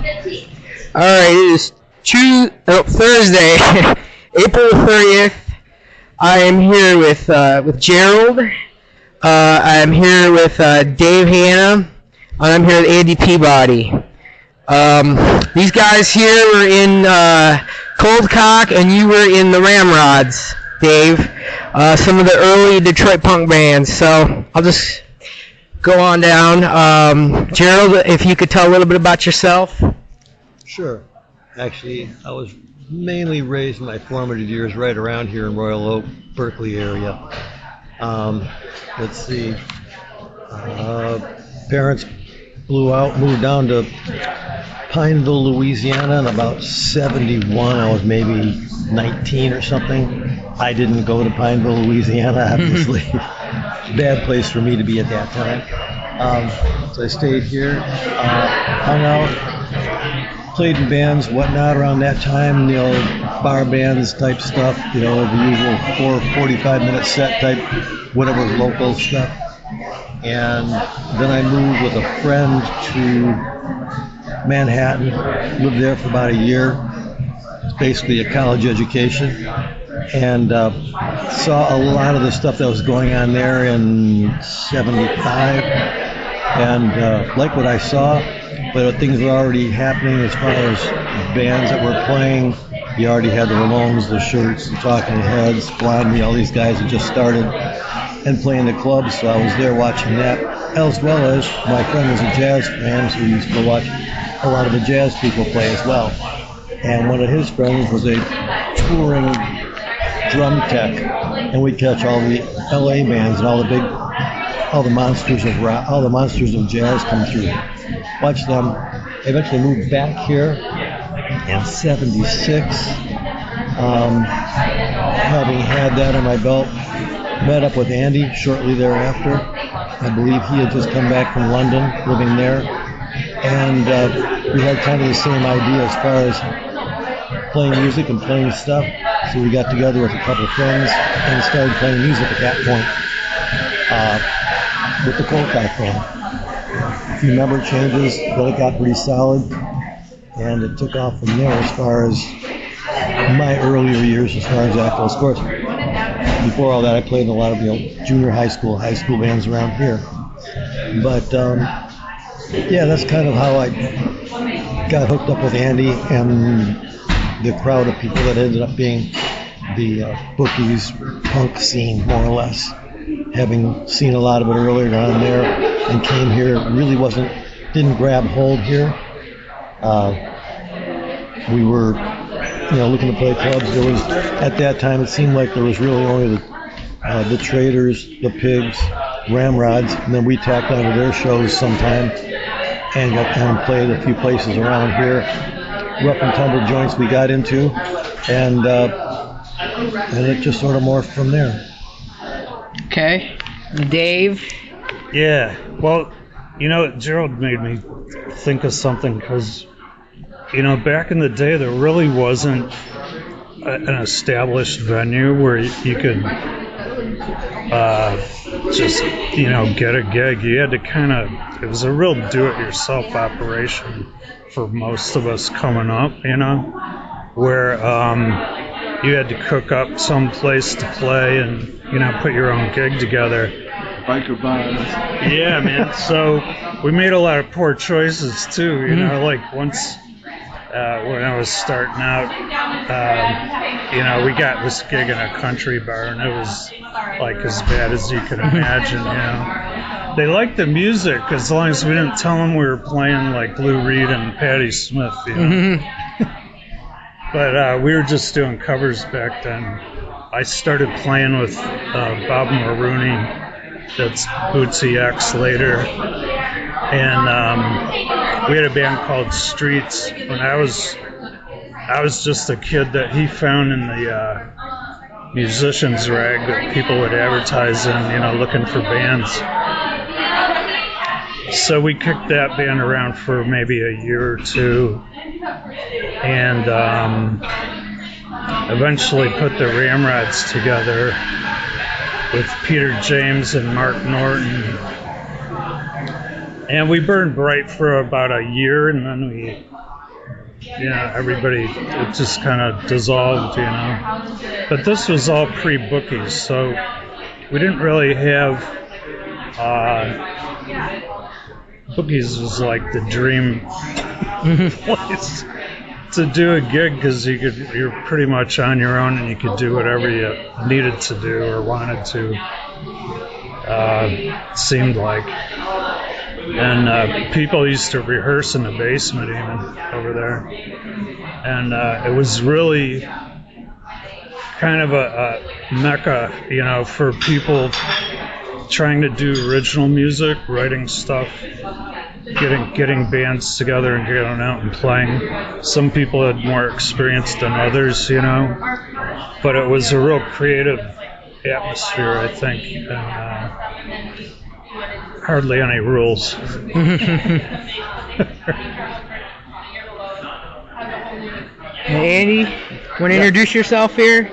All right, it is Thursday, April 30th. I am here with Gerald. I am here with Dave Hanna, and I'm here with Andy Peabody. These guys here were in Coldcock, and you were in the Ramrods, Dave. Some of the early Detroit punk bands. So I'll just go on down. Gerald, if you could tell a little bit about yourself. Sure. Actually, I was mainly raised in my formative years right around here in Royal Oak, Berkeley area. Let's see. Parents moved down to Pineville, Louisiana in about 71. I was maybe 19 or something. I didn't go to Pineville, Louisiana, obviously. Bad place for me to be at that time. So I stayed here, hung out, played in bands, whatnot around that time, bar bands type stuff, the usual 45-minute set type, whatever local stuff. And then I moved with a friend to Manhattan, lived there for about a year. It's basically a college education, and saw a lot of the stuff that was going on there in 75, and liked what I saw, but things were already happening as far as bands that were playing. You already had the Ramones, the Shirts, the Talking Heads, Blondie, all these guys had just started and playing the clubs, so I was there watching that, as well as my friend was a jazz fan, so we used to go watch a lot of the jazz people play as well. And one of his friends was a touring drum tech, and we'd catch all the LA bands and all the monsters of rock, all the monsters of jazz come through. Watch them. Eventually moved back here in 76. Having had that on my belt, met up with Andy shortly thereafter. I believe he had just come back from London, living there. And we had kind of the same idea as far as playing music and playing stuff. So we got together with a couple of friends and started playing music at that point with the Coldcock band. A few member changes, but it got pretty solid. And it took off from there as far as my earlier years as far as that goes. Of course, before all that, I played in a lot of junior high school bands around here. But yeah, that's kind of how I got hooked up with Andy and the crowd of people that ended up being the bookies punk scene, more or less. Having seen a lot of it earlier on there and came here, really didn't grab hold here. We were looking to play clubs. There was, at that time, it seemed like there was really only the Traders, the Pigs, Ramrods, and then we tacked onto their shows sometime and got down and played a few places around here. Rough and tumble joints we got into, and it just sort of morphed from there. Okay. Dave? Yeah, well, Gerald made me think of something because, back in the day there really wasn't an established venue where you could just, get a gig. You had to it was a real do-it-yourself operation for most of us coming up, where you had to cook up some place to play and, put your own gig together. Biker bands. Yeah, man. So we made a lot of poor choices too, like once when I was starting out, we got this gig in a country bar and it was like as bad as you could imagine, They liked the music as long as we didn't tell them we were playing like Lou Reed and Patti Smith, But we were just doing covers back then. I started playing with Bob Maroney, that's Bootsy X later, and we had a band called Streets. When I was just a kid that he found in the musician's rag that people would advertise in, looking for bands. So we kicked that band around for maybe a year or two, and eventually put the Ramrods together with Peter James and Mark Norton. And we burned bright for about a year, and then everybody, it just kind of dissolved, But this was all pre-Bookies, so we didn't really have, Bookies was like the dream place to do a gig, because you're pretty much on your own and you could do whatever you needed to do or wanted to, seemed like. And people used to rehearse in the basement even over there. And it was really kind of a mecca, for people trying to do original music, writing stuff, getting bands together and getting out and playing. Some people had more experience than others, but it was a real creative atmosphere, I think. And, hardly any rules. Hey, Andy, want to introduce yourself here?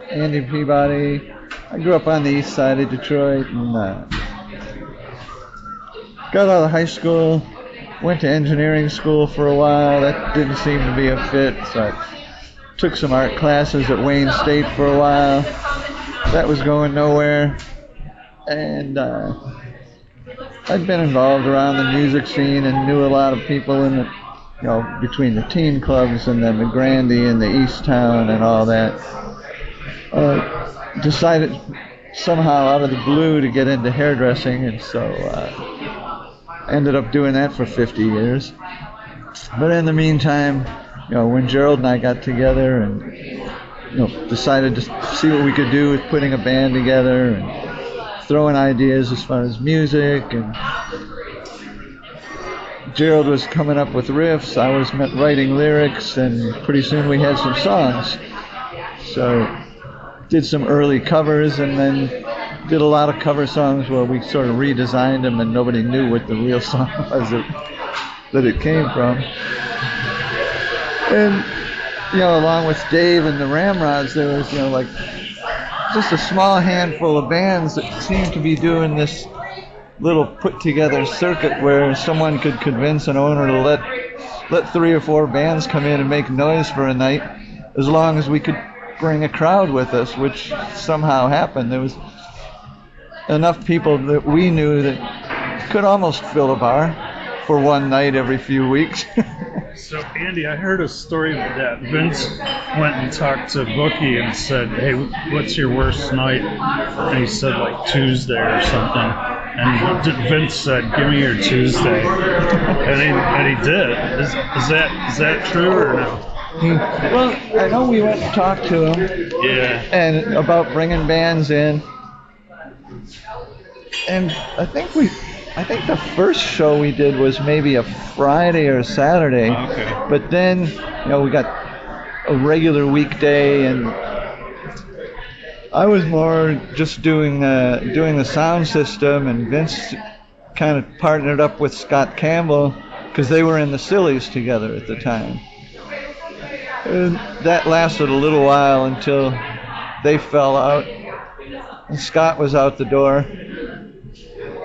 Andy Peabody. I grew up on the east side of Detroit and got out of high school, went to engineering school for a while. That didn't seem to be a fit, so I took some art classes at Wayne State for a while. That was going nowhere. And I'd been involved around the music scene and knew a lot of people in the, between the teen clubs and then the Grandy and the East Town and all that. Decided somehow out of the blue to get into hairdressing, and so ended up doing that for 50 years. But in the meantime, when Gerald and I got together and decided to see what we could do with putting a band together and throwing ideas as far as music, and Gerald was coming up with riffs, I was writing lyrics, and pretty soon we had some songs. So did some early covers, and then did a lot of cover songs where we sort of redesigned them and nobody knew what the real song was that it came from. And along with Dave and the Ramrods, there was just a small handful of bands that seemed to be doing this little put-together circuit where someone could convince an owner to let 3 or 4 bands come in and make noise for a night, as long as we could bring a crowd with us, which somehow happened. There was enough people that we knew that could almost fill a bar for one night every few weeks. So, Andy, I heard a story that Vince went and talked to Bookie and said, hey, what's your worst night? And he said, like, Tuesday or something. And Vince said, give me your Tuesday. And he did. Is that true or no? Well, I know we went and talked to him. Yeah. And about bringing bands in. And I think the first show we did was maybe a Friday or a Saturday. Okay. But then, we got a regular weekday, and I was more just doing the sound system, and Vince kind of partnered up with Scott Campbell because they were in the Sillies together at the time. And that lasted a little while until they fell out, and Scott was out the door.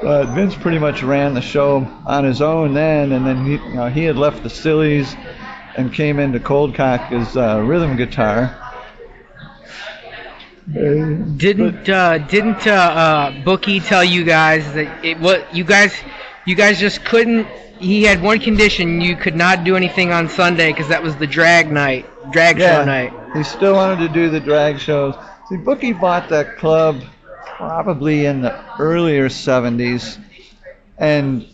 Vince pretty much ran the show on his own then, and then he had left the Sillies and came into Coldcock as rhythm guitar. Didn't Bookie tell you guys that you guys just couldn't? He had one condition: you could not do anything on Sunday because that was the drag show night. He still wanted to do the drag shows. See, Bookie bought that club probably in the earlier 70s, and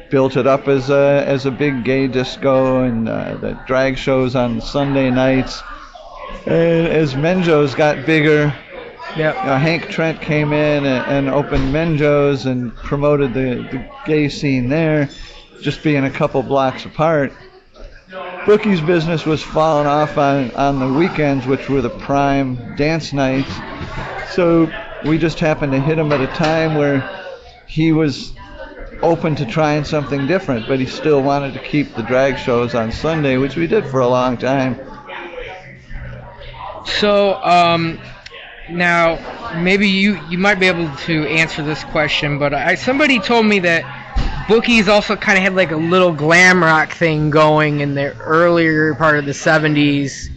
built it up as a big gay disco, and the drag shows on Sunday nights. And as Menjo's got bigger, Hank Trent came in and opened Menjo's and promoted the gay scene there, just being a couple blocks apart. Bookie's business was falling off on the weekends, which were the prime dance nights. So we just happened to hit him at a time where he was open to trying something different, but he still wanted to keep the drag shows on Sunday, which we did for a long time. So, now, maybe you might be able to answer this question, but somebody told me that Bookies also kind of had like a little glam rock thing going in the earlier part of the 70s.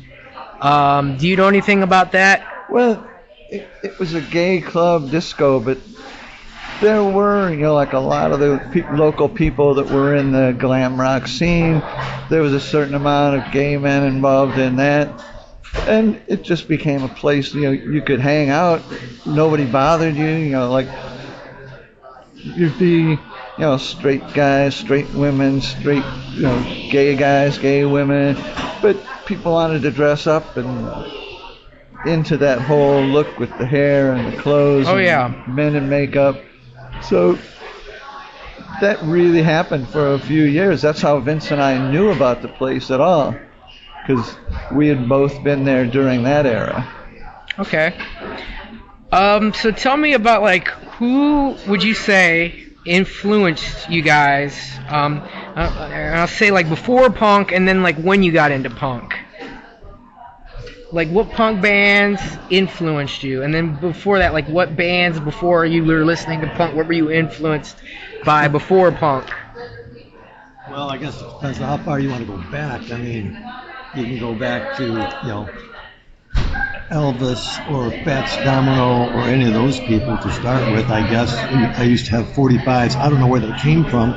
Do you know anything about that? Well, it was a gay club disco, but there were, like a lot of the local people that were in the glam rock scene. There was a certain amount of gay men involved in that. And it just became a place, you could hang out. Nobody bothered you, like you'd be, straight guys, straight women, straight, gay guys, gay women. But people wanted to dress up and into that whole look with the hair and the clothes. Oh, and yeah. Men in makeup. So that really happened for a few years. That's how Vince and I knew about the place at all, because we had both been there during that era. Okay. So tell me about, like, who would you say influenced you guys? I'll say, like, before punk and then, like, when you got into punk. Like, what punk bands influenced you? And then before that, like, what bands before you were listening to punk, what were you influenced by before punk? Well, I guess it depends on how far you want to go back. I mean, you can go back to, Elvis or Fats Domino or any of those people to start with, I guess. I used to have 45s. I don't know where they came from,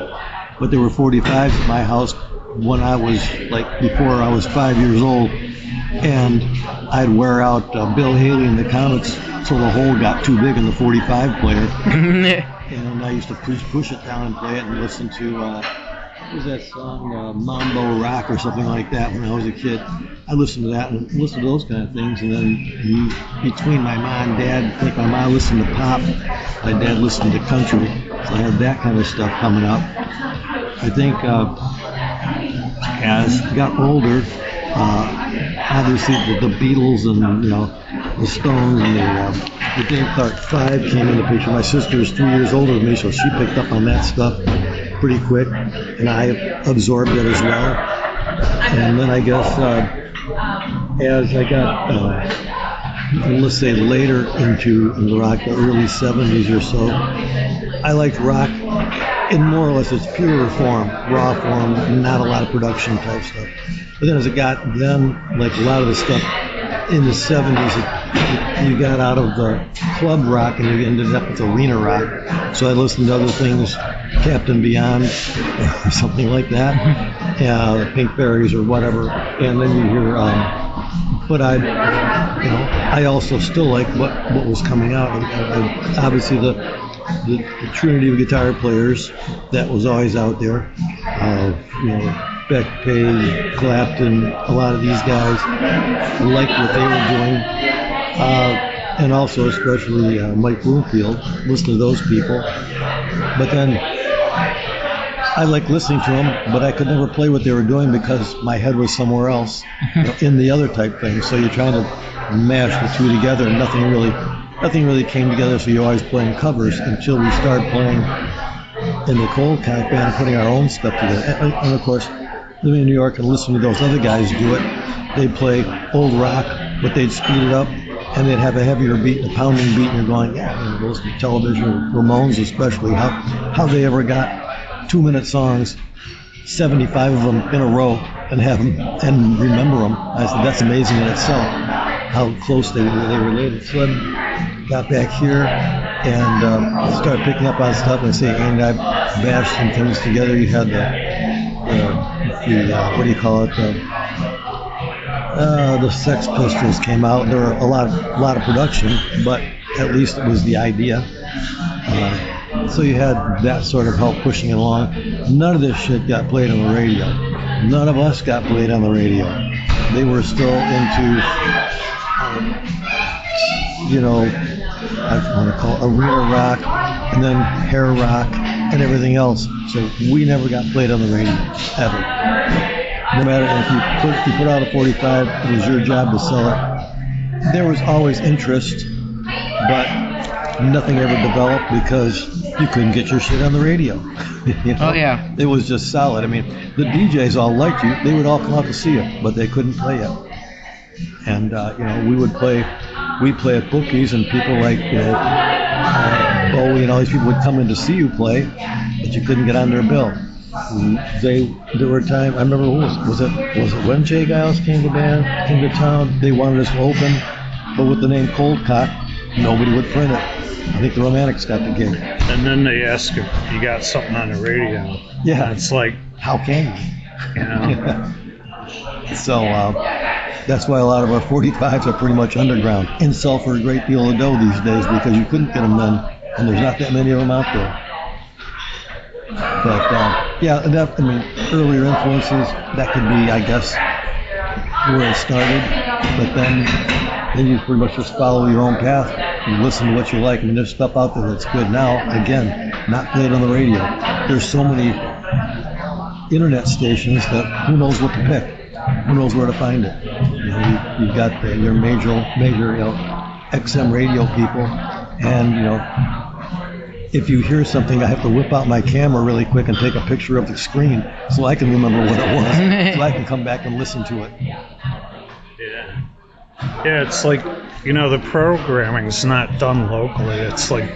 but there were 45s at my house when I was, before I was 5 years old. And I'd wear out Bill Haley and the Comets so the hole got too big in the 45 player. And I used to push it down and play it and listen to, what was that song, Mambo Rock or something like that when I was a kid. I listened to that and listened to those kind of things. And then between my mom and dad, I think my mom listened to pop, my dad listened to country. So I had that kind of stuff coming up. I think as I got older, obviously the Beatles and the Stones and the Dave Clark 5 came into the picture. My sister is 3 years older than me, so she picked up on that stuff pretty quick, and I absorbed it as well. And then I guess as I got, let's say later into the rock, the early 70s or so, I liked rock in more or less its pure form, raw form, not a lot of production type stuff. But then as it got, like a lot of the stuff in the 70s, you got out of the club rock and you ended up with arena rock. So I listened to other things, Captain Beyond or something like that, the Pink Fairies or whatever. And then you hear, but I also still like what was coming out. Obviously the trinity of guitar players that was always out there. Beck, Page, Clapton, a lot of these guys liked what they were doing. And also especially Mike Bloomfield, listen to those people. But then I liked listening to them, but I could never play what they were doing because my head was somewhere else in the other type thing. So you're trying to mash the two together and nothing really came together, so you're always playing covers until we started playing in the Coldcock band and putting our own stuff together. And of course, living in New York and listening to those other guys do it, they'd play old rock, but they'd speed it up and they'd have a heavier beat, a pounding beat, and you're going, those Television, Ramones especially, how they ever got 2-minute songs, 75 of them in a row, and have them and remember them. I said, that's amazing in itself, how close they related. So I got back here and started picking up on stuff and saying, and I bashed some things together. You had the what do you call it? The Sex Pistols came out. There were a lot of production, but at least it was the idea. So you had that sort of help pushing it along. None of this shit got played on the radio. None of us got played on the radio. They were still into, I want to call it arena rock, and then hair rock, and everything else. So we never got played on the radio, ever. No matter if you put out a 45, it was your job to sell it. There was always interest, but nothing ever developed because you couldn't get your shit on the radio. Oh, yeah. It was just solid. I mean, the DJs all liked you. They would all come out to see you, but they couldn't play you. And, we'd play at bookies, and people like, Bowie and all these people would come in to see you play, but that you couldn't get on their bill. There were times, I remember, was it when Jay Giles came to town, they wanted us to open, but with the name Coldcock, nobody would print it. I think the Romantics got the gig. And then they ask if you got something on the radio. Yeah. And it's like, how can you? you know. So that's why a lot of our 45s are pretty much underground and sell for a great deal of dough these days because you couldn't get them then, and there's not that many of them out there. But earlier influences, that could be, I guess, where it started. But then you pretty much just follow your own path. You listen to what you like. I mean, there's stuff out there that's good now. Again, not played on the radio. There's so many internet stations that who knows what to pick. Who knows where to find it? You know, you've got your major, XM radio people, and if you hear something, I have to whip out my camera really quick and take a picture of the screen so I can remember what it was, so I can come back and listen to it. Yeah, it's like, the programming's not done locally. It's like,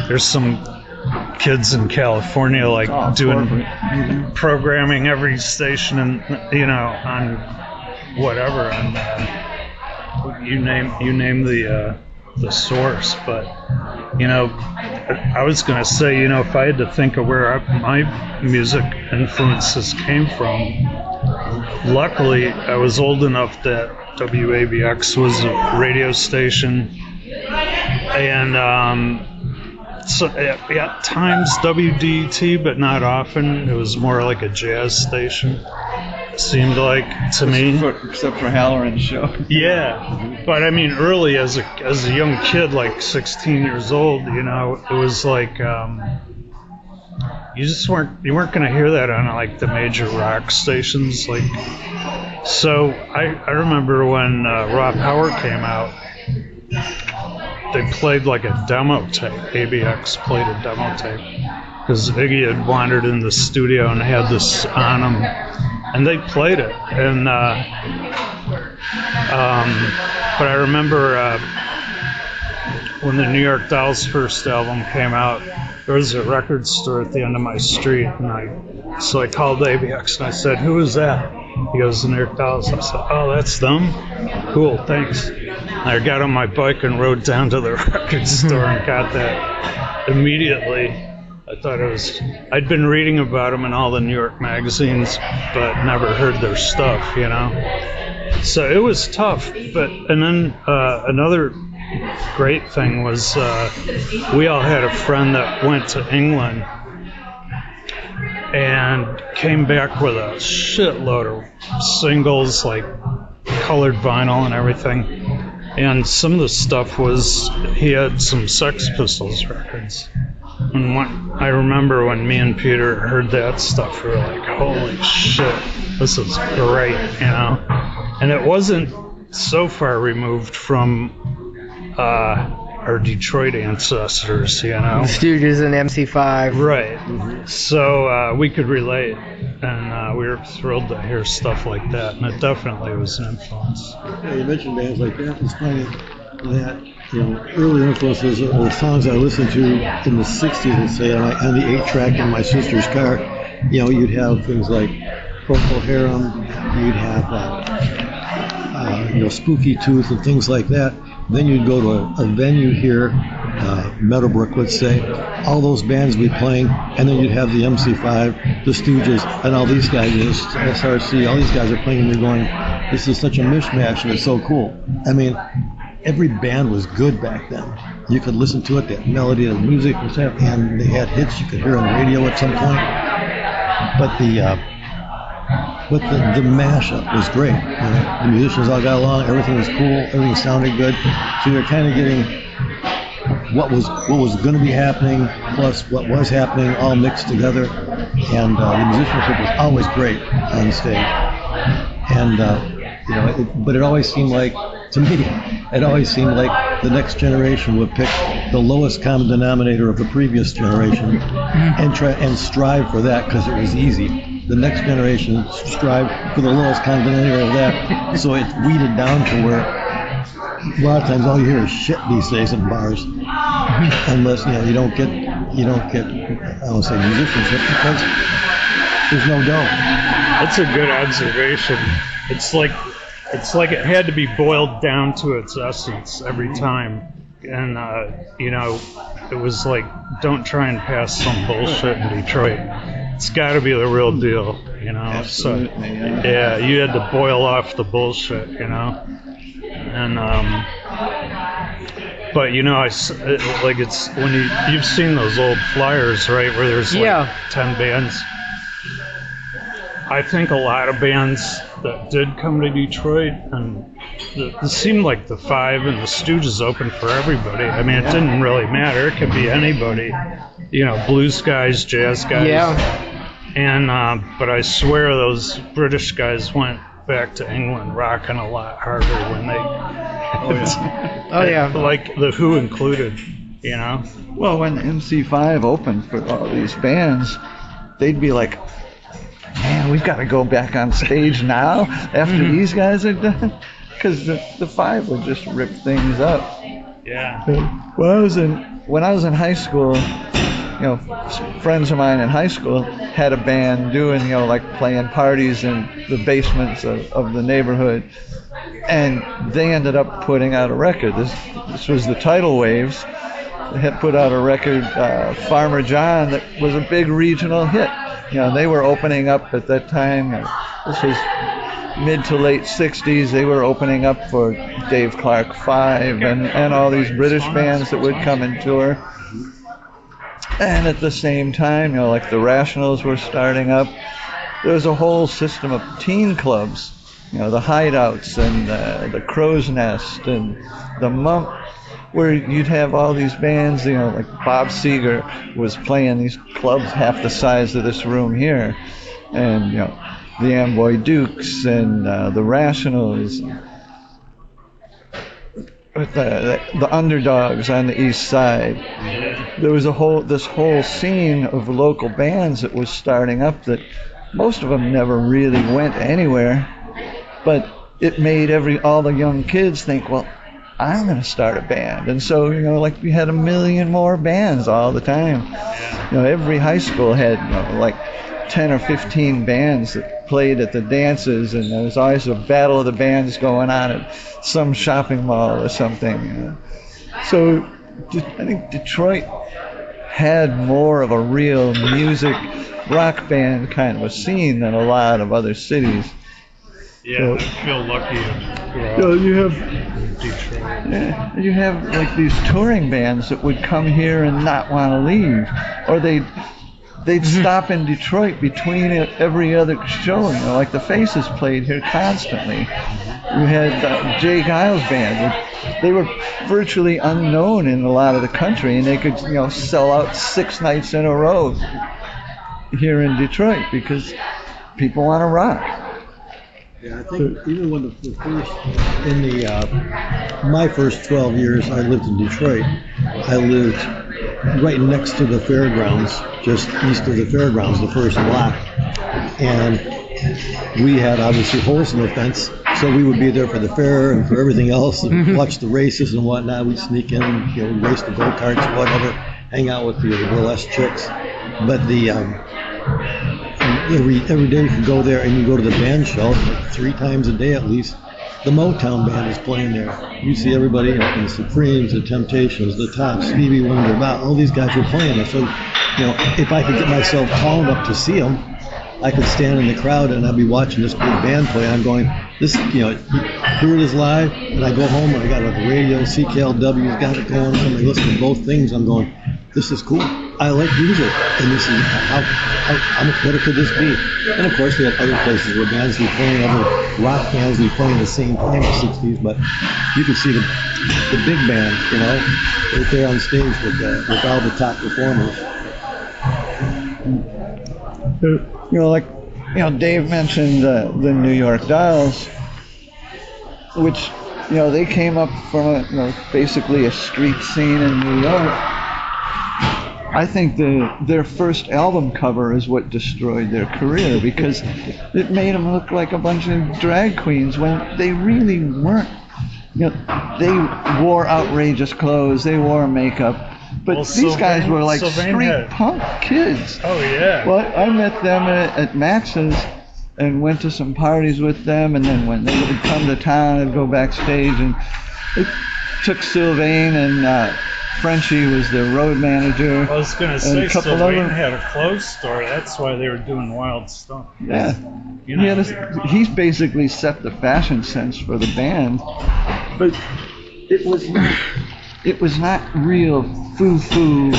there's some kids in California doing programming every station and on whatever, and you name the source. But I was gonna say, if I had to think of where my music influences came from, luckily I was old enough that WABX was a radio station, and so at times WDT, but not often. It was more like a jazz station, seemed like to me. Except for Halloran's show. Yeah, but I mean, early as a young kid, like 16 years old, it was like you weren't going to hear that on like the major rock stations. Like, so I remember when Rob Howard came out. They played like a demo tape. ABX played a demo tape because Iggy had wandered in the studio and had this on him, and they played it. And but I remember when the New York Dolls' first album came out, there was a record store at the end of my street, and so I called ABX and I said, "Who is that?" He goes, "The New York Dolls." I said, "Oh, that's them? Cool, thanks." I got on my bike and rode down to the record store and got that immediately. I thought I'd been reading about them in all the New York magazines, but never heard their stuff, So it was tough. And then another great thing was we all had a friend that went to England and came back with a shitload of singles, like colored vinyl and everything. And some of the stuff was, he had some Sex Pistols records. And I remember when me and Peter heard that stuff, we were like, holy shit, this is great, And it wasn't so far removed from our Detroit ancestors, The Stooges and MC5. Right. Mm-hmm. So we could relate, and we were thrilled to hear stuff like that, and it definitely was an influence. Yeah, you mentioned bands like that. It's funny that, early influences are songs I listened to in the 60s, let's say, on the 8-track in my sister's car. You'd have things like Procol Harum, you'd have Spooky Tooth and things like that. Then you'd go to a venue here, Meadowbrook, let's say, all those bands would be playing, and then you'd have the MC5, the Stooges, and all these guys, SRC, all these guys are playing, and you're going, this is such a mishmash, and it's so cool. I mean, every band was good back then. You could listen to it, that melody, the music, and they had hits you could hear on the radio at some point. But the mashup was great. The musicians all got along, everything was cool, everything sounded good. So you're kind of getting what was going to be happening plus what was happening all mixed together, and the musicianship was always great on stage. And but it always seemed like, to me, the next generation would pick the lowest common denominator of the previous generation and try and strive for that because it was easy. The next generation strive for the lowest common denominator of that, so it's weeded down to where a lot of times all you hear is shit these days in bars, unless you don't get you don't get, I don't say musicianship, because there's no dough. That's a good observation. It's like it had to be boiled down to its essence every time. And, it was like, don't try and pass some bullshit in Detroit. It's got to be the real deal, Absolutely, So, yeah, you had to boil off the bullshit, And, but, it's when you've seen those old flyers, right, where there's like 10 bands. I think a lot of bands that did come to Detroit, and it seemed like the Five and the Stooges opened for everybody. I mean, it didn't really matter. It could be anybody, blues guys, jazz guys. Yeah. And but I swear those British guys went back to England rocking a lot harder when they. Oh yeah. Like the Who included, Well, when MC5 opened for all these bands, they'd be like, man, we've got to go back on stage now after these guys are done, because the Five would just rip things up. Yeah. When I was in high school, friends of mine in high school had a band doing, like playing parties in the basements of the neighborhood, and they ended up putting out a record. This was the Tidal Waves. They had put out a record, Farmer John, that was a big regional hit. They were opening up at that time. This was mid to late 60s. They were opening up for Dave Clark 5 and all these British bands that would come and tour. And at the same time, like the Rationals were starting up. There was a whole system of teen clubs, the Hideouts and the Crow's Nest and the Mump, where you'd have all these bands, like Bob Seger was playing these clubs half the size of this room here, and the Amboy Dukes and the Rationals, with the Underdogs on the east side. There was this whole scene of local bands that was starting up that most of them never really went anywhere, but it made all the young kids think, well, I'm going to start a band. And so, we had a million more bands all the time. Every high school had, like 10 or 15 bands that played at the dances, and there was always a battle of the bands going on at some shopping mall or something. So I think Detroit had more of a real music rock band kind of a scene than a lot of other cities. Yeah, I feel lucky to grow up you have in Detroit. Yeah, you have like these touring bands that would come here and not want to leave, or they'd stop in Detroit between every other show. Like the Faces played here constantly. You had Jay Giles band. They were virtually unknown in a lot of the country, and they could sell out 6 nights in a row here in Detroit because people want to rock. Yeah, I think even when the first, my first 12 years I lived in Detroit, I lived right next to the fairgrounds, just east of the fairgrounds, the first block. And we had obviously holes in the fence, so we would be there for the fair and for everything else and watch the races and whatnot. We'd sneak in, race the go-karts, whatever, hang out with the burlesque chicks. But every day you could go there and you go to the band show, like 3 times a day at least. The Motown band is playing there. You see everybody, the Supremes, the Temptations, the Tops, Stevie Wonder, all these guys were playing there. So, if I could get myself tall enough to see them, I could stand in the crowd and I'd be watching this big band play. I'm going, hear it is live, and I go home and I got the radio, CKLW's got it going on, I listen to both things, I'm going, this is cool. I like music, and this is how much better could this be? And of course, we had other places where bands were playing, other rock bands were playing the same time in the 60s, but you could see the big band, right there on stage with all the top performers. Dave mentioned the New York Dolls, which, they came up from basically a street scene in New York. I think their first album cover is what destroyed their career, because it made them look like a bunch of drag queens when they really weren't. They wore outrageous clothes, they wore makeup, But Well, these guys were like Sylvain street had- punk kids. Oh yeah. Well, I met them at Max's and went to some parties with them, and then when they would come to town, I'd go backstage, and it took Sylvain and Frenchie was the road manager. I was gonna and say a couple of Sylvain them. had a clothes store. That's why they were doing wild stuff. Yeah. You know. He's basically set the fashion sense for the band, but it was not real foo-foo,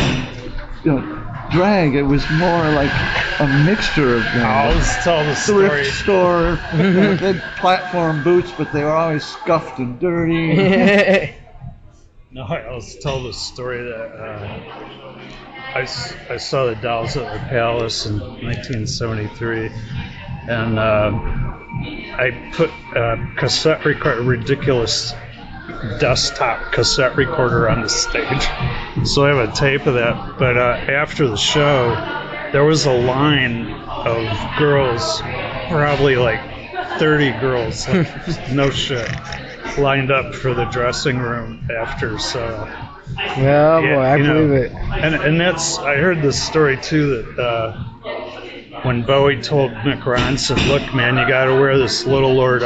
drag. It was more like a mixture of them. I always tell the story. Thrift store, they had platform boots, but they were always scuffed and dirty. No, I always tell the story that I saw the Dolls at the Palace in 1973, and I put a cassette recorder, ridiculous desktop cassette recorder on the stage. So I have a tape of that. But after the show, there was a line of girls, probably like 30 girls, no shit, lined up for the dressing room after. So Yeah, boy, I believe it. And that's, I heard this story too, that when Bowie told Mick Ronson, look man, you got to wear this Little Lord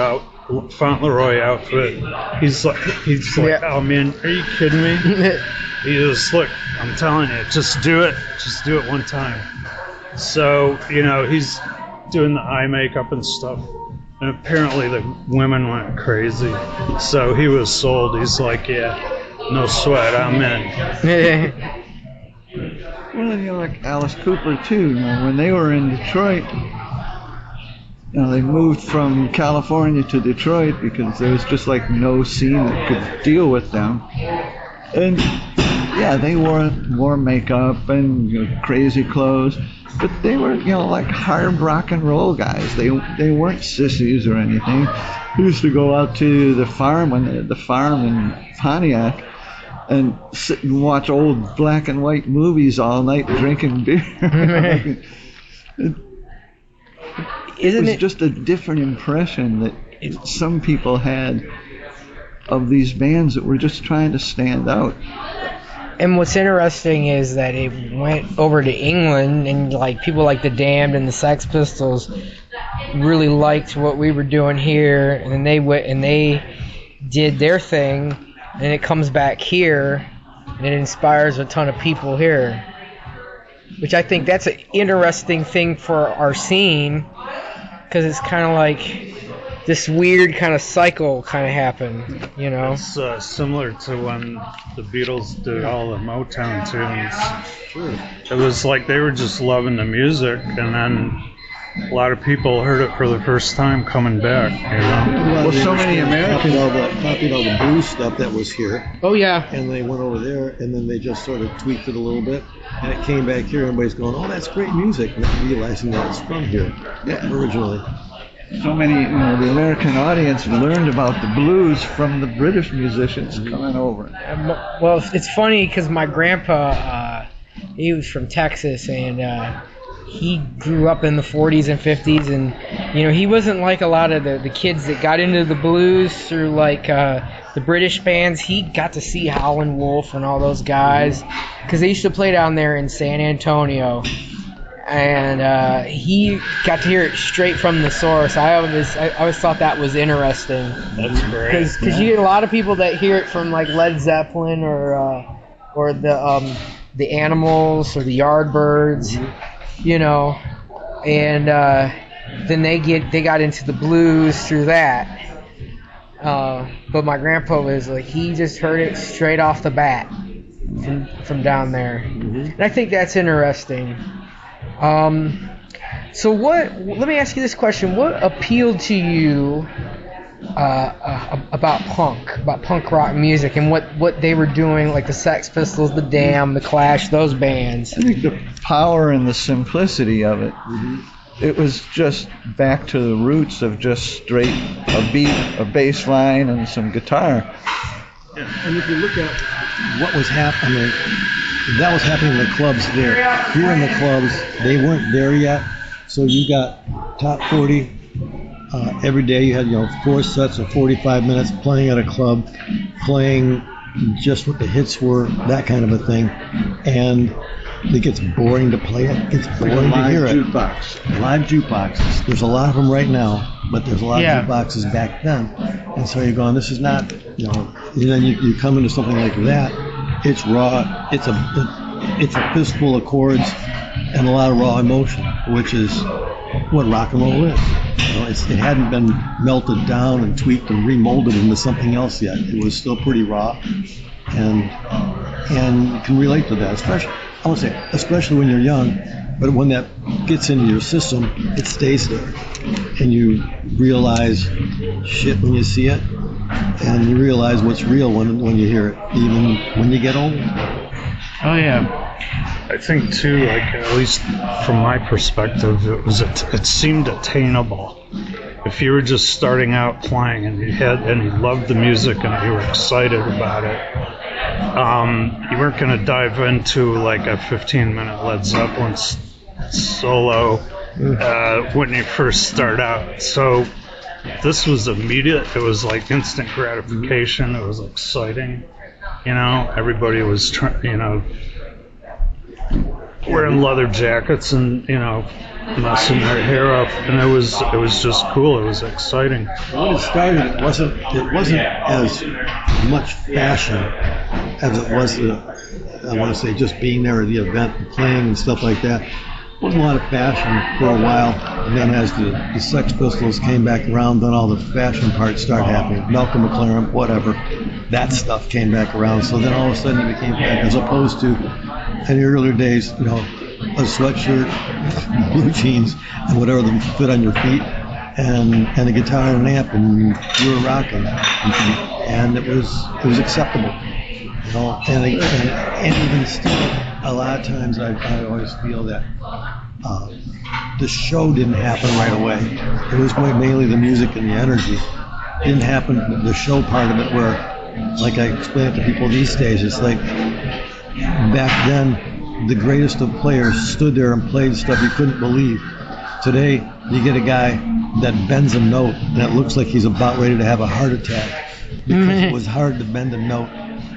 Fauntleroy outfit. He's like, Yeah. oh man, are you kidding me? He goes, look, I'm telling you, just do it one time. So, he's doing the eye makeup and stuff, and apparently the women went crazy. So he was sold. He's like, yeah, no sweat, I'm in. Well, like Alice Cooper too. When they were in Detroit, they moved from California to Detroit because there was just like no scene that could deal with them. And yeah, they wore makeup and crazy clothes, but they were like hard rock and roll guys. They weren't sissies or anything. We used to go out to the farm when they had the farm in Pontiac and sit and watch old black and white movies all night drinking beer. It was just a different impression that some people had of these bands that were just trying to stand out. And what's interesting is that it went over to England, and like people like the Damned and the Sex Pistols really liked what we were doing here, and then they went and they did their thing, and it comes back here, and it inspires a ton of people here. Which I think that's an interesting thing for our scene, because it's kind of like this weird kind of cycle kind of happened, It's similar to when the Beatles did all the Motown tunes. Sure. It was like they were just loving the music, and then a lot of people heard it for the first time coming back, Well, so many Americans. Copied all the blues stuff that was here, Oh yeah. and they went over there, and then they just sort of tweaked it a little bit, and it came back here, and everybody's going, oh, that's great music, not realizing that it's from here originally. So many, the American audience learned about the blues from the British musicians coming over. Well, it's funny because my grandpa, he was from Texas, and he grew up in the 40s and 50s, and he wasn't like a lot of the kids that got into the blues through like the British bands. He got to see Howlin' Wolf and all those guys because they used to play down there in San Antonio. And he got to hear it straight from the source. I always thought that was interesting. That's great. Because you get a lot of people that hear it from like Led Zeppelin or the Animals or the Yardbirds, and then they got into the blues through that. But my grandpa was like, he just heard it straight off the bat from down there, and I think that's interesting. So let me ask you this question. What appealed to you about punk rock music, and what they were doing, like the Sex Pistols, the Damned, the Clash, those bands? I think the power and the simplicity of it. It was just back to the roots of just straight a beat, a bass line, and some guitar. And if you look at what was happening, that was happening in the clubs there. Here in the clubs, they weren't there yet. So you got top 40 every day. You had 4 sets of 45 minutes playing at a club, playing just what the hits were, that kind of a thing, and it gets boring to play it. It's boring to hear it. Live jukeboxes. There's a lot of them right now, but there's a lot of jukeboxes back then. And so you're going, this is not, and then you come into something like that. It's raw. It's a fistful of chords and a lot of raw emotion, which is what rock and roll is. It hadn't been melted down and tweaked and remolded into something else yet. It was still pretty raw, and you can relate to that, especially when you're young. But when that gets into your system, it stays there, and you realize shit when you see it, and you realize what's real when you hear it, even when you get older. Oh yeah. I think too, like at least from my perspective, it seemed attainable. If you were just starting out playing and you loved the music and you were excited about it, you weren't going to dive into like a 15-minute Led Zeppelin solo when you first start out. So this was immediate. It was like instant gratification. It was exciting. Everybody was wearing leather jackets and messing their hair up, and it was just cool. It was exciting. When it started, it wasn't as much fashion as it was I want to say just being there at the event and playing and stuff like that. There wasn't a lot of fashion for a while, and then as the Sex Pistols came back around, then all the fashion parts started happening. Malcolm McLaren, whatever, that stuff came back around. So then all of a sudden it became fashion, as opposed to in the earlier days, a sweatshirt, blue jeans, and whatever them fit on your feet, and a guitar and an amp, and you were rocking, and it was acceptable, and even still, a lot of times I always feel that the show didn't happen right away. It was mainly the music and the energy. It didn't happen, the show part of it, where, like I explain it to people these days, it's like back then the greatest of players stood there and played stuff you couldn't believe. Today you get a guy that bends a note and it looks like he's about ready to have a heart attack, because it was hard to bend a note,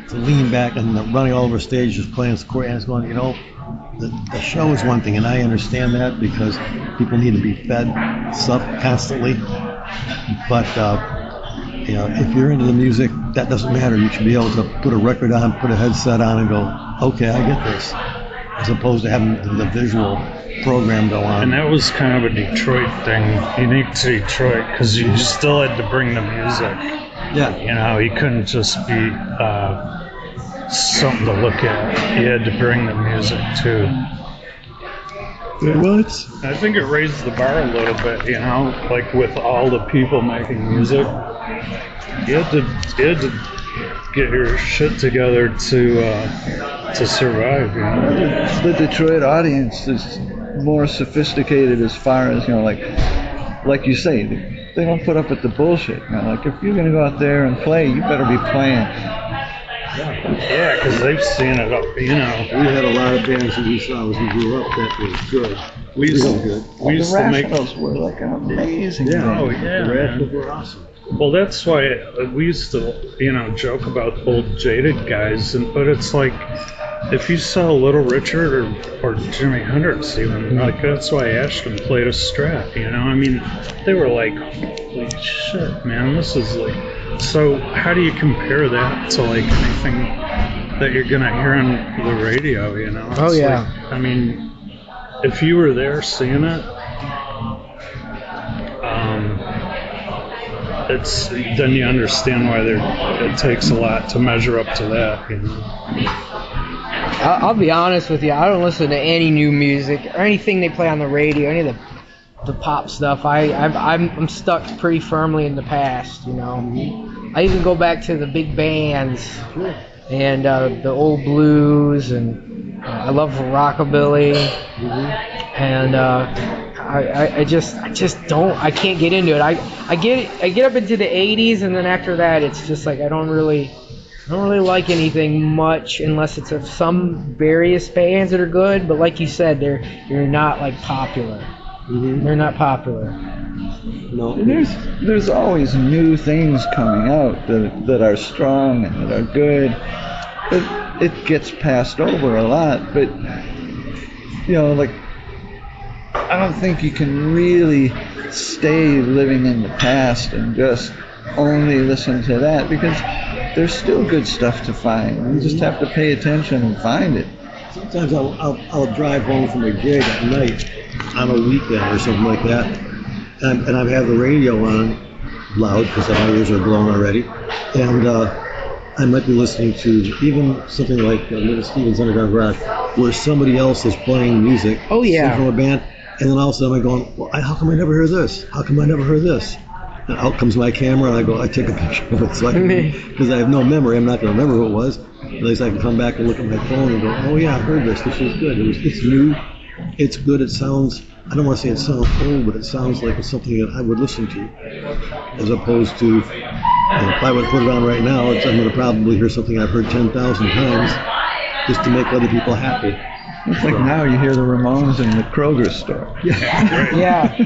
to lean back and running all over stage just playing this chord, and it's going, the show is one thing, and I understand that because people need to be fed stuff constantly, but if you're into the music, that doesn't matter. You should be able to put a record on, put a headset on, and go, okay, I get this, as opposed to having the visual program go on. And that was kind of a Detroit thing, unique to Detroit, because you still had to bring the music. Yeah. You couldn't just be something to look at. You had to bring the music too. What? I think it raised the bar a little bit, like with all the people making music. You had to get your shit together to survive. The Detroit audience is more sophisticated as far as like you say, they don't put up with the bullshit. Like if you're gonna go out there and play, you better be playing. Yeah, because they've seen it up. We had a lot of bands that we saw as we grew up that was good. We used to make those were like amazing. Yeah, oh yeah, the Rationals were awesome. Well, that's why we used to, joke about old jaded guys, but it's like if you saw Little Richard or Jimi Hendrix, even like that's why Ashton played a Strat. They were like, holy shit, man, this is like. So how do you compare that to like anything that you're gonna hear on the radio? Oh yeah. Like, if you were there seeing it, then you understand why it takes a lot to measure up to that. I'll be honest with you. I don't listen to any new music or anything they play on the radio. Any of the pop stuff. I'm stuck pretty firmly in the past. I even go back to the big bands and the old blues, and I love rockabilly, and I just don't. I can't get into it. I get up into the 80s, and then after that, it's just like I don't really like anything much unless it's of some various bands that are good. But like you said, they're not like popular. They're not popular. No. There's always new things coming out that are strong and that are good. It gets passed over a lot, but like I don't think you can really stay living in the past and just only listen to that, because there's still good stuff to find. You just have to pay attention and find it. Sometimes I'll drive home from a gig at night on a weekend or something like that, and I have the radio on loud because my ears are blown already, and I might be listening to even something like Little Steven's Underground Rock, where somebody else is playing music. Oh yeah. From a band, and then all of a sudden I'm going, well, how come I never hear this? How come I never heard this? And out comes my camera, and I take a picture of it, because I have no memory. I'm not going to remember who it was. At least I can come back and look at my phone and go, oh yeah, I heard this. This is good. It's new. It's good. It sounds, I don't want to say it sounds old, but it sounds like it's something that I would listen to, as opposed to, if I would put it on right now, I'm going to probably hear something I've heard 10,000 times just to make other people happy. It's like now you hear the Ramones in the Kroger store. Yeah.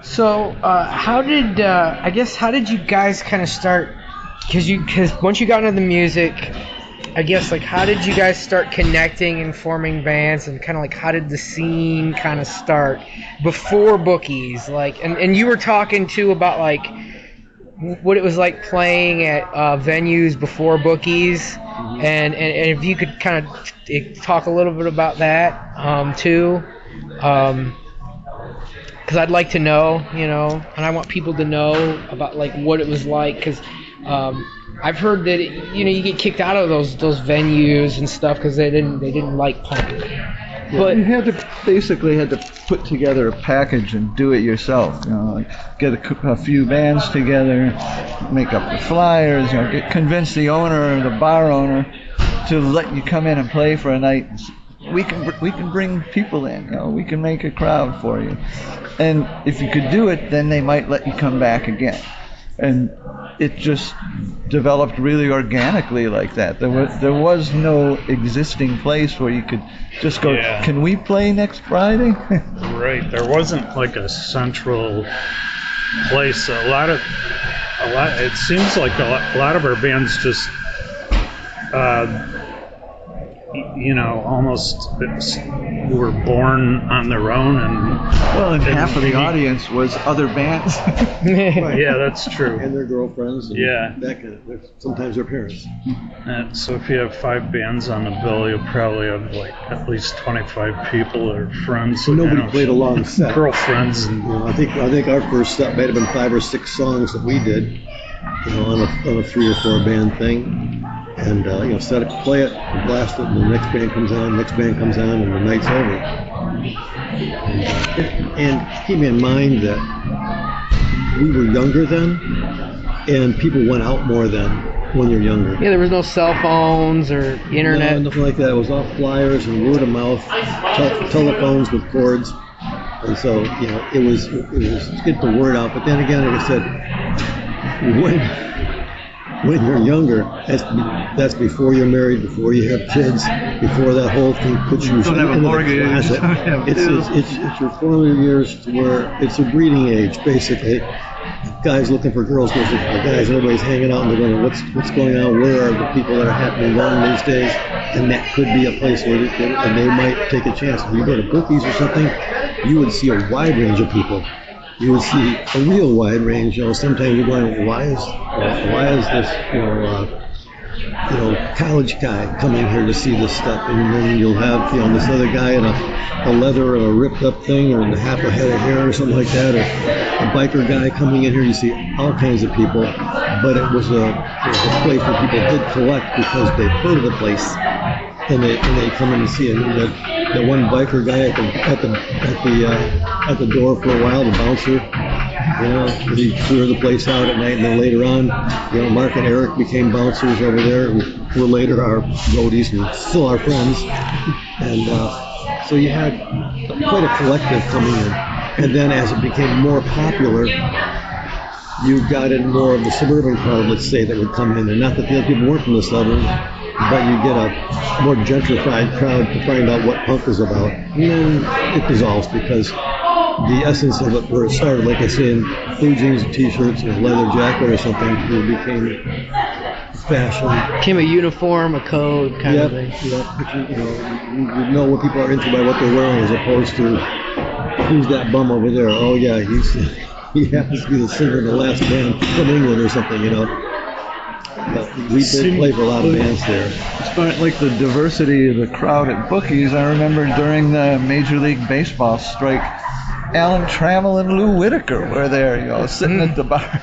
So, how did you guys kind of start? Because once you got into the music, I guess, like, how did you guys start connecting and forming bands, and kind of like how did the scene kind of start before Bookies? Like, and you were talking too about like what it was like playing at venues before Bookies, and if you could kind of talk a little bit about that too. Because I'd like to know, and I want people to know about like what it was like, because I've heard that you get kicked out of those venues and stuff because they didn't like punk. But you had to put together a package and do it yourself. Like get a few bands together, make up the flyers. Convince the owner or the bar owner to let you come in and play for a night. We can bring people in. We can make a crowd for you. And if you could do it, then they might let you come back again. And it just developed really organically like that. There was no existing place where you could just go, Can we play next Friday? Right. There wasn't like a central place. It seems like a lot of our bands just almost were born on their own, and half of the audience was other bands. Right. Yeah, that's true. And their girlfriends. And sometimes their parents. So if you have 5 bands on the bill, you'll probably have like at least 25 people that are friends. So nobody played a long set. Girlfriends. And, I think our first set might have been 5 or 6 songs that we did, on a 3 or 4 band thing. And set it, play it, blast it, and the next band comes on, and the night's over. And keep in mind that we were younger then, and people went out more then when you're younger. Yeah, there was no cell phones or internet. No, nothing like that. It was all flyers and word of mouth, telephones with cords. And so, it was get the word out. But then again, like I said, when you're younger, that's before you're married, before you have kids, before that whole thing puts you don't have a mortgage. It's your formative years where it's a breeding age, basically. Guys looking for girls, girls looking for guys. Everybody's hanging out and they're going, what's going on? Where are the people that are happening on these days? And that could be a place where they might take a chance. If you go to Bookies or something, you would see a wide range of people. You would see a real wide range. Sometimes you're going, why is this, college guy coming here to see this stuff? And then you'll have, this other guy in a leather or a ripped up thing or half a head of hair or something like that, or a biker guy coming in here. You see all kinds of people, but it was a place where people did collect because they'd heard of the place. And they come in and see it. That one biker guy at the door for a while, the bouncer, he cleared the place out at night, and then later on, Mark and Eric became bouncers over there, who were later our roadies and still our friends. And so you had quite a collective coming in. And then as it became more popular, you got in more of the suburban crowd, let's say, that would come in. And not that the other people weren't from the suburbs, but you get a more gentrified crowd to find out what punk is about. And then it dissolves because the essence of it, where it started, like I say, in blue jeans and t-shirts and a leather jacket or something, it became fashion. Became a uniform, a code kind of thing. But you know what people are into by what they're wearing, as opposed to who's that bum over there? Oh yeah, he happens to be the singer of the last band from England or something, you know. But we did play for a lot of bands there. Despite like the diversity of the crowd at Bookies, I remember during the Major League Baseball strike, Alan Trammell and Lou Whitaker were there, you know, sitting at the bar.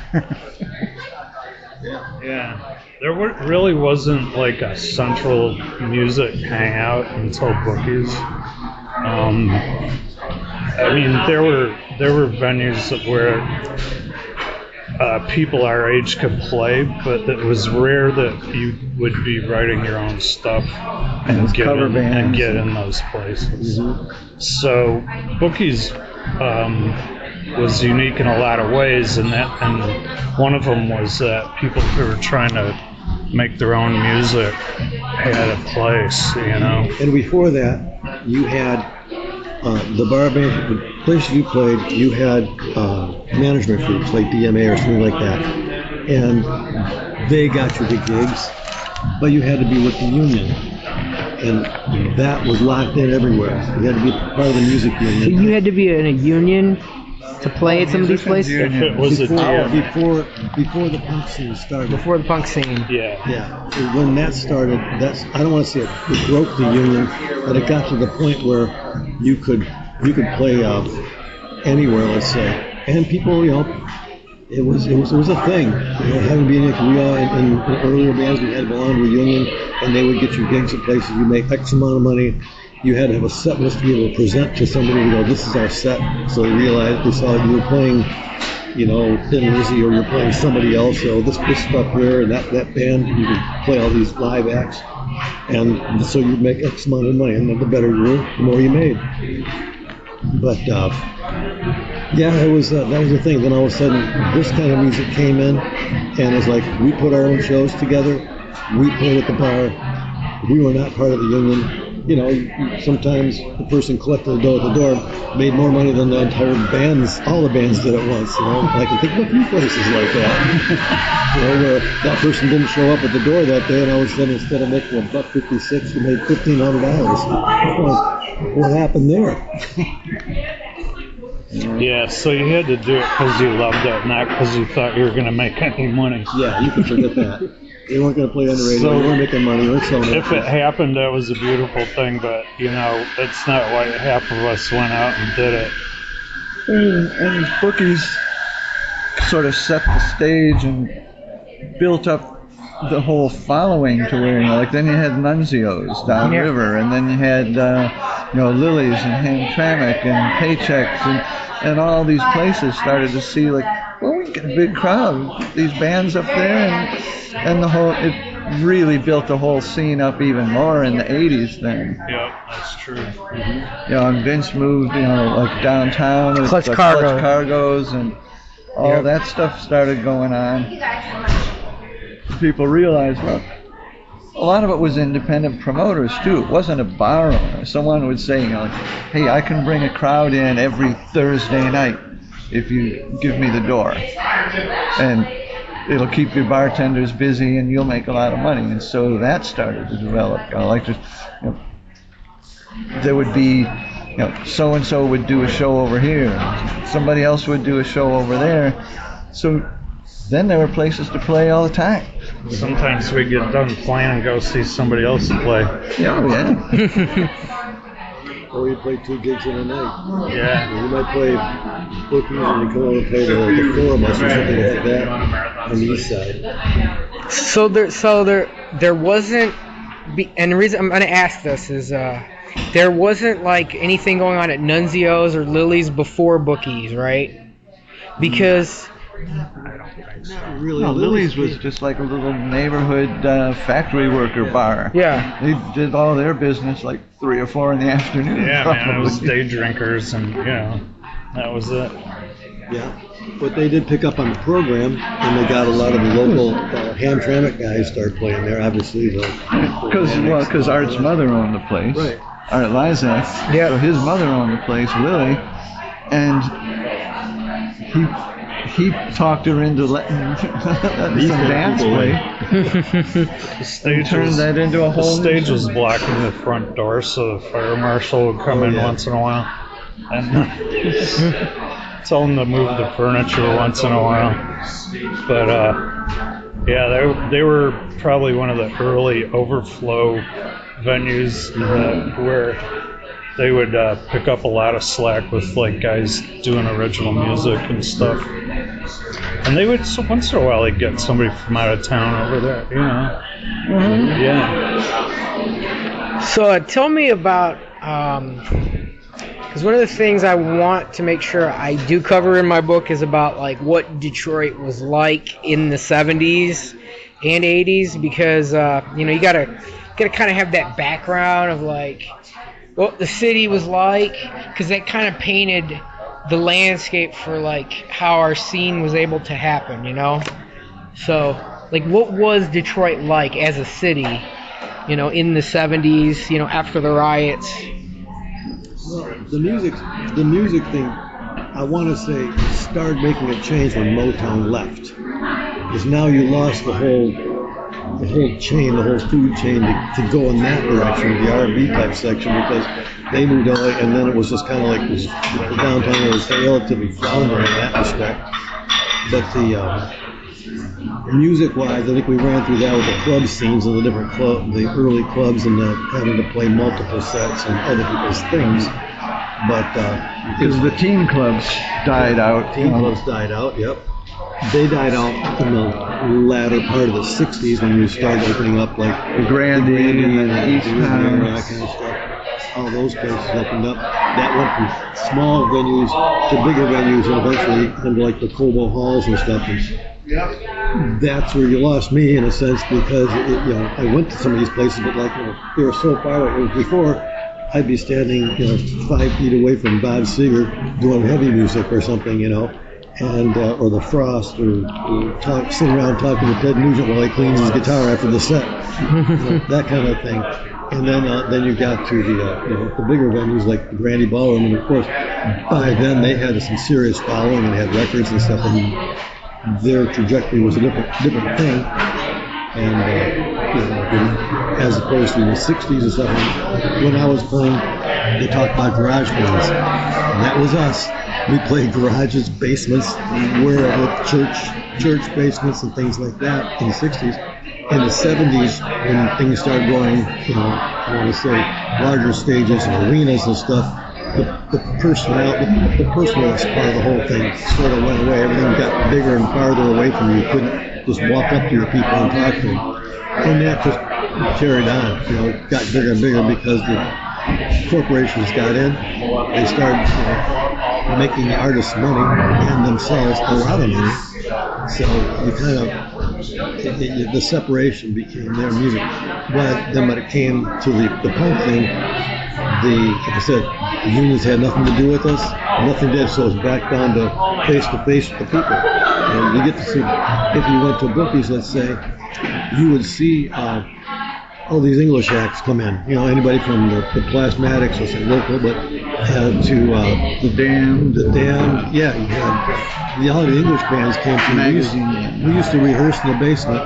Yeah. There really wasn't like a central music hangout until Bookies. I mean, there were venues where people our age could play, but it was rare that you would be writing your own stuff and get in those places. Mm-hmm. So Bookies was unique in a lot of ways, and one of them was that people who were trying to make their own music had a place, you know. And before that, you had the bar band, the place you played, you had management groups like DMA or something like that, and they got you the gigs, but you had to be with the union, and that was locked in everywhere. You had to be part of the music union. So you had to be in a union to play at some of these places? If it was before the punk scene started. Before the punk scene. Yeah. When that started, I don't want to say it broke the union, but it got to the point where you could play anywhere, let's say, and people, you know, it was a thing. You know, having been in earlier bands, we had belonged to a union, and they would get you gigs at places. You make X amount of money. You had to have a set list to be able to present to somebody. You know, this is our set. So they saw you were playing, you know, Thin Lizzy, or you're playing somebody else. So this stuff here and that band, you could play all these live acts, and so you'd make X amount of money. And the better you were, the more you made. But yeah, that was the thing. Then all of a sudden, this kind of music came in, and it's like we put our own shows together. We played at the bar. We were not part of the union. You know, sometimes the person collecting the dough at the door made more money than the entire bands, all the bands did at once. You know, I can think of a few places like that. You know, where that person didn't show up at the door that day, and all of a sudden, instead of making $1.56, you made $1,500. What happened there? Yeah, so you had to do it because you loved it, not because you thought you were going to make any money. Yeah, you can forget that. They weren't going to play on the radio. So they weren't making money. If it happened, that was a beautiful thing, but, you know, it's not why half of us went out and did it. And Bookies sort of set the stage and built up the whole following to where, you know, like then you had Nunzios downriver, and then you had, you know, Lily's and Hamtramck and Paychecks, and all these places started to see, like, well, we can get a big crowd, these bands up there, and it really built the whole scene up even more in the 80s then. Yeah, that's true. Mm-hmm. You know, and Vince moved, you know, like downtown with Clutch Cargos and all that stuff started going on. People realized, well, a lot of it was independent promoters too. It wasn't a bar owner. Someone would say, you know, hey, I can bring a crowd in every Thursday night if you give me the door, and it'll keep your bartenders busy and you'll make a lot of money. And so that started to develop. There would be, you know, so and so would do a show over here, somebody else would do a show over there. So then there were places to play all the time. Sometimes we get done playing and go see somebody else play. Yeah. Or you play 2 gigs in a night. Yeah. You might play Bookies and you come over and play the 4 of us or something like that on the east side. So there wasn't, and the reason I'm going to ask this is there wasn't like anything going on at Nunzio's or Lily's before Bookies, right? Because not really. No, Lily's was just like a little neighborhood factory worker bar. Yeah. They did all their business like 3 or 4 in the afternoon. Yeah, probably. man, it was day drinkers, and, you know, that was it. Yeah, but they did pick up on the program, and they got a lot of the local Hamtramck guys start playing there. Obviously, because Art's mother owned the place. Right. Art Lizak. Yeah. So his mother owned the place, Lily, and he talked her into letting some dance play. Stage turned that into a whole. The stage was blocking the front door, so the fire marshal would come in once in a while, and tell them to move the furniture once in a while. But yeah, they were probably one of the early overflow venues where they would pick up a lot of slack with like guys doing original music and stuff. And they would, so once in a while, they'd get somebody from out of town over there, you know. Mm-hmm. Yeah. So tell me about, because one of the things I want to make sure I do cover in my book is about like what Detroit was like in the 70s and 80s, because you know, you gotta kind of have that background of like what the city was like, because that kind of painted the landscape for like how our scene was able to happen, you know. So like, what was Detroit like as a city, you know, in the 70s, you know, after the riots? Well, the music thing, I want to say, started making a change when Motown left, because now you lost the whole chain, the whole food chain to go in that direction, the R&B type section, because they moved on, and then it was just kind of like this, the downtown was relatively floundering in that respect. But the music-wise, I think we ran through that with the club scenes and the different the early clubs, and having to play multiple sets and other people's things. But because the teen clubs died out. Teen clubs died out. Yep. They died out in the latter part of the 60s when we started opening up like the Grandy and the East Town, that kind of stuff. All those places opened up. That went from small venues to bigger venues, and eventually into like the Cobo Halls and stuff. And that's where you lost me in a sense, because you know, I went to some of these places, but like, you know, they were so far away. It was before I'd be standing, you know, 5 feet away from Bob Seger doing heavy music or something, you know. And or the Frost, or sitting around talking to Ted Nugent while he cleans his guitar after the set, you know, that kind of thing. And then you got to the you know, the bigger venues like the Grandy Ballroom, and of course by then they had some serious following and had records and stuff, and their trajectory was a different thing. And you know, as opposed to the 60s and stuff, when I was playing, they talked about garage bands, and that was us. We played garages, basements, wherever, church basements and things like that in the 60s. In the 70s, when things started going, you know, I want to say larger stages and arenas and stuff, the personalist part of the whole thing sort of went away. Everything got bigger and farther away from you. You couldn't just walk up to your people and talk to them. And that just carried on, you know, got bigger and bigger because the corporations got in. They started, you know, making the artists money and themselves a lot of money. So you kind of, the separation became their music. But then when it came to the punk thing, like I said, the unions had nothing to do with us. Nothing did, so it's back down to face with the people. And you get to see, if you went to bookies, let's say, you would see all these English acts come in. You know, anybody from the Plasmatics, let's say local, but to the Damned. Yeah, you had all the English bands came through. We used to rehearse in the basement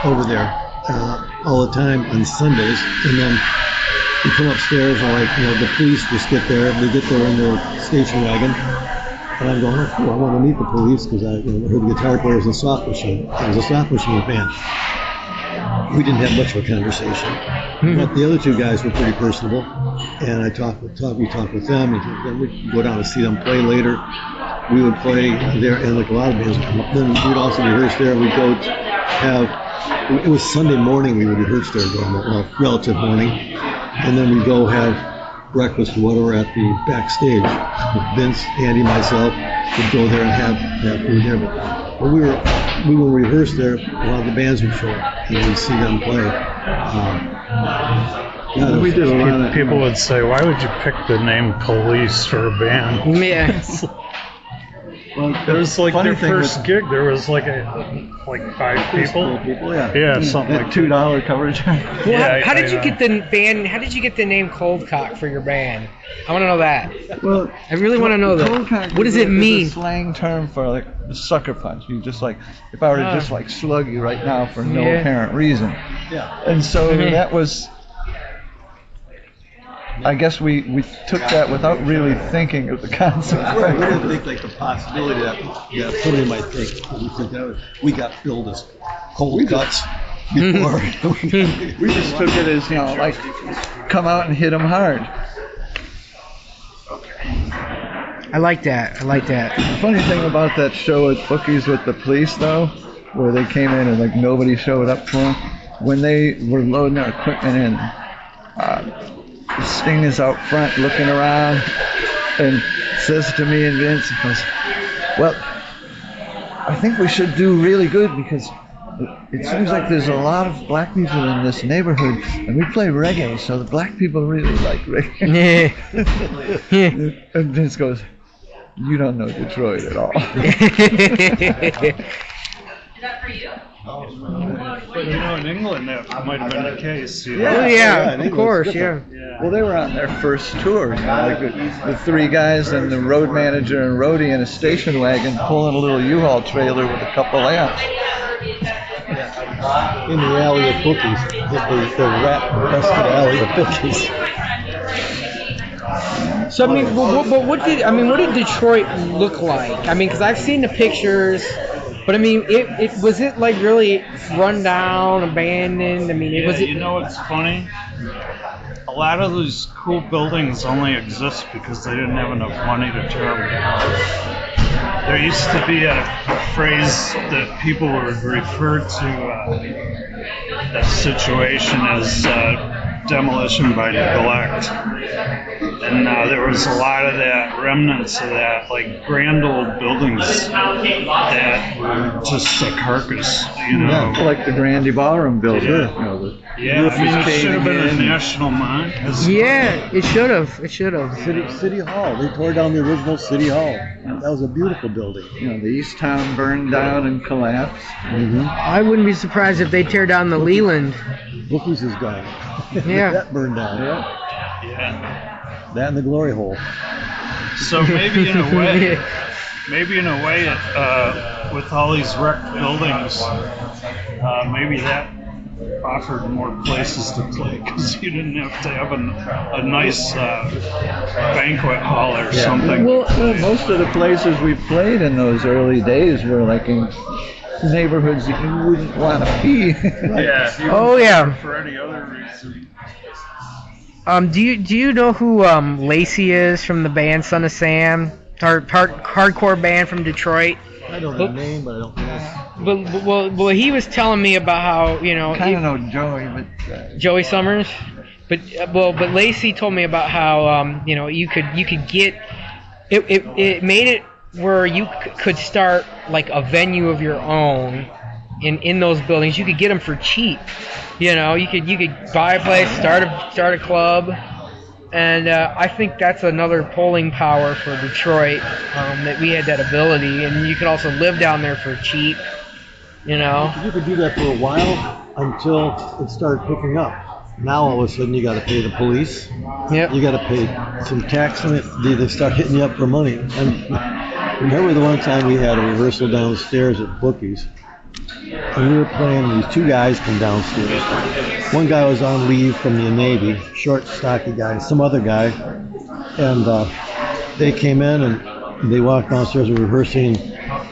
over there all the time on Sundays, and then you come upstairs, and like, you know, the police just get there. They get there in their station wagon, and I'm going, oh, cool, I want to meet the police, because I heard the guitar player was in Soft Machine. It was a Soft Machine band. We didn't have much of a conversation, but the other two guys were pretty personable, and we talked with them, and then we'd go down and see them play later. We would play there, and like a lot of bands would come up. Then we'd also rehearse there. We'd go it was Sunday morning we would rehearse there, relative morning, and then we'd go have breakfast or whatever at the backstage. Vince, Andy, myself would go there and have food there. But we would rehearse there while the bands would show up, and we'd see them play. We did a lot of people would say, "Why would you pick the name Police for a band?" Yeah. Well, It was like funny their thing first with gig. There was like 5 people. yeah. Yeah, something At like $2 coverage. Well, Yeah, how did you I- get the band? How did you get the name Coldcock for your band? I want to know that. Well, I really want to know that. Coldcock What does is it a mean? slang term for like a sucker punch. You just like, if I were to Ah. just like slug you right now for no Yeah. apparent reason. Yeah. And so Mhm. that was, I guess we took that without really thinking of the concept. Right, we didn't think like the possibility that somebody might think. We think that we got billed as cold cuts before. We just took it as, like, come out and hit them hard. I like that. I like that. The funny thing about that show at Bookies with the Police, though, where they came in and like nobody showed up for them, when they were loading their equipment in, Sting is out front looking around and says to me and Vince, he goes, well, I think we should do really good because it seems like there's a lot of black people in this neighborhood and we play reggae, so the black people really like reggae. And Vince goes, you don't know Detroit at all. Is that for you? But in England that might have been the case. You know? Oh Yeah, yeah, of course, yeah. Well, they were on their first tour, like the 3 guys and the road manager and roadie in a station wagon pulling a little U-Haul trailer with a couple amps. In the alley of Bookies, the rat-infested alley of Bookies. So I mean, but what did Detroit look like? I mean, because I've seen the pictures, but I mean, was it like really run down, abandoned? I mean, Yeah, was it? you know what's funny? A lot of these cool buildings only exist because they didn't have enough money to tear them down. There used to be a phrase that people would refer to that situation as demolition by neglect. And there was a lot of that, remnants of that, like grand old buildings that were just a carcass, you know. Like the Grandy Ballroom building. Yeah. Yeah, I mean, it should have been a national monument. Yeah, it should have. It should have. City Hall. They tore down the original City Hall. That was a beautiful building. The East Town burned down and collapsed. I wouldn't be surprised if they tear down the Leland. Bookies is gone. Yeah. That burned down. Yeah. That and the glory hole. So maybe in a way, with all these wrecked buildings, maybe that offered more places to play because you didn't have to have a nice banquet hall or something. Well, most of the places we played in those early days were like in neighborhoods that you wouldn't want to be. Yeah. Oh yeah. For any other reason. Do you know who Lacey is from the band Son of Sam? Hardcore band from Detroit. I know the name, but I don't know. Well, he was telling me about how Kind of know Joey, but Joey Summers, but Lacey told me about how you could get it made it where you could start like a venue of your own in those buildings. You could get them for cheap. You could buy a place, start a club, and I think that's another pulling power for Detroit, that we had that ability, and you could also live down there for cheap. You could do that for a while until it started picking up. Now all of a sudden you got to pay the police. Yep. You got to pay some tax on it. They start hitting you up for money. And remember the one time we had a rehearsal downstairs at Bookies, and we were playing. These 2 guys come downstairs. One guy was on leave from the Navy, short, stocky guy, and some other guy, and they came in and they walked downstairs. We were rehearsing.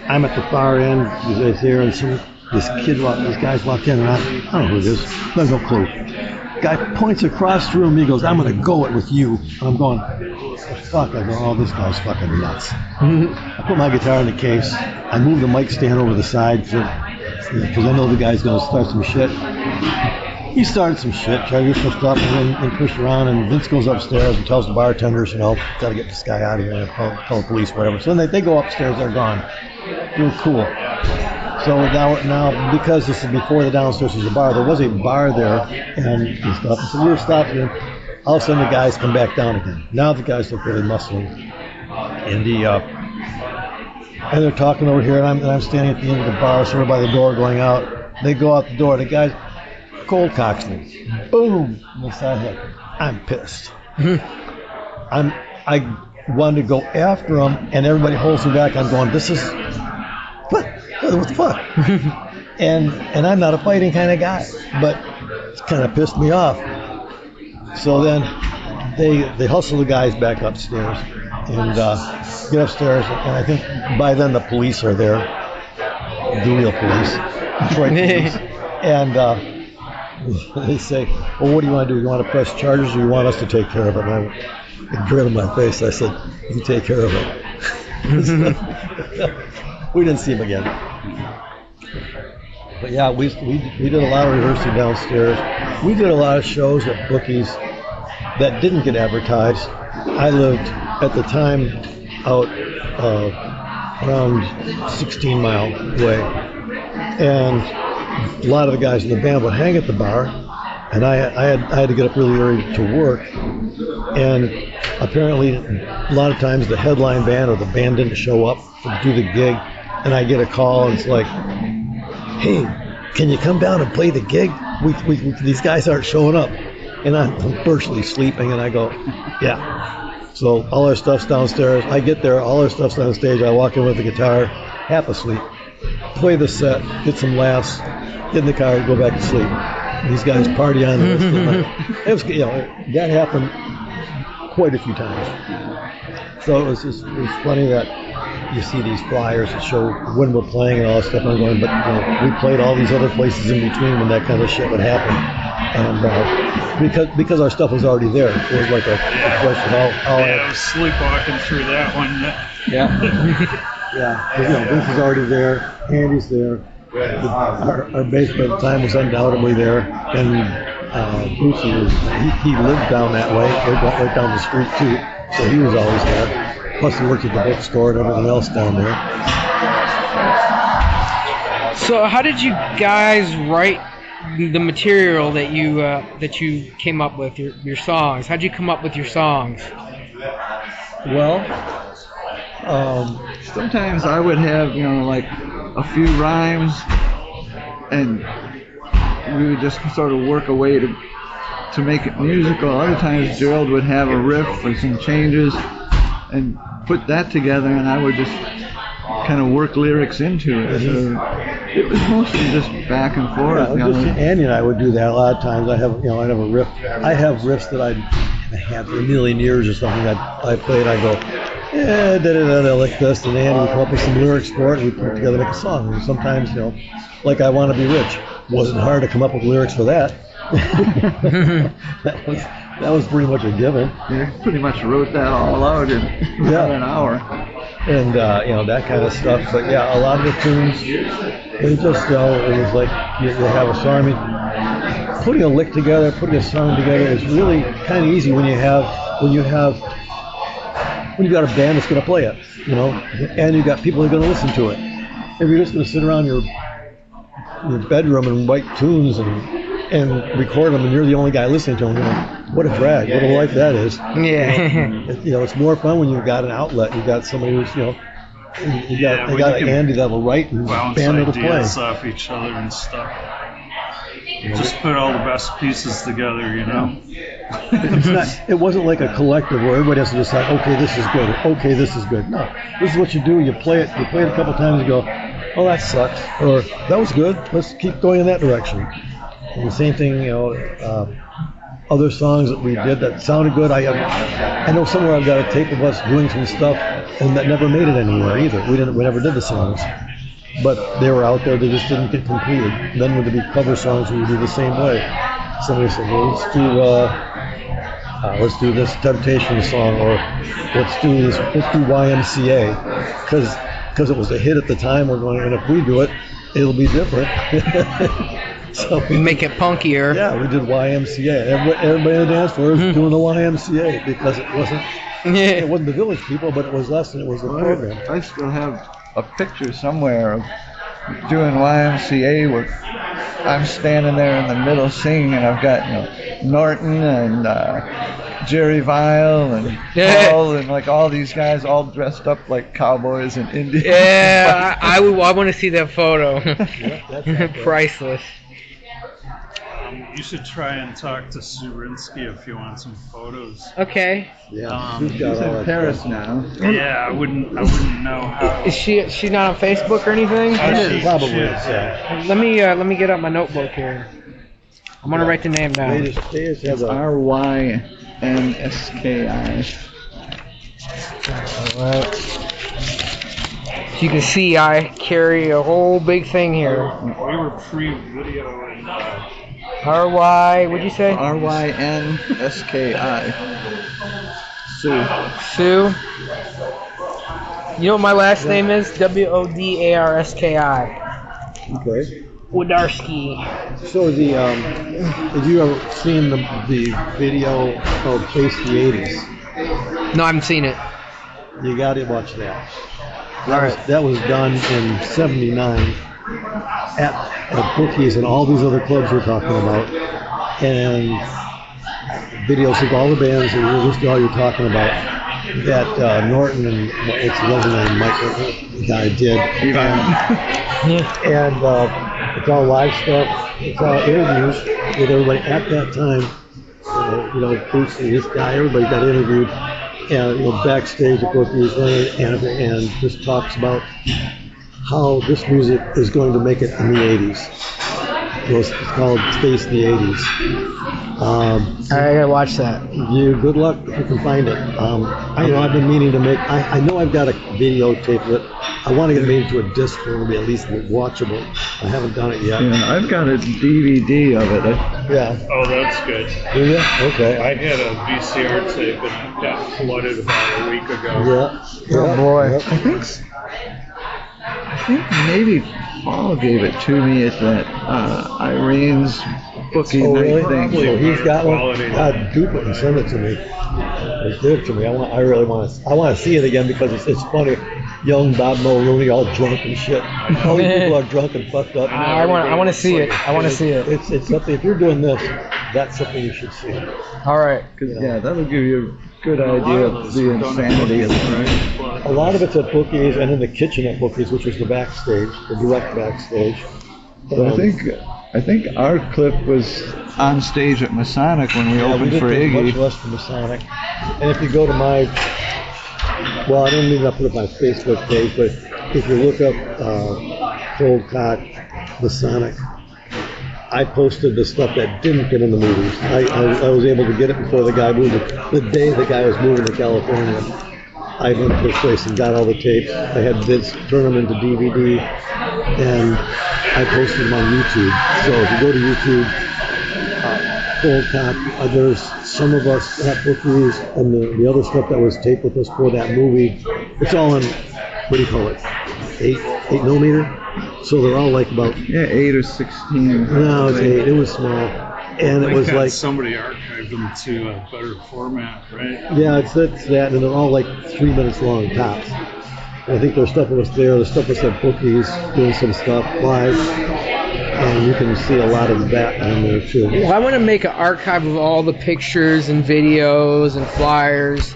I'm at the far end, right there, and these guys walked in, and I don't know who it is. I have no clue. Guy points across the room, and he goes, "I'm going to go it with you." And I'm going, "Fuck!" I go, "Oh, this guy's fucking nuts." I put my guitar in the case. I move the mic stand over the side because I know the guy's going to start some shit. He started some shit, tried to get some stuff, and then pushed around. And Vince goes upstairs and tells the bartenders, got to get this guy out of here, call the police, whatever. So then they go upstairs, they're gone. Real cool. So now, because this is before the downstairs was a bar, there was a bar there and stuff. So we were stopping. All of a sudden, the guys come back down again. Now the guys look really muscly. And and they're talking over here, and I'm standing at the end of the bar, sort of by the door going out. They go out the door, the guy Coldcocks me. Boom! On the side head. I'm pissed. I wanted to go after him, and everybody holds me back. I'm going, this is, what the fuck? and I'm not a fighting kind of guy, but it kind of pissed me off. So then they hustle the guys back upstairs and get upstairs, and I think by then the police are there, the real police, Detroit police, and they say, well, what do you want to do? You want to press charges, or you want us to take care of it? And I grin on my face. I said, you take care of it. We didn't see him again. But yeah, we did a lot of rehearsing downstairs. We did a lot of shows at bookies that didn't get advertised. I lived at the time out around 16 Mile way, and a lot of the guys in the band would hang at the bar, and I had to get up really early to work, and apparently a lot of times the headline band or the band didn't show up to do the gig, and I get a call and it's like, hey, can you come down and play the gig? These guys aren't showing up. And I'm virtually sleeping, and I go, yeah. So all our stuff's downstairs. I get there, all our stuff's on stage. I walk in with the guitar, half asleep, play the set, get some laughs, get in the car, go back to sleep. And these guys party on the rest of the night. It was, that happened quite a few times. So it was funny that you see these flyers that show when we're playing and all that stuff. And I'm going, but we played all these other places in between when that kind of shit would happen. And because our stuff was already there, it was like a question how I was sleepwalking through that one. Yeah. Yeah. Vince is already there. Andy's there. Our bass player at the time was undoubtedly there, and Bootsy he lived down that way, right down the street too, so he was always there. Plus he worked at the bookstore and everything else down there. So how did you guys write the material that you came up with, your songs? How'd you come up with your songs? Well, sometimes I would have, like a few rhymes, and we would just sort of work a way to make it musical. Other times Gerald would have a riff with some changes and put that together, and I would just kind of work lyrics into it. So it was mostly just back and forth. Andy and I would do that a lot of times. I'd have a riff. I have riffs that I've had for a million years or something that I played. I go, yeah, da-da-da-da, like this, and Andy would come up with some lyrics for it, and we'd put it together and make a song. And sometimes, like I Want to Be Rich. Wasn't hard to come up with lyrics for that. That was pretty much a given. You pretty much wrote that all out in about an hour. And that kind of stuff. But yeah, a lot of the tunes, it just it was like you have a song. I mean, putting a lick together, putting a song together is really kind of easy when you've got a band that's going to play it, and you've got people who are going to listen to it. If you're just going to sit around your bedroom and write tunes and record them, and you're the only guy listening to them, what a drag, what a life that is. Yeah. It's more fun when you've got an outlet. You've got somebody who's, you got Andy that'll write and band that'll play. Bounce ideas off each other and stuff. Just put all the best pieces together, It wasn't like a collective where everybody has to decide, okay, this is good, okay, this is good. No, this is what you do. You play it a couple times and go, oh, that sucks, or that was good, let's keep going in that direction. And the same thing, other songs that we did that sounded good. I know somewhere I've got a tape of us doing some stuff, and that never made it anywhere either. We never did the songs, but they were out there. They just didn't get completed. And then with the cover songs, we would do the same way. Somebody said, well, let's do this Temptation song, or let's do YMCA, because it was a hit at the time. We're going, and if we do it, it'll be different. So we make it punkier. Yeah, we did YMCA. Everybody in the dance floor was doing the YMCA because it wasn't the Village People, but it was us and it was the program. I still have a picture somewhere of doing YMCA where I'm standing there in the middle singing, and I've got Norton and Jerry Vile and Paul and like all these guys all dressed up like cowboys and Indians. Yeah, I want to see that photo. Priceless. You should try and talk to Surinsky if you want some photos. Okay. Yeah, She's in Paris now. Yeah, I wouldn't know how. Is she's not on Facebook or anything? Probably. Yeah. Let me get out my notebook here. I'm gonna write the name down. They just have a RYNSKI. Alright. So you can see I carry a whole big thing here. We were pre-video and RY, what'd you say? RYNSKI. Sue. You know what my last name is? WODARSKI. Okay. Wodarski. So the have you ever seen the video called Face the 80s? No, I haven't seen it. You got to watch that. Alright. That was done in '79 at Bookies and all these other clubs we're talking about, and videos of all the bands and just all you're talking about that Norton and it's legendary Michael guy did, and it's all live stuff. It's all interviews with everybody at that time. Bruce and this guy, everybody got interviewed. And backstage at Bookies and just talks about how this music is going to make it in the 80s. It's called Face the 80s. I gotta watch that. Good luck if you can find it. I've been meaning to make. I know I've got a videotape of it. I want to get it made into a disc for it to be at least watchable. I haven't done it yet. Yeah, I've got a DVD of it. Yeah. oh, that's good. Do you? Okay. I had a VCR tape and it got flooded about a week ago. Yeah. Oh boy. Yep. I think maybe Paul gave it to me at that Irene's bookie Oh, night really? thing. So he's got one. Quality. God, dupe it and send it to me. Give it to me. I really want to. I want to see it again because it's funny. Young Bob Mulrooney all drunk and shit. All these people are drunk and fucked up. I want to see it. I want to see it. It's something. If you're doing this, that's something you should see. All right. Yeah, that'll give you a good idea of the insanity of it. A lot of it's at Bookies and in the kitchen at Bookies, which was the backstage, the direct backstage. But I think our clip was on stage at Masonic when we opened did for much Iggy. less for Masonic. And if you go to my, well, I don't need to put it on my Facebook page, but if you look up Coldcock, Masonic, I posted the stuff that didn't get in the movies. I was able to get it before the guy moved. The day the guy was moving to California, I went to his place and got all the tapes. I had this, turn them into DVD, and I posted them on YouTube. So if you go to YouTube, Coldcock, there's some of us at Bookies, and the other stuff that was taped with us for that movie. It's all in, what do you call it? 8 millimeter. So they're all like about 8 or 16. No, it's 8. It was small, and it was like somebody archived them to a better format, right? yeah, it's that, and they're all like 3 minutes long tops. And I think there's stuff that was there. The stuff was at Bookies doing some stuff live, and you can see a lot of that on there too. Well, I want to make an archive of all the pictures and videos and flyers.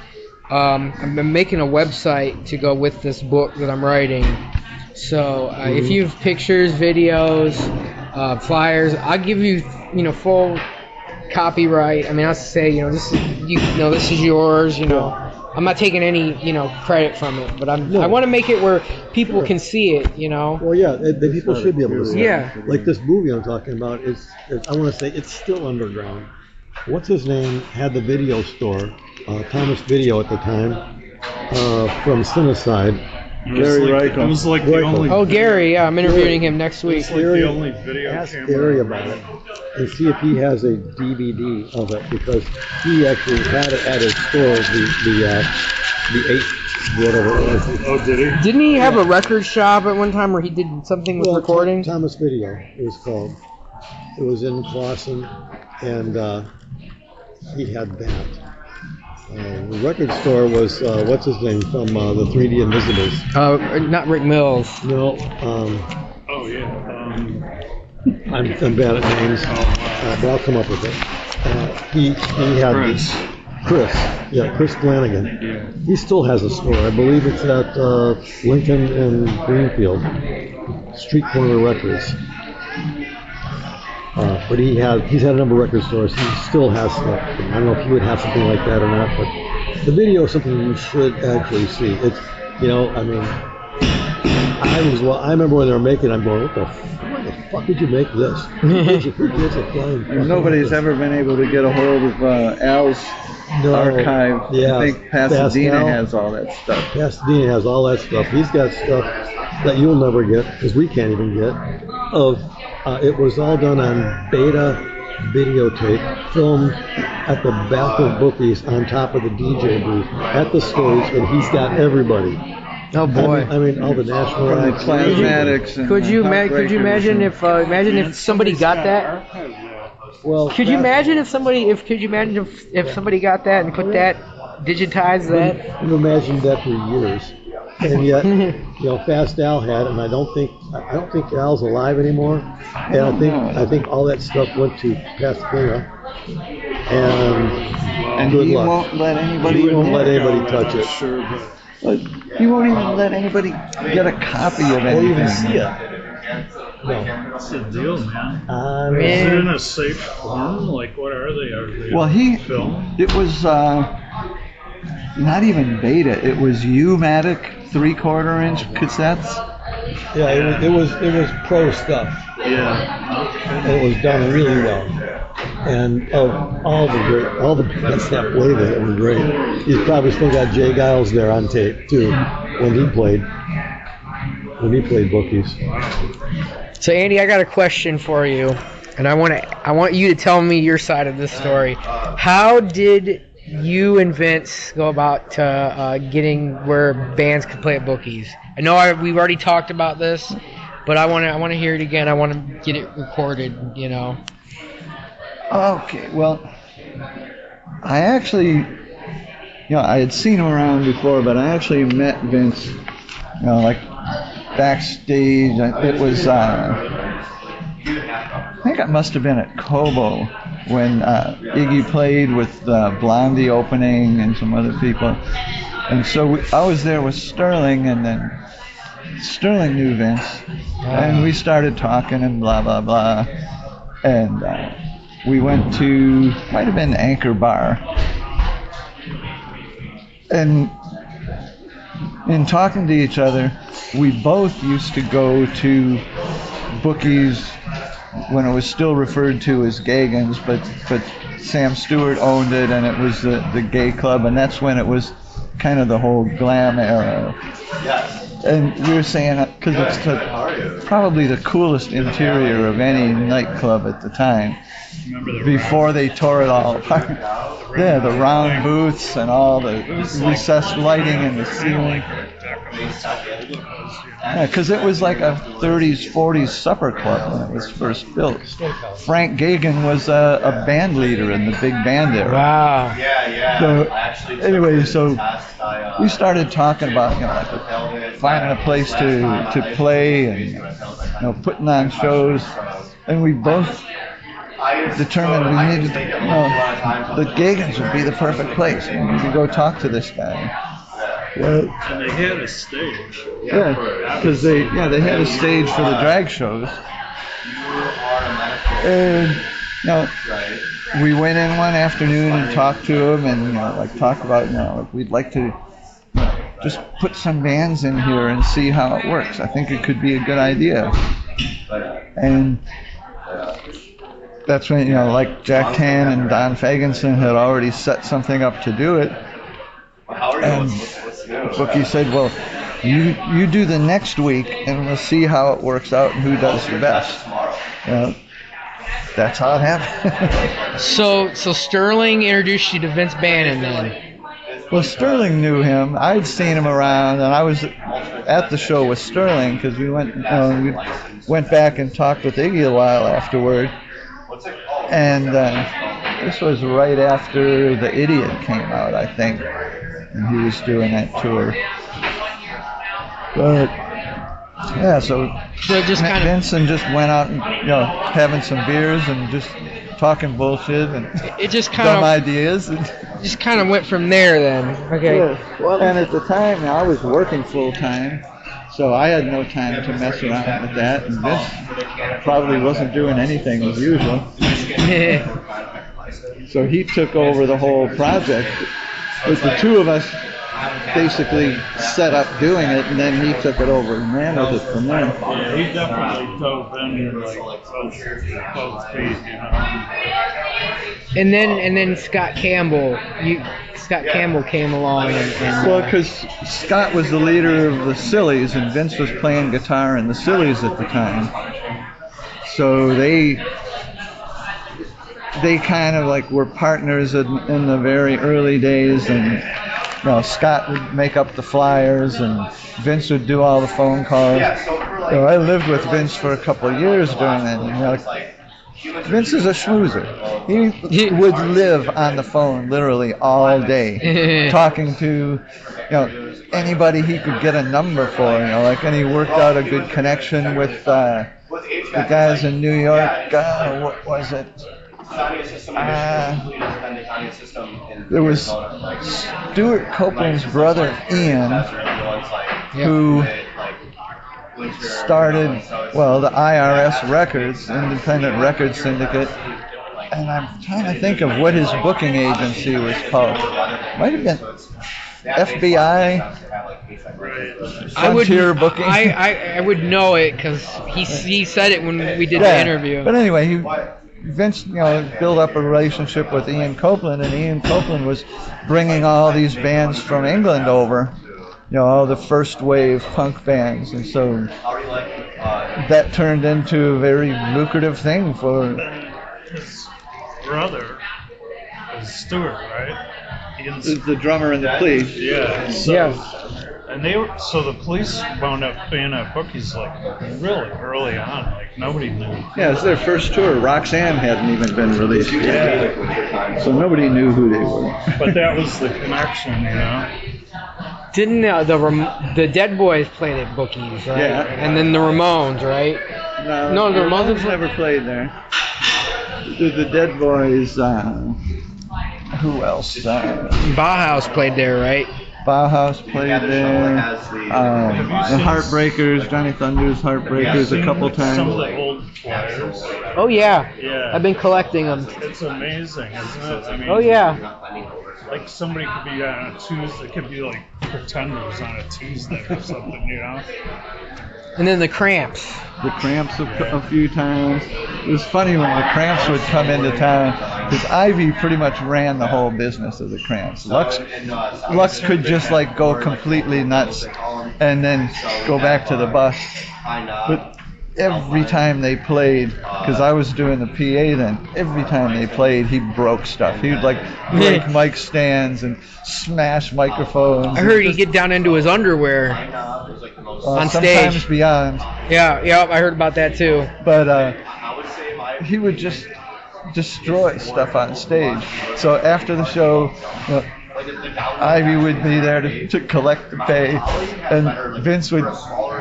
I'm making a website to go with this book that I'm writing. So if you have pictures, videos, flyers, I'll give you, full copyright. I mean, I'll say, this is yours. I'm not taking any, credit from it, but I want to make it where people can see it. Well, yeah, the people should be able to see Yeah. it. Like this movie I'm talking about is I want to say it's still underground. What's his name had the video store, Thomas Video at the time, from Cinecide. Gary It was like the only. Oh, Gary, yeah, I'm interviewing him next week. It's like the only video Ask camera. Gary about it and see if he has a DVD of it, because he actually had it at his store, the 8 whatever it was. Oh, did he? Didn't he have a record shop at one time where he did something with recording? Thomas Video, it was called. It was in Clawson, and he had that. The record store was, what's his name, from the 3D Invisibles. Not Rick Mills. No, Oh, yeah. I'm bad at names, but I'll come up with it. He had Chris. Chris Flanagan. He still has a store. I believe it's at Lincoln and Greenfield, Street Corner Records. But he's had a number of record stores. He still has stuff. I don't know if he would have something like that or not, but the video is something you should actually see. It's, I mean, I remember when they were making it, I'm going, what the fuck did you make this? Who gives a flying Nobody's ever been able to get a hold of Al's archive. Yeah, I think Pasadena has all that stuff. Pasadena has all that stuff. He's got stuff that you'll never get, because we can't even get. It was all done on beta videotape, filmed at the back of Bookies on top of the DJ booth at the stage, and he's got everybody. Oh boy! I mean all the national acts. Could you imagine if somebody got that? Well, could you imagine if somebody got that and put that, digitized that? I've imagined that for years, and yet Fast Al had it, and I don't think Al's alive anymore, and I think all that stuff went to Pasadena, and good he luck. Won't let anybody. He won't let anybody touch it. Sure, But he won't even let anybody get a copy of anything. Or even see it. No. What's the deal, man? Is it in a safe form? Like, what are they? Are they film? It was not even beta. It was U-Matic 3/4 inch cassettes. Yeah, it was pro stuff. Yeah. And it was done really well. And all the bands that played it were great. He's probably still got Jay Giles there on tape too when he played Bookies. So Andy, I got a question for you, and I want you to tell me your side of this story. How did you and Vince go about getting where bands could play at Bookies? I know we've already talked about this, but I want to hear it again. I want to get it recorded. Okay, well, I actually, I had seen him around before, but I actually met Vince, like backstage. It was, I think it must have been at Kobo when Iggy played with Blondie opening and some other people. And so I was there with Sterling, and then Sterling knew Vince, and we started talking and blah, blah, blah. And we went to, might have been Anchor Bar. And in talking to each other, we both used to go to Bookies when it was still referred to as Gagan's, but Sam Stewart owned it, and it was the gay club, and that's when it was kind of the whole glam era. And we were saying, because it's probably the coolest interior of any nightclub at the time, before they tore it all apart. Yeah, the round booths and all the recessed lighting in the ceiling. Yeah, because it was like a 30s, 40s supper club when it was first built. Frank Gagan was a band leader in the big band era. Wow. So, anyway, so we started talking about, like finding a place to play and, putting on shows. And we both determined we needed the Gagans would be the perfect place. We could go talk to this guy. And they had a stage. Yeah, because they had a stage for the drag shows. And we went in one afternoon and talked to him, and talked about we'd like to just put some bands in here and see how it works. I think it could be a good idea. And that's when like Jack Tan and Don Fagenson had already set something up to do it. And Bookie said, well, you do the next week, and we'll see how it works out and who does the best. That's how it happened. So Sterling introduced you to Vince Bannon then? Well, Sterling knew him. I'd seen him around, and I was at the show with Sterling because we went back and talked with Iggy a while afterward. And this was right after The Idiot came out, I think. And he was doing that tour. But so just kind of Vincent just went out and having some beers and just talking bullshit and It just dumb kind of ideas. And, went from there then. Okay. yeah. Well, and at the time, I was working full time, so I had no time to mess around with that. And Vince probably wasn't doing anything as usual. So he took over the whole project. With the two of us basically set up doing it, and then he took it over and ran with it from there. Yeah, he definitely dove in like both feet, you know. And then Scott Campbell came along and Well, because Scott was the leader of the Sillies, and Vince was playing guitar in the Sillies at the time. So they kind of like were partners in the very early days, and Scott would make up the flyers, and Vince would do all the phone calls. So I lived with Vince for a couple of years during that. And Vince is a schmoozer. He would live on the phone literally all day, talking to anybody he could get a number for. And he worked out a good connection with the guys in New York. What was it? There was Stuart Copeland's brother Ian, who started, the IRS Records, Independent Record Syndicate, and I'm trying to think of what his booking agency was called. Might have been FBI. Frontier Booking. I would know it because he said it when we did the interview. But anyway, Vince, built up a relationship with Ian Copeland, and Ian Copeland was bringing all these bands from England over, all the first wave punk bands, and so that turned into a very lucrative thing for. His brother is Stuart, right? Ian's the drummer in the Police. Yeah. So, and so the Police wound up being at Bookie's like really early on. Like nobody knew. Yeah, it's their first tour. Roxanne hadn't even been released yet. Yeah. So nobody knew who they were. But that was the connection, Didn't the Dead Boys played at Bookie's, right? Yeah. And then the Ramones, right? No, the Ramones never played there. The Dead Boys. Who else? Bauhaus played there, right? Bauhaus played there. The Heartbreakers, Johnny Thunder's Heartbreakers, a couple times. Some of the old flyers. Oh yeah. Yeah. I've been collecting them. It's amazing, isn't it? I mean, oh yeah. Like somebody could be on a Tuesday, it could be like Pretenders on a Tuesday or something, And then the Cramps. The Cramps a few times. It was funny when the Cramps would come into town, because Ivy pretty much ran the whole business of the Cramps. Lux could just like go completely nuts and then go back to the bus. But every time they played, because I was doing the PA then, every time they played, he broke stuff. He would like break mic stands and smash microphones. I heard he'd get down into his underwear on stage. Sometimes beyond. Yeah, I heard about that too. But he would just destroy stuff on stage. So after the show, Ivy would be there to collect the pay, and Vince would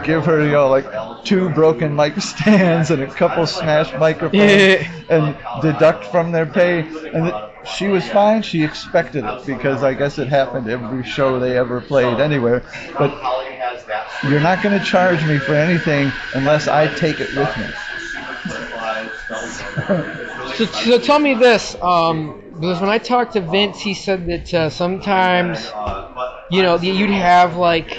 give her, like 2 broken mic stands and a couple smashed microphones and deduct from their pay. And she was fine. She expected it because I guess it happened every show they ever played anywhere. But you're not going to charge me for anything unless I take it with me. So tell me this, because when I talked to Vince, he said that sometimes, you'd have like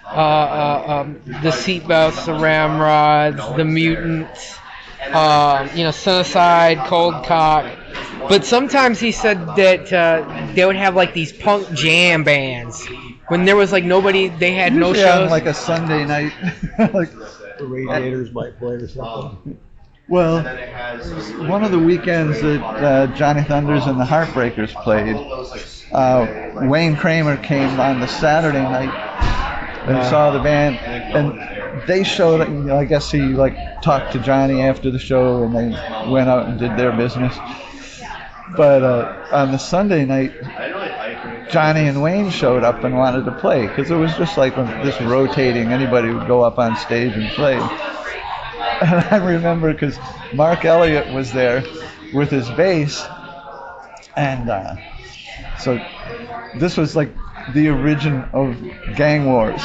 the Seatbelts, the Ramrods, the Mutants, Sunnyside, Coldcock, but sometimes he said that they would have like these punk jam bands when there was like nobody, they had no shows. On like a Sunday night, like the Radiators might play or something. Well, one of the weekends that Johnny Thunders and the Heartbreakers played, Wayne Kramer came on the Saturday night and saw the band, and they showed, I guess he like talked to Johnny after the show, and they went out and did their business. But on the Sunday night, Johnny and Wayne showed up and wanted to play, because it was just like this rotating, anybody would go up on stage and play. And I remember because Mark Elliott was there, with his bass, and so this was like the origin of Gang Wars,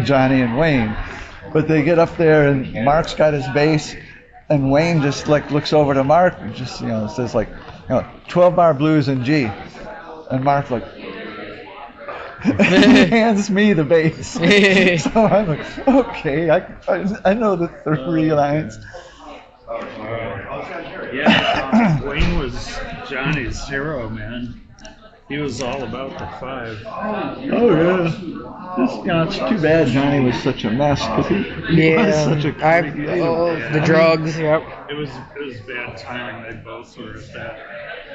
Johnny and Wayne. But they get up there and Mark's got his bass, and Wayne just like looks over to Mark and just says like 12-bar blues in G, and Mark like he hands me the bass. So I'm like, okay, I know the 3 lines. Yeah, Wayne was Johnny's hero, man. He was all about the 5. Oh yeah. It's too bad Johnny was such a mess because he was such a crazy idiot. The drugs. Yep. It was bad timing. They both were at that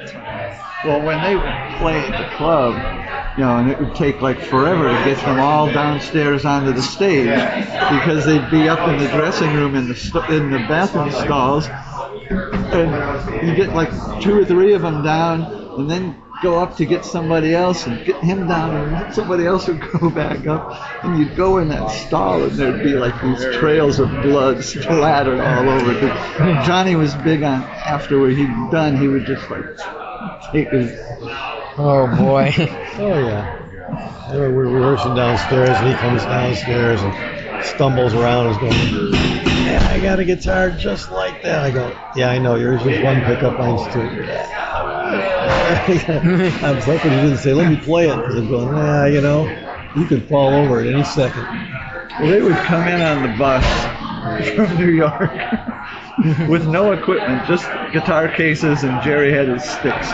time. Well, when they would play at the club, and it would take like forever to get them all downstairs onto the stage because they'd be up in the dressing room in the bathroom stalls, and you get like 2 or 3 of them down, and then go up to get somebody else and get him down, and somebody else would go back up, and you'd go in that stall and there'd be like these trails of blood splattered all over. Johnny was big on after he'd done, he would just like take his... Oh boy. Oh yeah. We're rehearsing downstairs, and he comes downstairs and stumbles around and is going, "Man, I got a guitar just like that." I go, "Yeah, I know, yours is 1 pickup, mine's 2. I'm hoping he didn't say, "Let me play it," because I'm going, you could fall over at any second. Well, they would come in on the bus from New York with no equipment, just guitar cases, and Jerry had his sticks.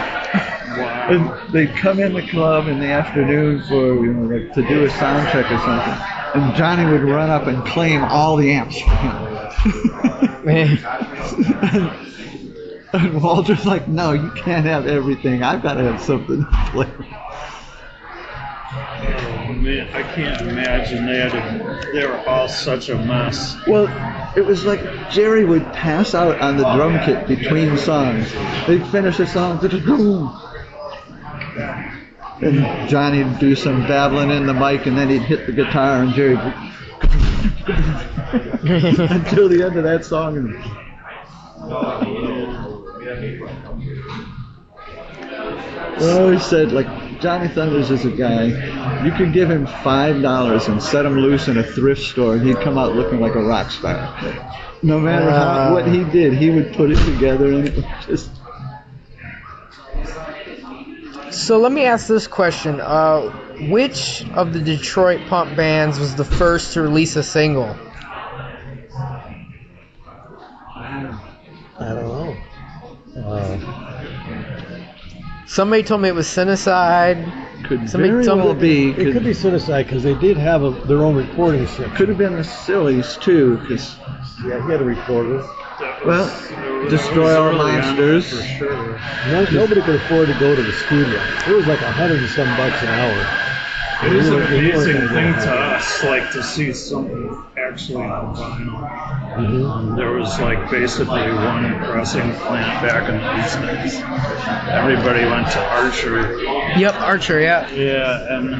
Wow. And they'd come in the club in the afternoon for like to do a sound check or something, and Johnny would run up and claim all the amps for him. And Walter's like, "No, you can't have everything. I've got to have something to play." Oh man, I can't imagine they were all such a mess. Well, it was like Jerry would pass out on the drum kit between songs. They'd finish a song, boom, and Johnny'd do some babbling in the mic, and then he'd hit the guitar, and Jerry would until the end of that song. And well, he said, like, Johnny Thunders is a guy, you could give him $5 and set him loose in a thrift store, and he'd come out looking like a rock star. No matter what he did, he would put it together, and it was just... So let me ask this question. Which of the Detroit punk bands was the first to release a single? I don't know. Somebody told me it was Cinecide. Could very well be. It could be Cinecide because they did have their own recording section. Could have been the Sillies too, because he had a recorder. Well, Destroy All Monsters. For sure. Nobody could afford to go to the studio. It was like $100 and some bucks an hour. It was an amazing thing to us, like to see something actually on vinyl. Mm-hmm. There was like basically one pressing plant back in those days. Everybody went to Archer. Yep, Archer, yeah. Yeah, and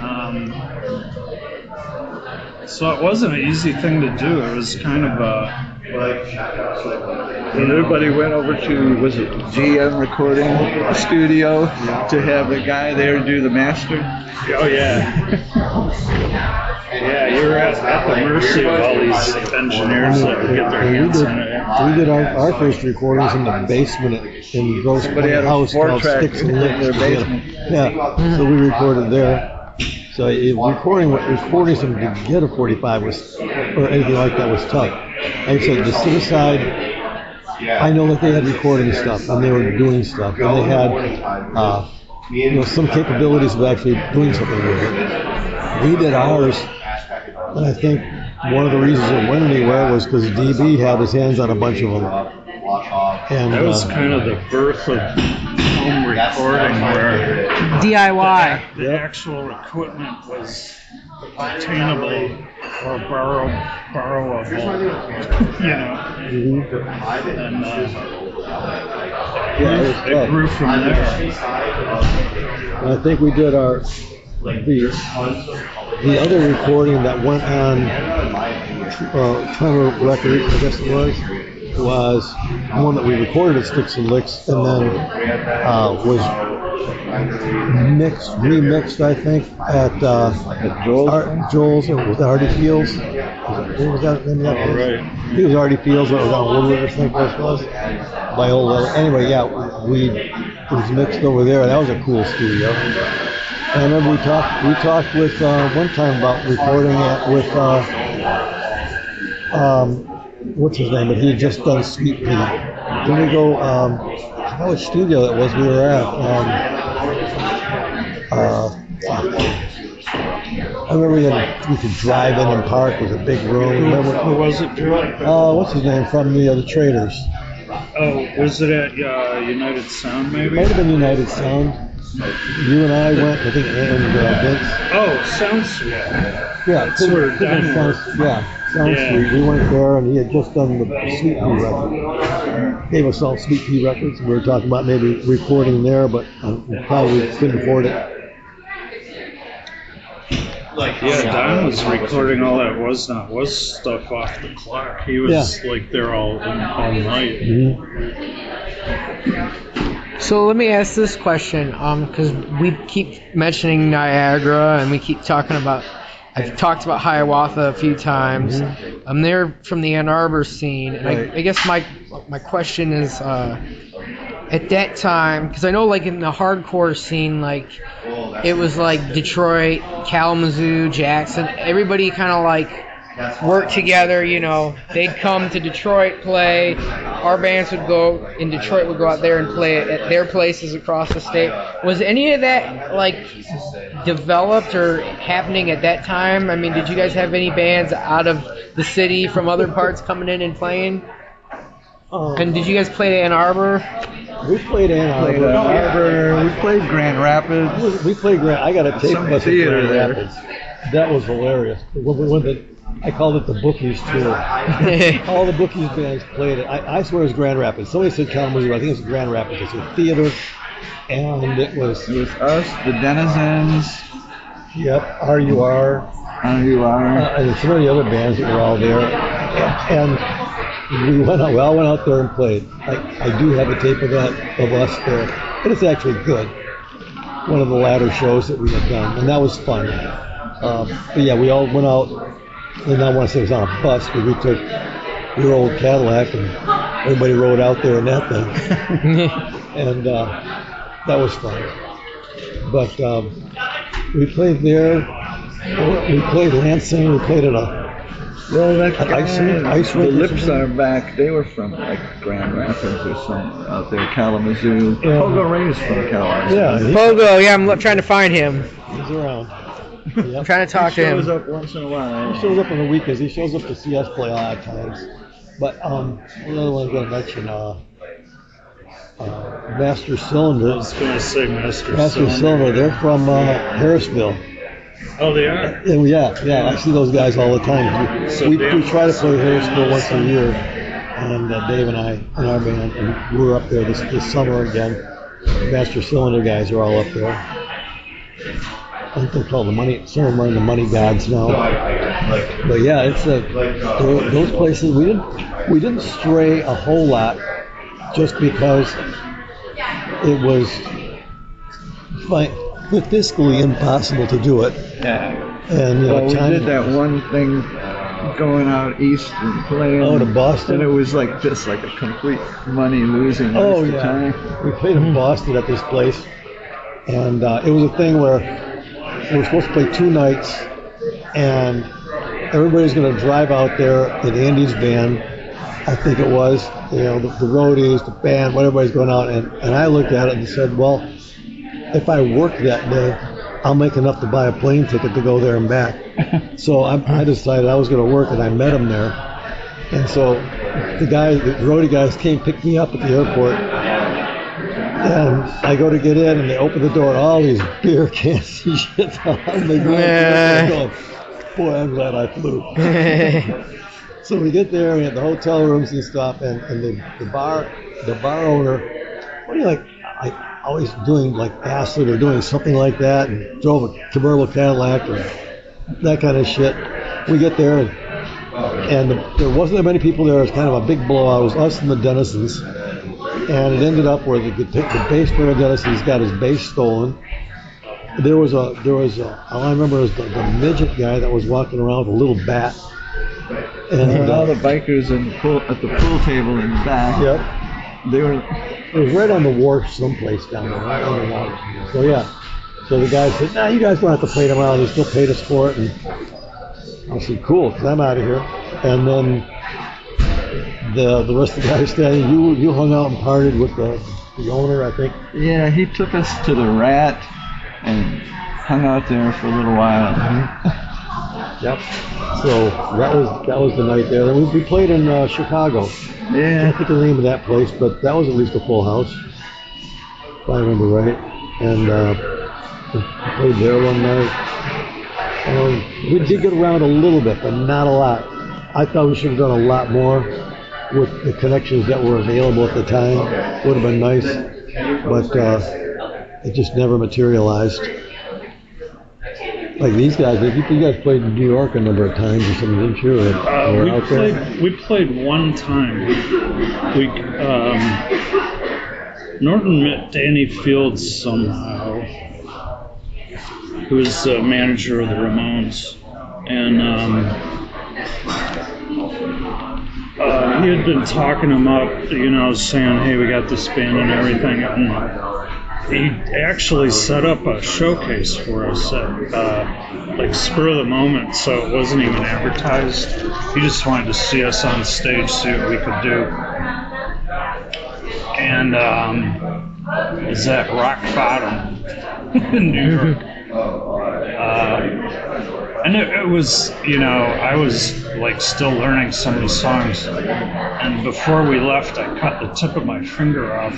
so it wasn't an easy thing to do. It was kind of and everybody went over to, was it GM Recording Studio, to have the guy there do the master? Oh yeah. Yeah, you were at the mercy of all these engineers that would get their hands on it. We did our first recordings in the basement in Gross Point House called Sticks and Licks. in their basement. Yeah, so we recorded there. So recording something to get a 45 was, or anything like that, was tough. And so the Suicide, I know that they had recording stuff and they were doing stuff, and they had some capabilities of actually doing something with it. We did ours, and I think one of the reasons it went anywhere was because DB had his hands on a bunch of them. And that was kind of the birth of home recording, where DIY. The actual equipment was obtainable or borrowable, and it grew from there. I think we did the other recording that went on Tremor Records, I guess it was. was one that we recorded at Sticks and Licks, and then was remixed, I think, at Joel's. It was Artie Fields. What was that name of that place? Right. I think it was Artie Fields. It was on Woodward, I think it was. By old level. Anyway, yeah, it was mixed over there. That was a cool studio. And I remember we talked with one time about recording it with what's his name? But he had just done Sweet Pea. Then we go. I forgot which studio it was we were at. I remember we could drive in and park. It was a big room. Who was it, Drew? What's his name from the Traders? Oh, was it at United Sound, maybe? Might have been United Sound. You and I went, I think, and Vince. Oh, Sound Suite. Yeah, That's where Don worked. Sound Suite. We went there, and he had just done the Sweet Pea record. Gave us all Sweet Pea records. We were talking about maybe recording there, but probably couldn't afford it. Yeah, Don was recording all that was stuff off the clock. He was like there all night. Mm-hmm. So let me ask this question, because we keep mentioning Niagara, and we keep talking about. I've talked about Hiawatha a few times. Mm-hmm. They're from the Ann Arbor scene, and Right. I guess my question is, at that time, because I know like in the hardcore scene, like it was like Detroit, Kalamazoo, Jackson, everybody kind of like worked together, you know. They'd come to Detroit, play, our bands would go, in Detroit would go out there and play at their places across the state. Was any of that like developed or happening at that time? I mean, did you guys have any bands out of the city from other parts coming in and playing? And did you guys play Ann Arbor? We played Ann Arbor. We played Grand Rapids. We played Grand. I got a tape Some of us at theater Grand there. Rapids. That was hilarious. I called it the Bookies tour. All the Bookies bands played it. I swear it was Grand Rapids. Somebody said Kalamazoo. I think it was Grand Rapids. It's a theater, and it was us, the Denizens. Yep, RUR. And some of the other bands that were all there. And we all went out there and played. I do have a tape of that, of us there. And it's actually good. One of the latter shows that we had done. And that was fun. But yeah, we all went out, and I want to say it was on a bus, but we took your old Cadillac, and everybody rode out there in that thing. And that was fun. But we played there. We played Lansing. We played at a ice rink. The Lips Are Back. They were from like Grand Rapids or somewhere out there, Kalamazoo. Yeah. Pogo Ray's from Kalamazoo. Yeah, Pogo, yeah, I'm trying to find him. he's around. I'm trying to talk to He him. shows up once in a while. He shows up on the weekends. He shows up to see us play a lot of times. But another one I'm going to mention, Master I Cylinder. was going to say Master Cylinder. They're from Harrisville. Oh, they are? And yeah. I see those guys all the time. We try to play Harrisville once a year. And Dave and I and our band, and we're up there this summer again. The Master Cylinder guys are all up there. I think they're called some of them are in the Money Gods now. But yeah, it's those places. We didn't stray a whole lot, just because it was fiscally impossible to do it. Yeah. And we did that one thing going out east and playing. To Boston. And it was like just like a complete money losing waste of time. We played in Boston at this place, and it was a thing where we were supposed to play 2 nights, and everybody's going to drive out there in Andy's van, I think it was, the roadies, the band, everybody's going out, and I looked at it and said, well, if I work that day, I'll make enough to buy a plane ticket to go there and back. So I decided I was going to work, and I met him there. And so the roadie guys came pick me up at the airport. And I go to get in, and they open the door, and all these beer cans and shit on the ground. Going, boy, I'm glad I flew. So we get there, we have the hotel rooms and stuff, and the bar owner, what do you like always doing like acid or doing something like that, and drove a convertible Cadillac or that kind of shit. We get there, and and there wasn't that many people there. It was kind of a big blowout. It was us and the Dennisons, and it ended up where the bass player Dennison's got his bass stolen. There was all I remember was the midget guy that was walking around with a little bat. And all the bikers at the pool table in the back. Yep. It was right on the wharf someplace down there, right on the water. So yeah. So the guy said, "Nah, you guys don't have to play tomorrow." They still paid us for it, and I said, "Cool, because I'm out of here." And then the rest of the guys standing, you hung out and partied with the owner, I think. Yeah, he took us to the Rat and hung out there for a little while. Yep. So that was the night there. Then we played in Chicago. Yeah. I can't think of the name of that place, but that was at least a full house, if I remember right. And we played there one night. We did get around a little bit, but not a lot. I thought we should have done a lot more with the connections that were available at the time. Would have been nice, but it just never materialized. Like these guys, you guys played in New York a number of times or something, didn't you? We played one time. Norton met Danny Fields somehow, who was the manager of the Ramones, and he had been talking him up, saying, "Hey, we got this band and everything." And he actually set up a showcase for us at spur of the moment, so it wasn't even advertised. He just wanted to see us on stage, see what we could do. And it was at Rock Bottom in New York. And it was, I was still learning some of the songs. And before we left, I cut the tip of my finger off.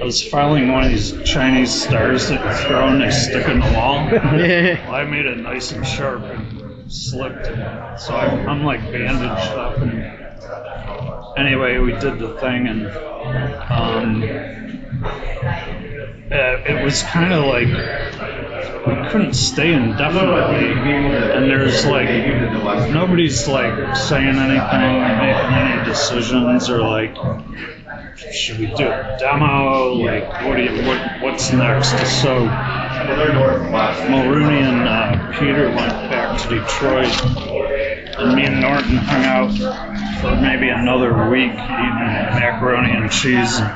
I was filing one of these Chinese stars that you throw and they stick in the wall. Well, I made it nice and sharp and slipped. So I'm bandaged up. And anyway, we did the thing, and it was kind of like we couldn't stay indefinitely, and there's nobody's saying anything or making any decisions or should we do a demo? What's next? So Mulrooney and Peter went back to Detroit, and me and Norton hung out for maybe another week eating macaroni and cheese and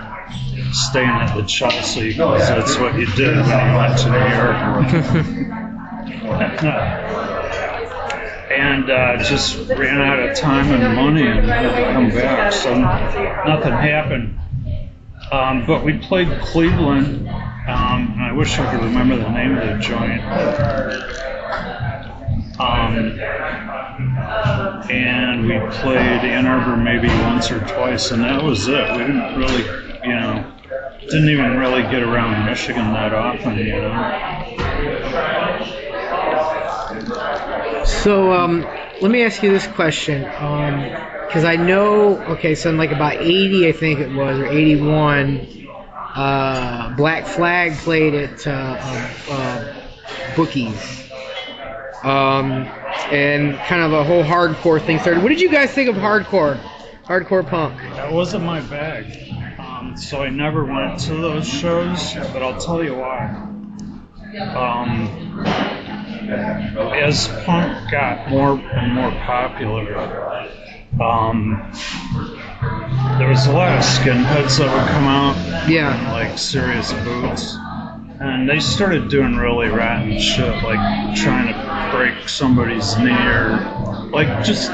staying at the Chelsea, because that's what you did when you went to New York. And just ran out of time and money and had to come back, so nothing happened. But we played Cleveland, and I wish I could remember the name of the joint. And we played Ann Arbor maybe once or twice, and that was it. We didn't really, didn't even really get around Michigan that often, So let me ask you this question, because I know, so in about 80, I think it was, or 81, Black Flag played at Bookies, and kind of a whole hardcore thing started. What did you guys think of hardcore punk? That wasn't my bag, so I never went to those shows, but I'll tell you why. As punk got more and more popular, there was a lot of skinheads that would come out, Serious Boots, and they started doing really rotten shit, trying to break somebody's knee or just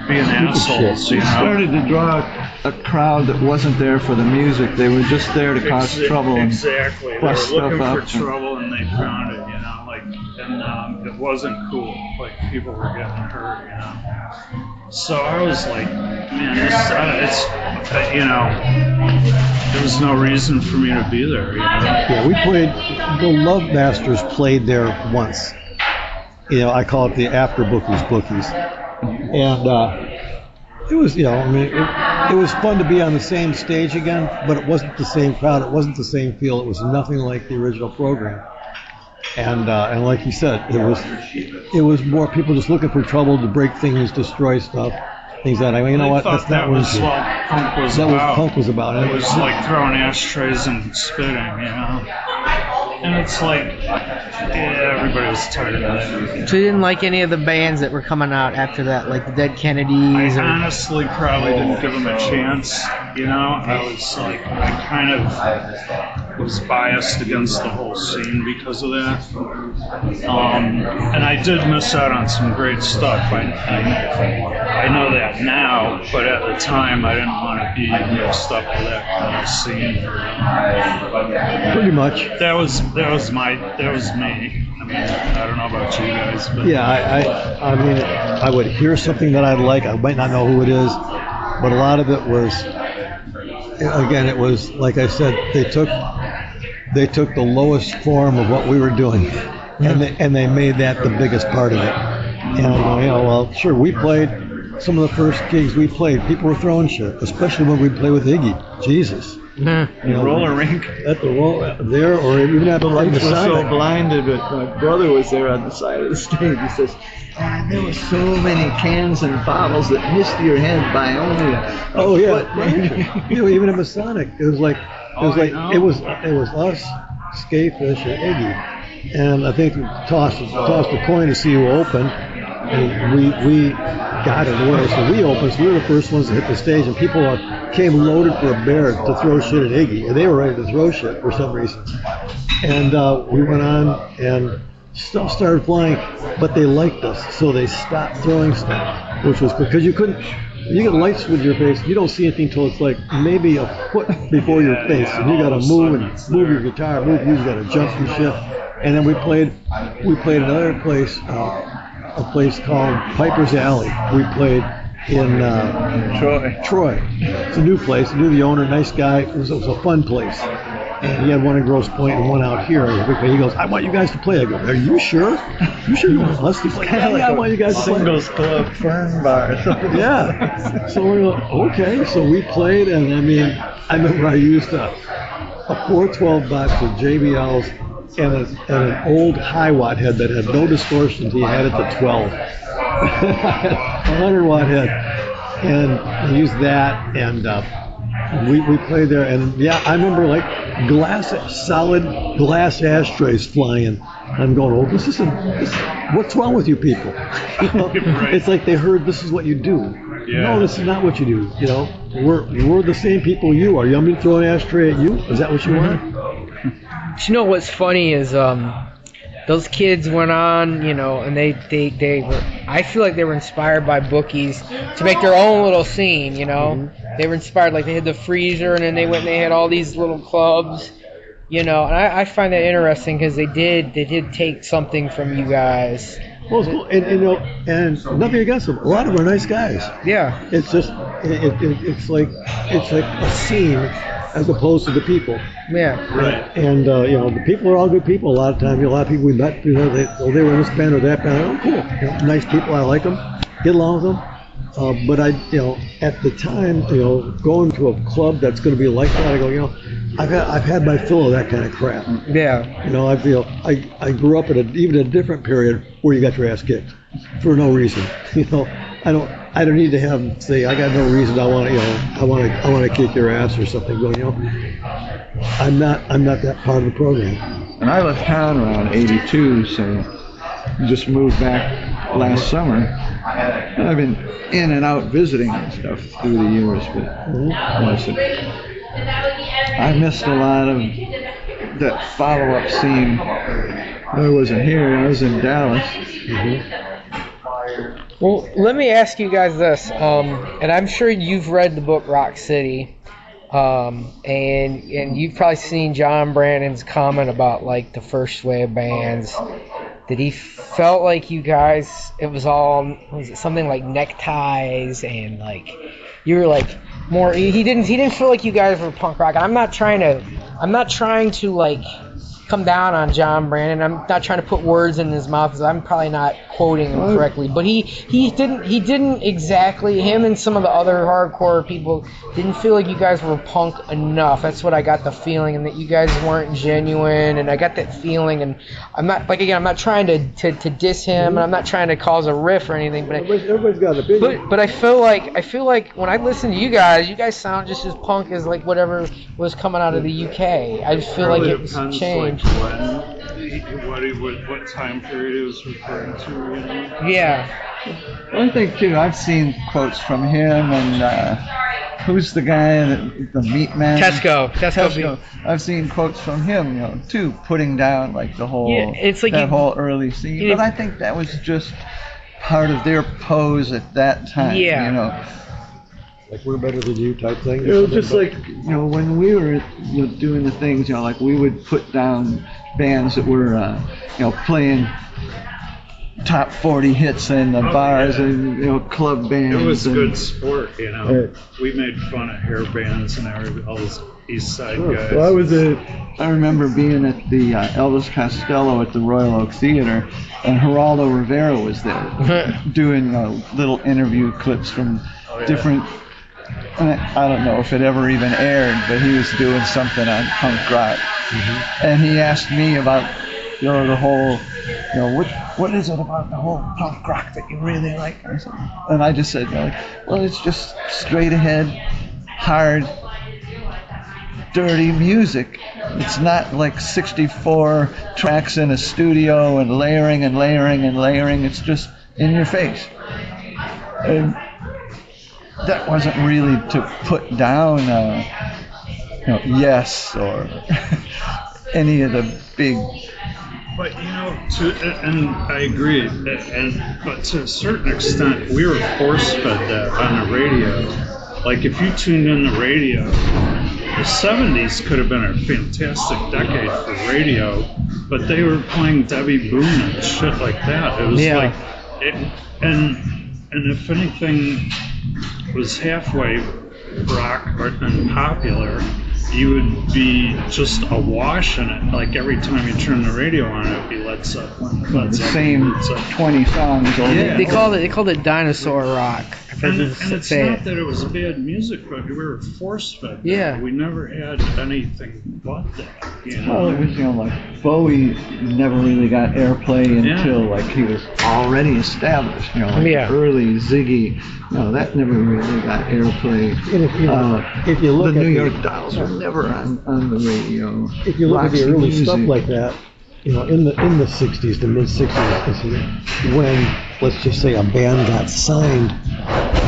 being assholes. They started to draw a crowd that wasn't there for the music; they were just there to cause trouble. Exactly, they were bust stuff looking for up. trouble, and they found it. And it wasn't cool. People were getting hurt. So I was like, man, there was no reason for me to be there. Yeah, we played. The Love Masters played there once. I call it the after Bookies, and it was, it was fun to be on the same stage again, but it wasn't the same crowd. It wasn't the same feel. It was nothing like the original program. And like you said, it was more people just looking for trouble to break things, destroy stuff, things that you know what? That's not what punk was about. It was like throwing ashtrays and spitting, you know. And it's like, yeah, everybody was tired of that. So you didn't like any of the bands that were coming out after that, like the Dead Kennedys? I honestly probably didn't give them a chance, you know. I kind of was biased against the whole scene because of that. And I did miss out on some great stuff. I know that now, but at the time I didn't want to be mixed up with that kind of scene. Pretty much. That was me. I mean, I don't know about you guys, but yeah, I mean, I would hear something that I'd like. I might not know who it is, but a lot of it was, again, it was like I said, they took the lowest form of what we were doing, and they made that the biggest part of it. And you know, well, sure, we played some of the first gigs we played. People were throwing shit, especially when we played with Iggy. Jesus. Mm-hmm. You know, roller rink at the there, or even at the lights were so blinded. But my brother was there on the side of the stage. He says, "There were so many cans and bottles that missed your head by only a foot." You know, even at Masonic, it was it was us, Skafish, and Iggy, and I think we tossed a coin to see who opened. And we got it away, so we opened. So we were the first ones to hit the stage, and people came loaded for a bear to throw shit at Iggy, and they were ready to throw shit for some reason. And we went on, and stuff started flying, but they liked us, so they stopped throwing stuff, which was because you get lights with your face, you don't see anything until it's like maybe a foot before your face, and you got to move your guitar, you got to jump and shit. And then we played another place. A place called Piper's Alley. We played in Troy. It's a new place. I knew the owner, nice guy. It was a fun place. And he had one in Grosse Pointe and one out here. He goes, "I want you guys to play." I go, "Are you sure? You sure you want us to play?" I want you guys to play. Singles Club Fern Bar or something. Yeah. So we're like, okay. So we played, and I mean, I remember I used a 412 box with JBLs and an old high watt head that had no distortions. He had it to 12. 100 watt head. And I used that, and we played there. And yeah, I remember like solid glass ashtrays flying. I'm going, oh, what's wrong with you people? You know, right. It's like they heard this is what you do. Yeah. No, this is not what you do. You know, we're the same people you are. You want me to throw an ashtray at you? Is that what you want? You know what's funny is those kids went on, you know, and they were, I feel like they were inspired by bookies to make their own little scene, you know. Mm-hmm. They were inspired, like they had the freezer, and then they went and they had all these little clubs, you know. And I find that interesting because they did take something from you guys. Well, it's cool, and you know, and nothing against them. A lot of them are nice guys. Yeah. It's just it's like a scene as opposed to the people. Yeah. Right. And you know, the people are all good people. A lot of times, a lot of people we met, you know, they were in this band or that band. Oh, cool. You know, nice people. I like them. Get along with them. But I, you know, at the time, you know, going to a club that's going to be like that, I go, you know, I've had my fill of that kind of crap. Yeah. You know, I grew up at even a different period where you got your ass kicked for no reason. You know, I don't need to have them say I got no reason. I want to kick your ass or something. Going, you know, I'm not that part of the program. And I left town around '82, so just moved back last summer. And I've been in and out visiting and stuff through the years, but I missed a lot of that follow-up scene. I wasn't here. I was in Dallas. Mm-hmm. Well, let me ask you guys this, and I'm sure you've read the book Rock City, and you've probably seen John Brannon's comment about like the first wave bands. That he felt like you guys, it was something like neckties and like you were like more. He didn't feel like you guys were punk rock. I'm not trying to like come down on John Brandon. I'm not trying to put words in his mouth, because I'm probably not quoting him correctly. But he didn't exactly, him and some of the other hardcore people didn't feel like you guys were punk enough. That's what I got the feeling, and that you guys weren't genuine. And I got that feeling. And I'm not, like, again, I'm not trying to diss him, and I'm not trying to cause a riff or anything. But everybody's got an opinion. But I feel like when I listen to you guys sound just as punk as like whatever was coming out of the UK. I just feel like it was changed. What time period it was referring to, you know? Yeah. Well, I think too, I've seen quotes from him and who's the guy, the meat man? Tesco. I've seen quotes from him, you know, too, putting down like the whole it's like whole early scene. But I think that was just part of their pose at that time. Yeah. You know. Like we're better than you type thing. You know, just like, you know, when we were, you know, doing the things, you know, like we would put down bands that were, you know, playing top 40 hits in the bars and, you know, club bands. It was good sport, you know. We made fun of hair bands and all those East Side guys. Well, I remember being at the Elvis Costello at the Royal Oak Theater, and Geraldo Rivera was there doing little interview clips from different. I don't know if it ever even aired, but he was doing something on punk rock, and he asked me about, you know, the whole, you know, what is it about the whole punk rock that you really like, or something? And I just said, you know, like, well, it's just straight ahead, hard, dirty music. It's not like 64 tracks in a studio and layering and layering and layering. It's just in your face. And that wasn't really to put down, you know, Yes or any of the big. But you know, and I agree, but to a certain extent, we were force-fed that on the radio. Like if you tuned in the radio, the 70s could have been a fantastic decade for radio, but they were playing Debbie Boone and shit like that. It was like, and if anything was halfway rock and popular, you would be just awash in it. Like every time you turn the radio on, it would be Led Zeppelin. The same 20 songs. They called it dinosaur rock. And it's not that it was bad music, but we were force-fed. Yeah. We never had anything but that. You know? Well, it was, you know, like Bowie never really got airplay until like he was already established. You know, like early Ziggy. No, that never really got airplay. And if you look the at New York Dolls were never on the radio. If you look at the early music. stuff like that, you know, in the 60s, the mid 60s, when let's just say a band got signed,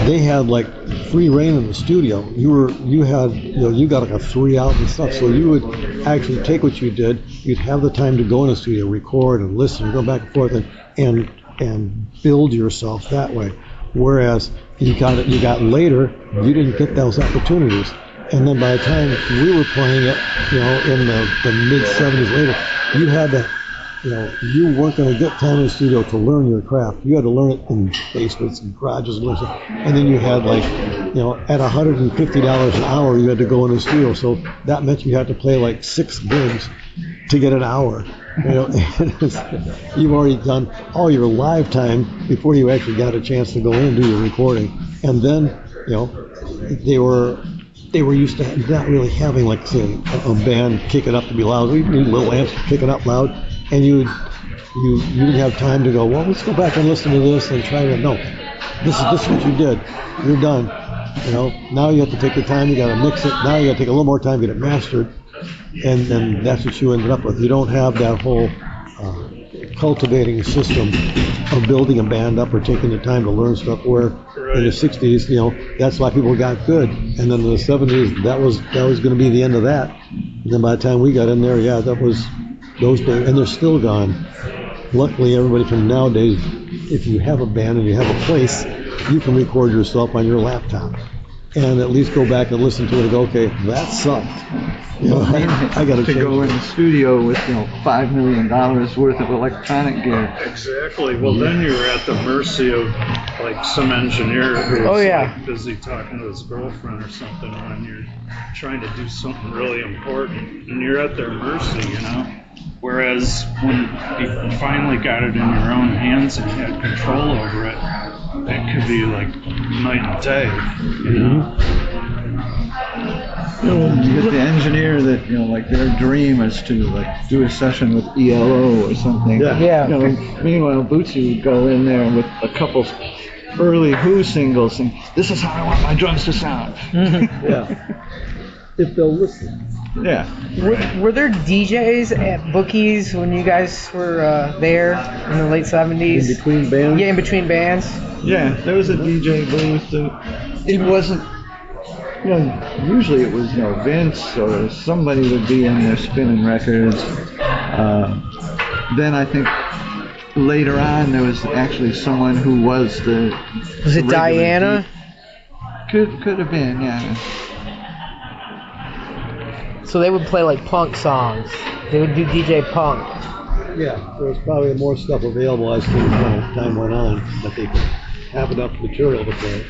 they had like free reign in the studio. You got like a 3 out and stuff, so you would actually take what you did. You'd have the time to go in the studio, record and listen, and go back and forth, and build yourself that way. Whereas you got later, you didn't get those opportunities. And then by the time we were playing it, you know, in the mid 70s later, you had to, you know, you weren't going to get time in the studio to learn your craft. You had to learn it in basements and garages and then you had like, you know, at $150 an hour, you had to go in the studio. So that meant you had to play like 6 gigs to get an hour. You know, you've already done all your live time before you actually got a chance to go in and do your recording. And then, you know, they were used to not really having, like, say, a band kick it up to be loud. We need little amps to kick it up loud, and you didn't have time to go, well, let's go back and listen to this and try to, no, this is what you did. You're done. You know, now you have to take the time, you got to mix it. Now you got to take a little more time to get it mastered, and then that's what you ended up with. You don't have that whole cultivating system of building a band up or taking the time to learn stuff, where in the 60s, you know, that's why people got good. And then in the 70s, that was going to be the end of that. And then by the time we got in there, that was those days, and they're still gone. Luckily, everybody from nowadays, if you have a band and you have a place, you can record yourself on your laptop and at least go back and listen to it and go, okay, that sucked. You know, I got to go in the studio with, you know, $5 million worth of electronic gear. Exactly. Well, then you're at the mercy of like some engineer who's like busy talking to his girlfriend or something when you're trying to do something really important, and you're at their mercy, you know. Whereas when you finally got it in your own hands and had control over it, it could be like night and day, you know? You get the engineer that, like their dream is to like do a session with ELO or something. Yeah. Meanwhile, Bootsy would go in there with a couple early Who singles and this is how I want my drums to sound. Yeah. If they'll listen. Yeah. Were there DJs at Bookies when you guys were there in the late 70s? In between bands? Yeah, in between bands. Yeah, there was a DJ booth. It wasn't, usually it was, Vince or somebody would be in there spinning records. Then I think later on there was actually someone who was the... Was it Diana? Could have been, yeah. So they would play like punk songs. They would do DJ punk. Yeah, there was probably more stuff available as time went on that they could have enough material to play.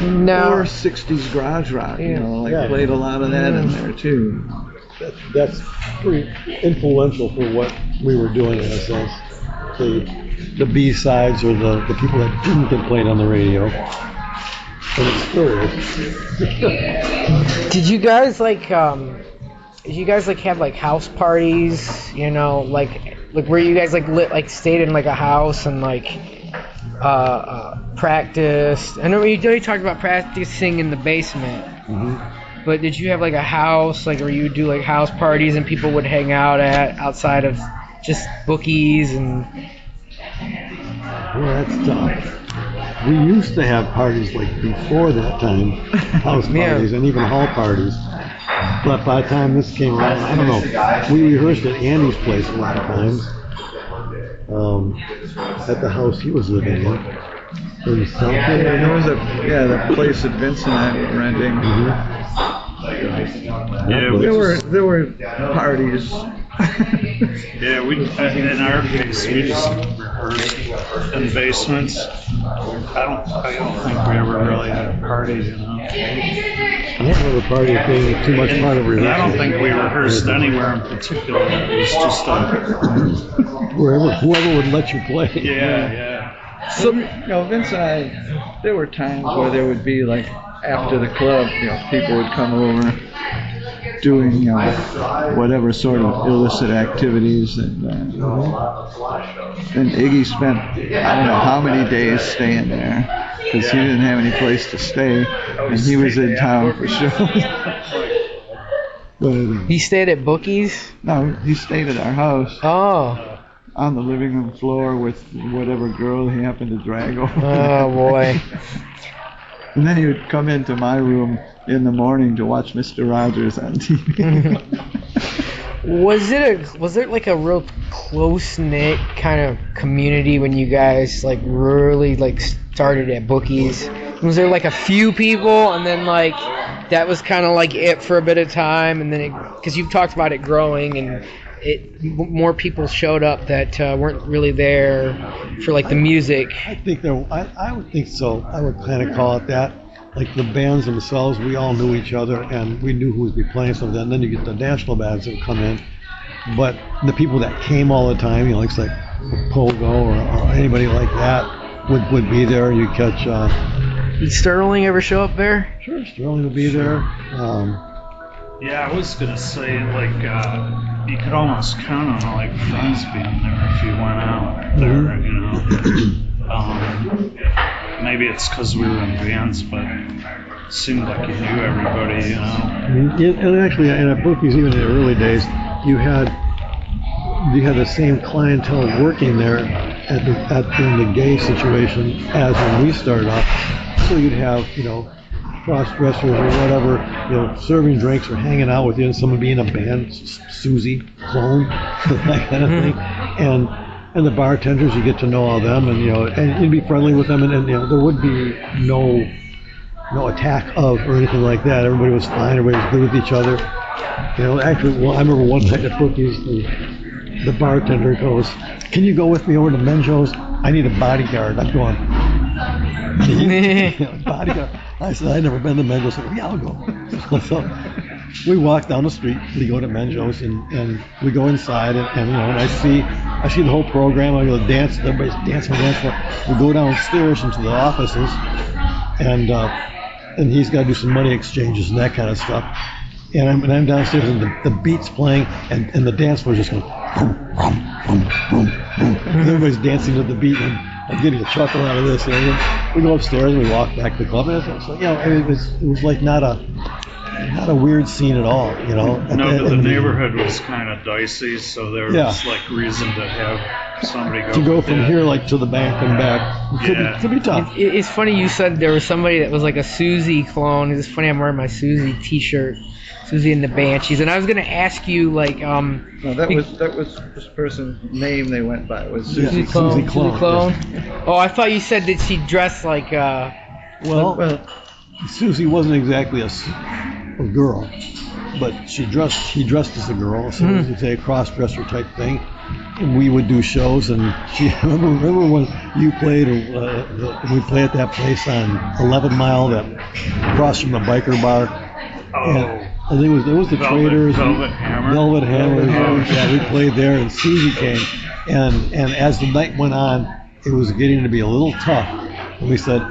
No. Or 60s garage rock, Yeah. played a lot of that in there too. That's pretty influential for what we were doing in a sense. The B-sides or the people that didn't get played on the radio. And it still is. Did you guys like have like house parties, like where you guys like stayed in like a house and like practiced? I know you talked about practicing in the basement. Mm-hmm. But did you have like a house like where you would do like house parties and people would hang out outside of just Bookies and Well, that's tough. We used to have parties like before that time, house parties and even hall parties. But by the time this came around, I don't know. We rehearsed at Andy's place a lot of times. At the house he was living in. There was the place that Vince and I were renting. Mm-hmm. Yeah, There were parties. Yeah, in our case, we just rehearsed in basements. I don't think we ever really had a party, I don't remember a party being too much part of And rehearsal. I don't think we rehearsed anywhere in particular. It was just whoever would let you play. yeah. So, Vince and I, there were times where there would be like after the club, people would come over doing, whatever sort of illicit activities, and Iggy spent I don't know how many days staying there because he didn't have any place to stay, and he was in town for shows. But he stayed at Bookies? no, he stayed at our house. Oh. On the living room floor with whatever girl he happened to drag over. Oh boy. And then he would come into my room in the morning to watch Mr. Rogers on TV. Was there like a real close-knit kind of community when you guys like really like started at Bookies? Was there like a few people and then like that was kind of like it for a bit of time, and then because you've talked about it growing and more people showed up that weren't really there for like the music. I think I would think so. I would kind of call it that. Like the bands themselves, we all knew each other and we knew who would be playing something. And then you get the national bands that would come in. But the people that came all the time, like Pogo or anybody like that would be there. You catch. Did Sterling ever show up there? Sure, Sterling would be there. Yeah, I was gonna say you could almost count on like friends being there if you went out there, maybe it's because we were in bands, but it seemed like you knew everybody, And actually, in at Bookies, even in the early days, you had the same clientele working there in the gay situation as when we started off. So you'd have, cross-dressers or whatever, serving drinks or hanging out with you, and someone being a band, Susie, Clone, that kind of thing. And the bartenders, you get to know all them, and and you'd be friendly with them, and there would be no attack of or anything like that. Everybody was fine. Everybody was good with each other. Actually, I remember one night at Bookies, the bartender goes, "Can you go with me over to Menjo's? I need a bodyguard." I'm going, bodyguard. I said, I've never been to Menjo's. I said, yeah, I'll go. So we walk down the street, we go to Menjo's, and we go inside, and I see the whole program. I go dance, everybody's dancing on the dance floor. We go downstairs into the offices, and he's got to do some money exchanges and that kind of stuff. And I'm downstairs, and the beat's playing, and the dance floor just goes boom, boom, boom, boom, boom. And everybody's dancing to the beat, and I'm getting a chuckle out of this. We go upstairs, and we walk back to the club, and it's like, it was like not a weird scene at all, No, but the neighborhood was kind of dicey, so there was like reason to have somebody go from here like to the bank and back. Could be tough. It's funny you said there was somebody that was like a Susie clone. It's funny, I'm wearing my Susie T-shirt, Susie and the Banshees, and I was gonna ask you like No, that was this person's name they went by. It was Susie Clone. Susie Clone. Yeah. Oh, I thought you said that she dressed like. Well, Susie wasn't exactly a girl, but she dressed as a girl, so it was a cross-dresser type thing. And we would do shows, and remember when you played, we played at that place on 11 Mile, that across from the biker bar. And it was the Traders, Velvet Hammer. Velvet Hammer. Yeah, we played there, and Susie came, and as the night went on, it was getting to be a little tough. And we said,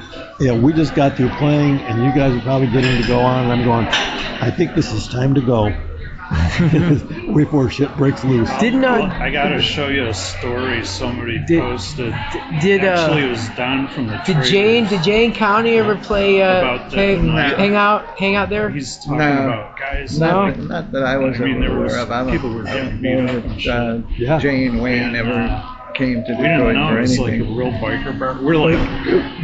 we just got through playing, and you guys are probably getting to go on. And I'm going, I think this is time to go before shit breaks loose. I gotta show you a story somebody posted. Actually, it was Don from the Traders. Did Jane County ever play hang out there? He's talking about guys. Not that I was aware of. People were getting beat up. Jane Wayne ever came to We didn't Detroit know for it was anything. like a real biker bar. We're like,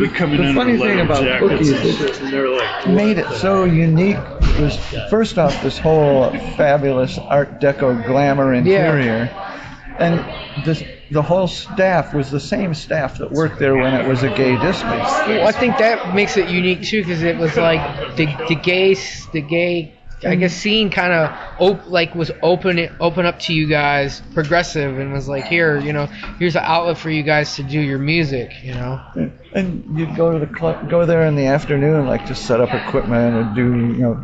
we come in The funny with thing leather about jackets Bookies is and they're like, made it so unique was, first off, this whole fabulous Art Deco glamour interior, and the whole staff was the same staff that worked there when it was a gay disco. Well, I think that makes it unique too, because it was like the gay I guess scene kind of was open up to you guys, progressive, and was like, here's an outlet for you guys to do your music, And you'd go to the club, go there in the afternoon, like just set up equipment and do,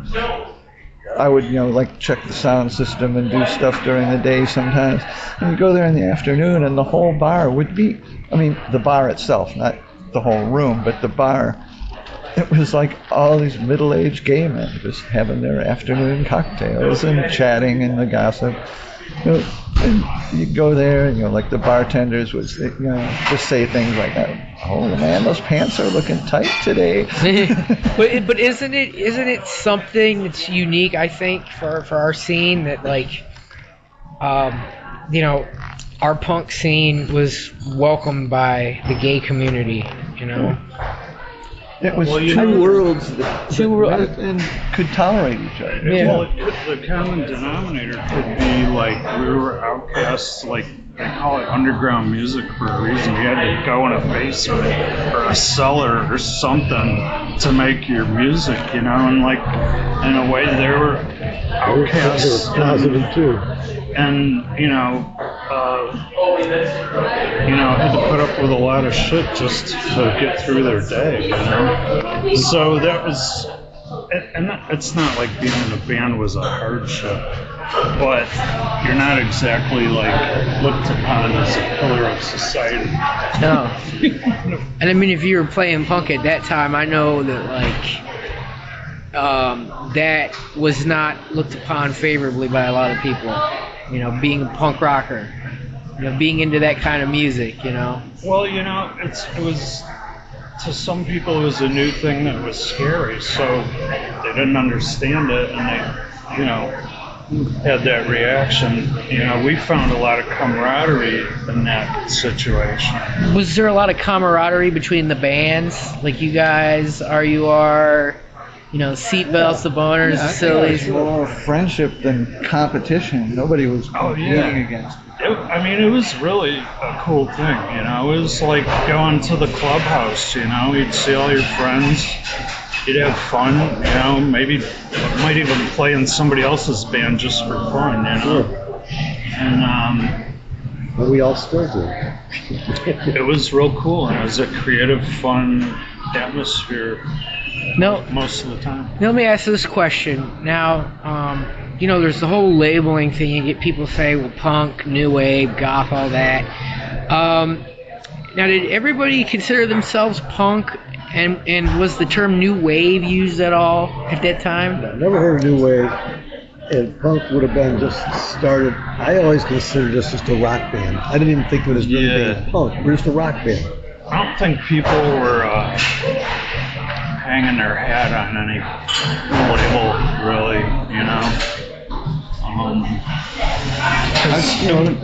I would, like check the sound system and do stuff during the day sometimes. And you'd go there in the afternoon, and the whole bar would be, the bar itself, not the whole room, but the bar. It was like all these middle-aged gay men just having their afternoon cocktails and chatting and the gossip. And you go there, and like the bartenders would, just say things like that. Oh man, those pants are looking tight today. but isn't it something that's unique? I think for our scene that our punk scene was welcomed by the gay community. It was two worlds that met and could tolerate each other. Yeah. Well, the common denominator could be like we were outcasts, like they call it underground music for a reason. You had to go in a basement or a cellar or something to make your music, and like in a way they were outcasts. Positive too. And had to put up with a lot of shit just to get through their day, So that was, and it's not like being in a band was a hardship, but you're not exactly like looked upon as a pillar of society. No. And if you were playing punk at that time, I know that that was not looked upon favorably by a lot of people. Being a punk rocker, being into that kind of music, Well, it was, to some people it was a new thing that was scary, so they didn't understand it, and they, had that reaction. We found a lot of camaraderie in that situation. Was there a lot of camaraderie between the bands, like you guys, RUR? Seatbelts, the Boners, the Sillies. It was more friendship than competition. Nobody was competing against it. It was really a cool thing, It was like going to the clubhouse, You'd see all your friends. You'd have fun, Maybe might even play in somebody else's band just for fun, And, But we all still do. It was real cool, and it was a creative, fun atmosphere. No. most of the time. Now, let me ask this question. Now, there's the whole labeling thing. You get people say, well, punk, new wave, goth, all that. Now, did everybody consider themselves punk? And was the term new wave used at all at that time? I never heard of new wave. And punk would have been just started. I always considered us just a rock band. I didn't even think of it as really being punk. We're just a rock band. I don't think people were hanging their hat on any label, really,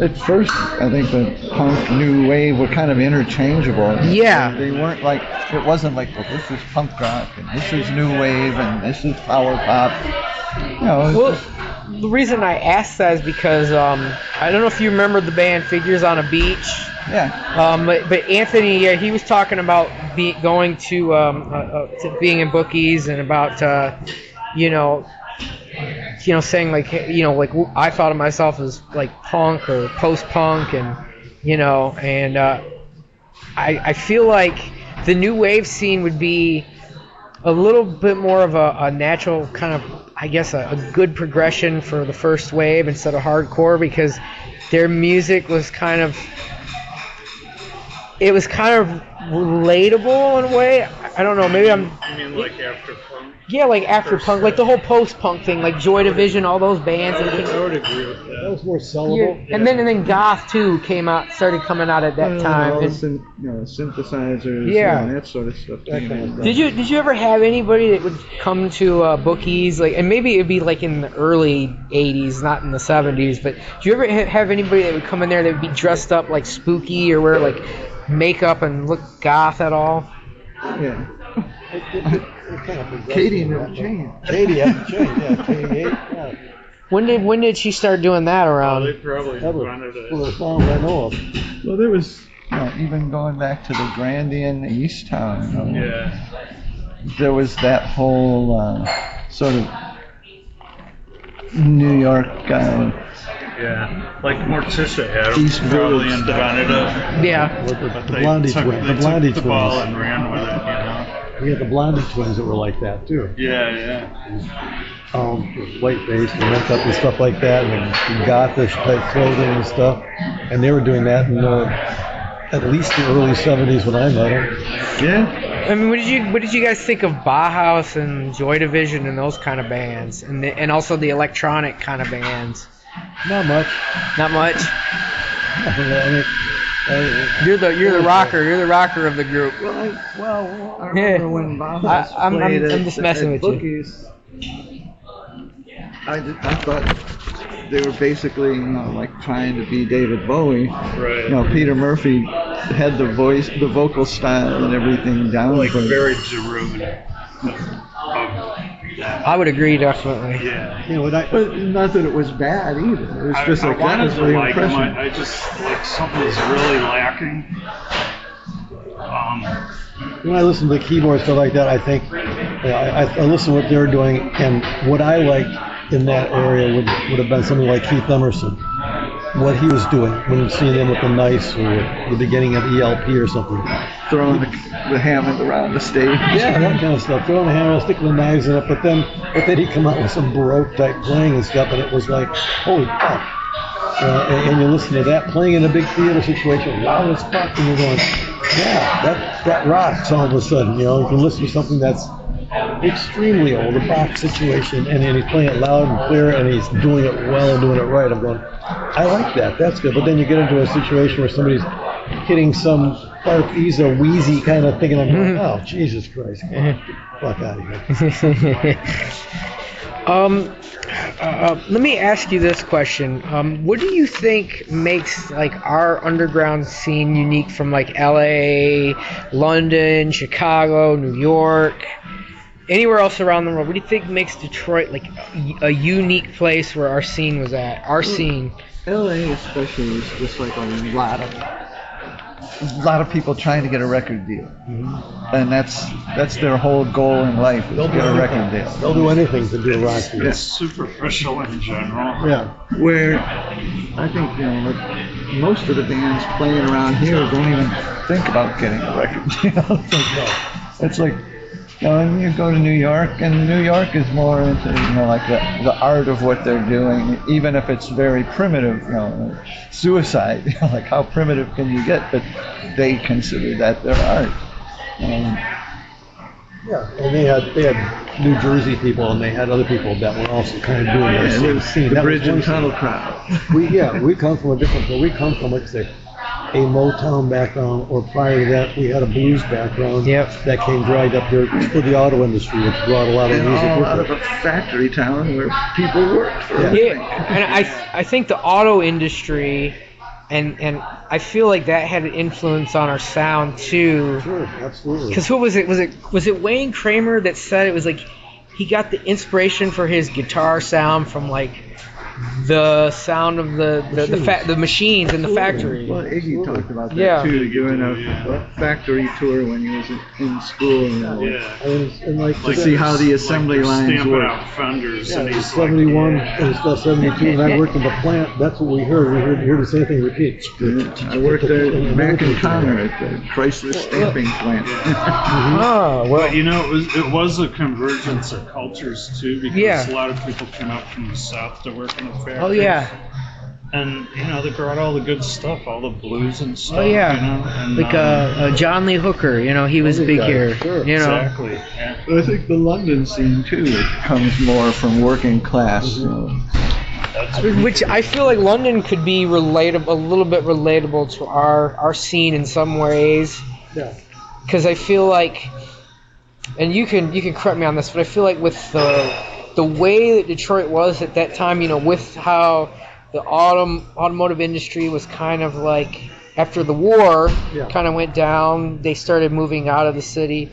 At first, I think the punk, new wave were kind of interchangeable. Yeah. They weren't like, it wasn't like, well, this is punk rock, and this is new wave, and this is power pop. The reason I asked that is because I don't know if you remember the band Figures on a Beach. Yeah. But Anthony, he was talking about going to being in bookies and about saying like I thought of myself as like punk or post-punk, and I feel like the new wave scene would be a little bit more of a natural kind of, I guess, a good progression for the first wave instead of hardcore, because their music was kind of relatable in a way. I don't know, maybe I'm... You mean like after punk? Yeah, like after punk, like the whole post-punk thing, like Joy Division, all those bands. I would agree with that. That was more sellable. Yeah. And then goth too started coming out at that time. Synthesizers, that sort of stuff. Did you ever have anybody that would come to bookies, like, and maybe it'd be like in the early '80s, not in the '70s, but do you ever have anybody that would come in there that would be dressed up like spooky or wear like makeup and look goth at all? Yeah. Katie never changed. Katie hasn't changed. Yeah, 88. Yeah. When did she start doing that around? They probably wanted it. Well, as long as I know of. Well, there was even going back to the Grandy in East Town. Yeah. There was that whole sort of New York. Yeah, like Morticia had East probably Village invented it. Yeah. The They Blondie took twins. the The Blondie ball twins. and ran with it, We had the Blondie twins that were like that too. Yeah. White face and makeup and stuff like that, and gothish type clothing and stuff. And they were doing that in at least the early '70s when I met them. Yeah. I mean, what did you guys think of Bauhaus and Joy Division and those kind of bands, and also the electronic kind of bands? Not much. Not much. You're the rocker. You're the rocker of the group. I remember when Bauhaus I'm played just messing with bookies, I thought they were basically, like trying to be David Bowie. Right. Peter Murphy had the vocal style and everything down. Like for very Giroud. I would agree, definitely. Yeah. But not that it was bad either. It was just like that was really impressive. I just like something was really lacking. When I listen to the keyboard stuff like that, I think I listen to what they're doing, and what I liked in that area would have been something like Keith Emerson. What he was doing when you're seeing him with the knives or the beginning of ELP or something. Throwing the Hammond around the stage. Yeah, that kind of stuff. Throwing the hammer, sticking the knives in it, but then he'd come out with some Baroque type playing and stuff, and it was like, holy fuck. And you listen to that playing in a big theater situation, loud as fuck, and you're going, yeah, that rocks all of a sudden. You can listen to something that's extremely old, a Bach situation, and then he's playing it loud and clear, and he's doing it well and doing it right. I'm going, I like that. That's good. But then you get into a situation where somebody's hitting some Farfisa wheezy kind of thing, and I'm going, oh, Jesus Christ, get the fuck out of here. Let me ask you this question. What do you think makes like our underground scene unique from like LA, London, Chicago, New York, anywhere else around the world? What do you think makes Detroit like a unique place where our scene was at? Our scene. LA especially is just like a lot of people trying to get a record deal, and that's their whole goal in life is to get a record deal. They'll do anything to do a rock deal. It's superficial in general. Yeah. Where I think like most of the bands playing around here don't even think about getting a record deal. It's like And you go to New York, and New York is more into, like the art of what they're doing, even if it's very primitive, suicide, like how primitive can you get? But they consider that their art. Yeah, and they had New Jersey people, and they had other people that were also kind of doing the same scene. The bridge and tunnel crowd. we come from a different. We come from, like I say, a Motown background, or prior to that, we had a blues background. Yep. That came dragged up here for the auto industry, which brought a lot of music all with out it. of a factory town where people worked for a living. Yeah, and I think the auto industry, and I feel like that had an influence on our sound too. Sure, absolutely. Because who was it? Was it Wayne Kramer that said it was like he got the inspiration for his guitar sound from like the sound of the machines in the factory. Well, Iggy talked about that too, doing a factory tour when he was in school. And like to see how the assembly lines stamping work. out fenders, Yeah, and it was he's 71 like, and it's now 72, and I worked in the plant. That's what we heard. We heard the same thing repeat. I worked at Mac and Connor at the Chrysler stamping plant. Oh well. But it was a convergence of cultures too, because a lot of people came up from the South to work in the factory. Oh yeah. And they brought all the good stuff, all the blues and stuff. Oh yeah. And, Like John Lee Hooker, he was big here. Sure. Exactly. Yeah. I think the London scene too comes more from working class. Which I feel like London could be a little bit relatable to our scene in some ways. Yeah. Because I feel like, and you can correct me on this, but I feel like with the way that Detroit was at that time, with how the automotive industry was kind of like, after the war kind of went down, they started moving out of the city.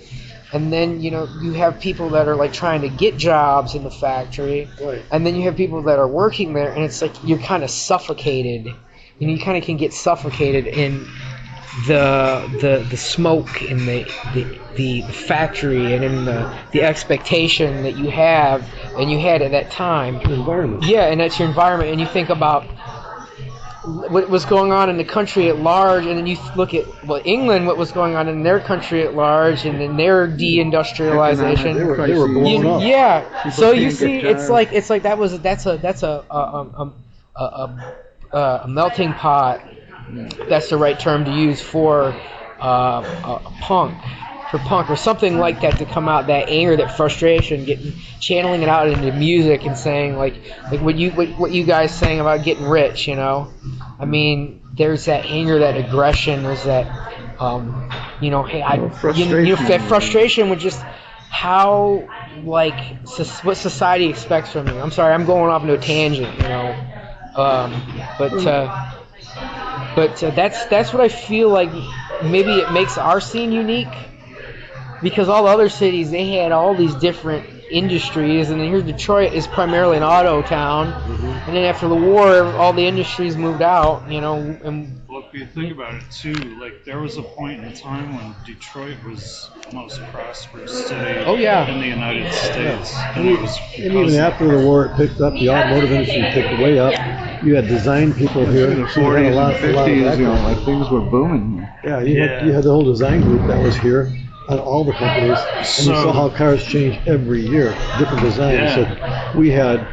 And then, you have people that are like trying to get jobs in the factory. Right. And then you have people that are working there, and it's like you're kind of suffocated. You kind of can get suffocated in the smoke in the factory, and in the expectation that you have and you had at that time. Your environment. Yeah, and that's your environment, and you think about what was going on in the country at large, and then you look at England, what was going on in their country at large, and in their deindustrialization. They were blown up. Yeah, so you see, it's like that's a melting pot. That's the right term to use for punk, or something like that, to come out, that anger, that frustration, channeling it out into music, and saying like what you guys saying about getting rich. I mean, there's that anger, that aggression, there's that that frustration with just how what society expects from you. I'm sorry, I'm going off into a tangent, But that's what I feel like. Maybe it makes our scene unique, because all the other cities, they had all these different industries, and then here Detroit is primarily an auto town. And then after the war, all the industries moved out. And well, if you think about it too, like there was a point in time when Detroit was the most prosperous city in the United States. And even after the war, it picked up. The automotive industry picked way up. You had design people here. In the 40s and 50s, like things were booming here. Yeah, you had the whole design group that was here on all the companies, and you saw how cars change every year, different designs. So we had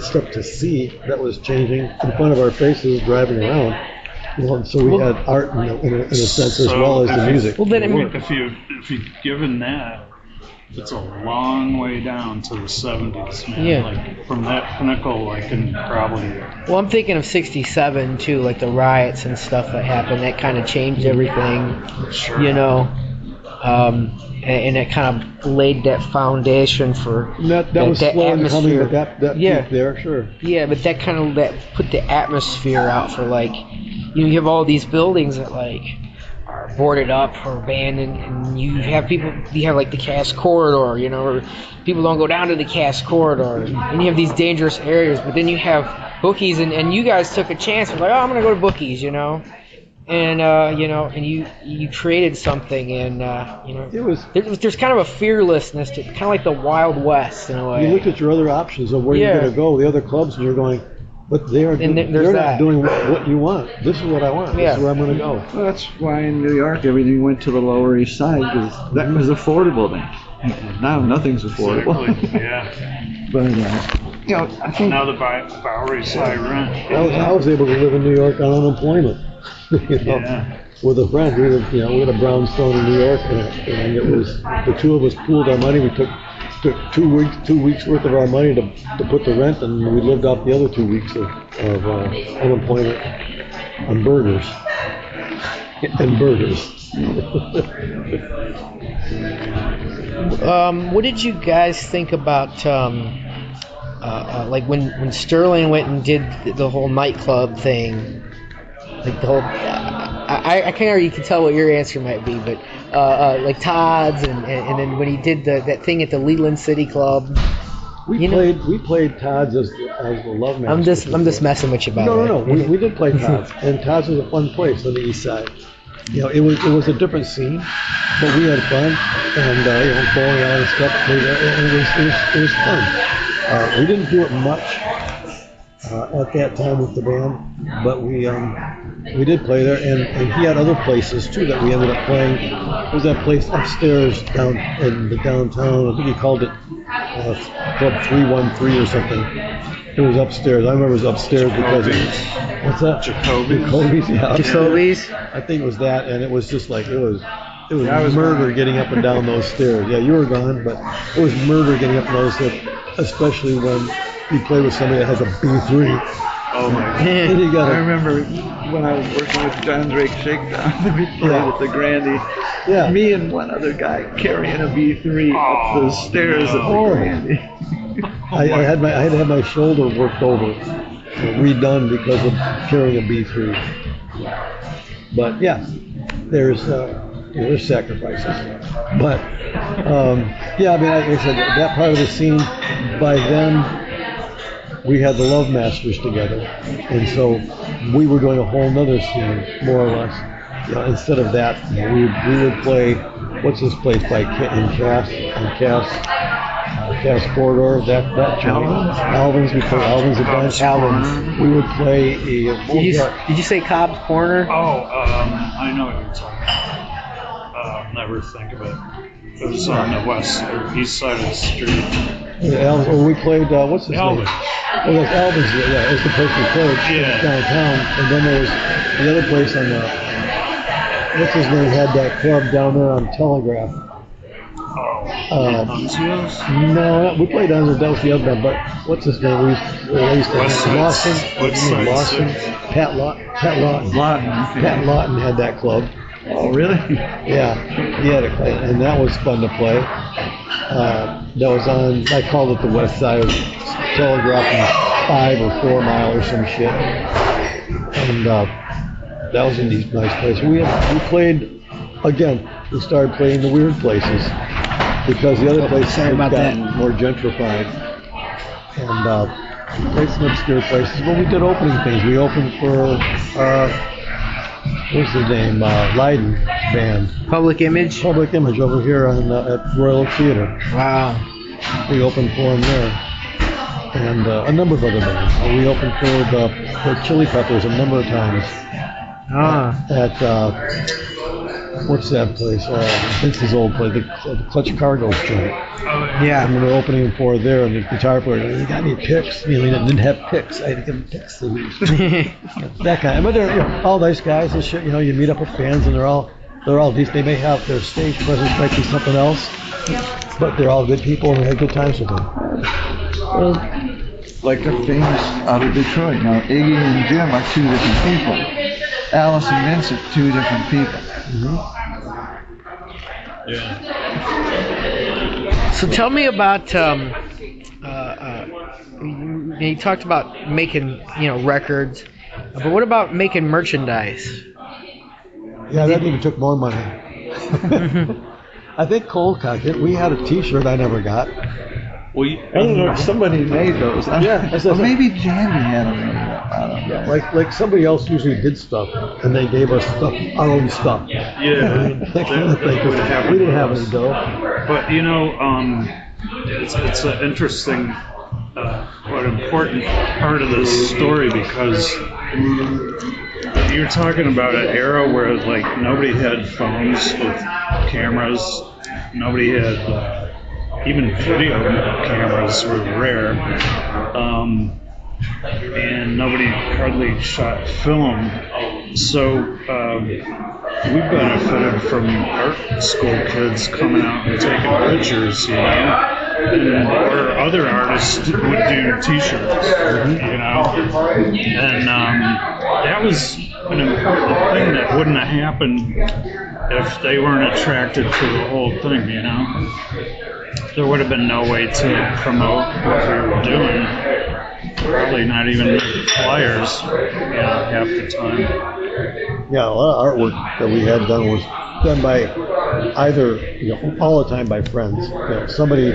stuff to see that was changing in front of our faces driving around. So we had art in a sense, as well as the music. Well, then, if you've given that, it's a long way down to the 70s, man. Yeah. Like from that pinnacle, I can probably. Well, I'm thinking of '67 too, like the riots and stuff that happened. That kind of changed everything. Sure. And it kind of laid that foundation for that was that slow atmosphere. Coming, but that peak there, sure. Yeah, but that kind of put the atmosphere out for you have all these buildings that are boarded up or abandoned, and you have the Cass Corridor, or people don't go down to the Cass Corridor, and you have these dangerous areas. But then you have bookies, and you guys took a chance. You're like, oh, I'm gonna go to bookies, And and you created something, and there's kind of a fearlessness to it, kind of like the Wild West in a way. You looked at your other options of where you're going to go, the other clubs, and you're going, but they're not doing what you want. This is what I want. This is where I'm going to go. Well, that's why in New York everything went to the Lower East Side, because that was affordable then. Now nothing's affordable. Yeah. But I think Now the Bowery's high rent. I was able to live in New York on unemployment. Yeah. With a friend, we had a brownstone in New York, and it was the two of us pooled our money. We took 2 weeks worth of our money to put the rent, and we lived off the other 2 weeks of unemployment on burgers and burgers. What did you guys think about like when Sterling went and did the whole nightclub thing? Like the whole, I can't already can tell what your answer might be, but like Todd's and then when he did that thing at the Leland City Club. We played Todd's as the Love Masters. I'm just messing with you, by the way. No. We did play Todd's, and Todd's was a fun place on the east side. It was a different scene, but we had fun, and bowling out and stuff. It was fun. We didn't do it much at that time with the band, but we did play there, and he had other places too that we ended up playing. There was that place upstairs down in the downtown. I think he called it Club 313 or something. It was upstairs. I remember it was upstairs because what's that? Jacoby's. Yeah. Jacoby's. I think it was that, and it was just like it was murder getting up and down those stairs. Yeah, you were gone, but it was murder getting up and down those stairs, especially when you play with somebody that has a B3. Oh my God. I remember when I was working with John Drake Shakedown, we played with the Grandy. Yeah. Me and one other guy carrying a B3 up the stairs at the Grandy. I had to have my shoulder worked over, redone because of carrying a B3. But yeah, there's sacrifices. But yeah, I mean, like I said, that part of the scene, by then we had the Love Masters together, and so we were doing a whole nother scene, more or less. Instead of that, we would play, what's this place by Cass Corridor, that joint. Alvin's, we played Alvin's a bunch. Alvin's. We would play Did you say Cobb's Corner? Oh, I know what you're talking about. Never think of it. It was on the west or east side of the street. Yeah, we played, what's his name? Oh, that's Alvin's, yeah, it was the place we played downtown. And then there was the other place on the, what's his name, had that club down there on Telegraph. No, we played on that was the other one, but what's his name? We used to Lawson. Pat Lawton had that club. Oh, really? Yeah, he had a club, and that was fun to play. That was on, I called it the west side of Telegraph, 5 or 4 Mile or some shit. And that was a nice place. We played, again, we started playing the weird places because the other places had gotten more gentrified. And we played some obscure places, but we did opening things. We opened for, what's the name? Leiden band. Public Image over here at Royal Oak Theater. Wow. We opened for them there. And a number of other bands. We opened for the Chili Peppers a number of times. At what's that place? Vince's old place, the Clutch Cargo joint. Yeah. And we were opening for there, and the guitar player, you got any picks? We didn't have picks. I had to give them picks. That kind of, but they're all nice guys and shit. You meet up with fans, and they're all decent. They may have their stage presence might be something else, but they're all good people, and we had good times with them. Well, like the famous out of Detroit, Iggy and Jim are 2 different people. Alice and Vince are 2 different people. Mm-hmm. Yeah. So tell me about you talked about making records, but what about making merchandise? Yeah, that even took more money. I think Coldcock, we had a T-shirt I never got. Well, I don't know if somebody made those. Or maybe Jandy had them made up. I don't know. Like somebody else usually did stuff, and they gave us stuff, our own stuff. Yeah. That kind of thing. We didn't have any dough. But it's an interesting, but important part of this story because you're talking about an era where nobody had phones with cameras, nobody had even video cameras were rare, and nobody hardly shot film. So we benefited from art school kids coming out and taking pictures, you know. Or other artists would do T-shirts, you know, and that was an important thing that wouldn't have happened if they weren't attracted to the whole thing, you know. There would have been no way to promote what we were doing, probably not even flyers, you know, half the time. Yeah, a lot of artwork that we had done was done by either, you know, all the time by friends. You know, somebody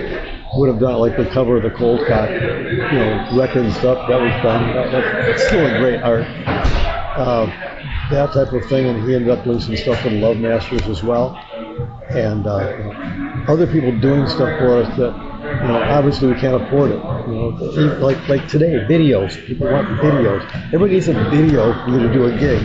would have done like the cover of the Coldcock, you know, record and stuff. That was done. That's still a great art. That type of thing, and he ended up doing some stuff with Love Masters as well. And you know, other people doing stuff for us that, you know, obviously we can't afford it. You know, like today, videos. People want videos. Everybody needs a video for you to do a gig.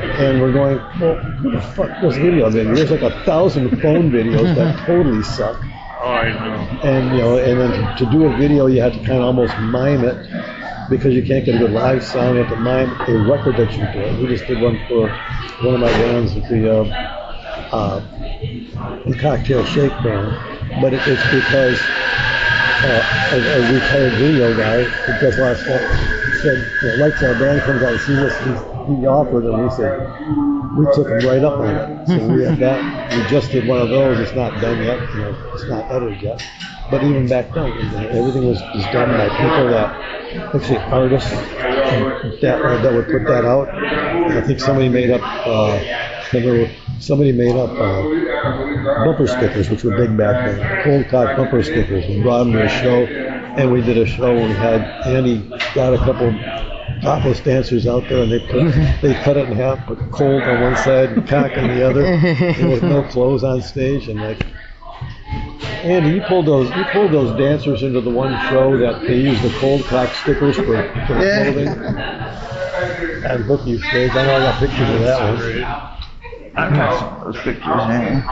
And we're going, well, who the fuck does video? I mean, there's like 1,000 phone videos that totally suck. Oh, I know. And you know, and then to do a video, you have to kind of almost mime it because you can't get a good live sound. You have to mime a record that you did. We just did one for one of my bands with the Cocktail Shake band, but it's because a retired video guy who does a lot of stuff said, you know, likes our band, comes out and sees us. He offered, and we said, we took him right up on it. So we have that. We just did one of those. It's not done yet. You know, it's not edited yet. But even back then, you know, everything was done by people that, actually artists that would put that out. I think somebody made up bumper stickers, which were big back then. Coldcock bumper stickers, and brought them to a show. And we did a show where we had Andy got a couple topless dancers out there, and they cut it in half, put Cold on one side and Cock on the other, and with no clothes on stage. And like, Andy, you pulled those dancers into the one show that they used the Coldcock stickers for clothing. And book you stage. I know I got pictures of that one. I've got those pictures, yeah.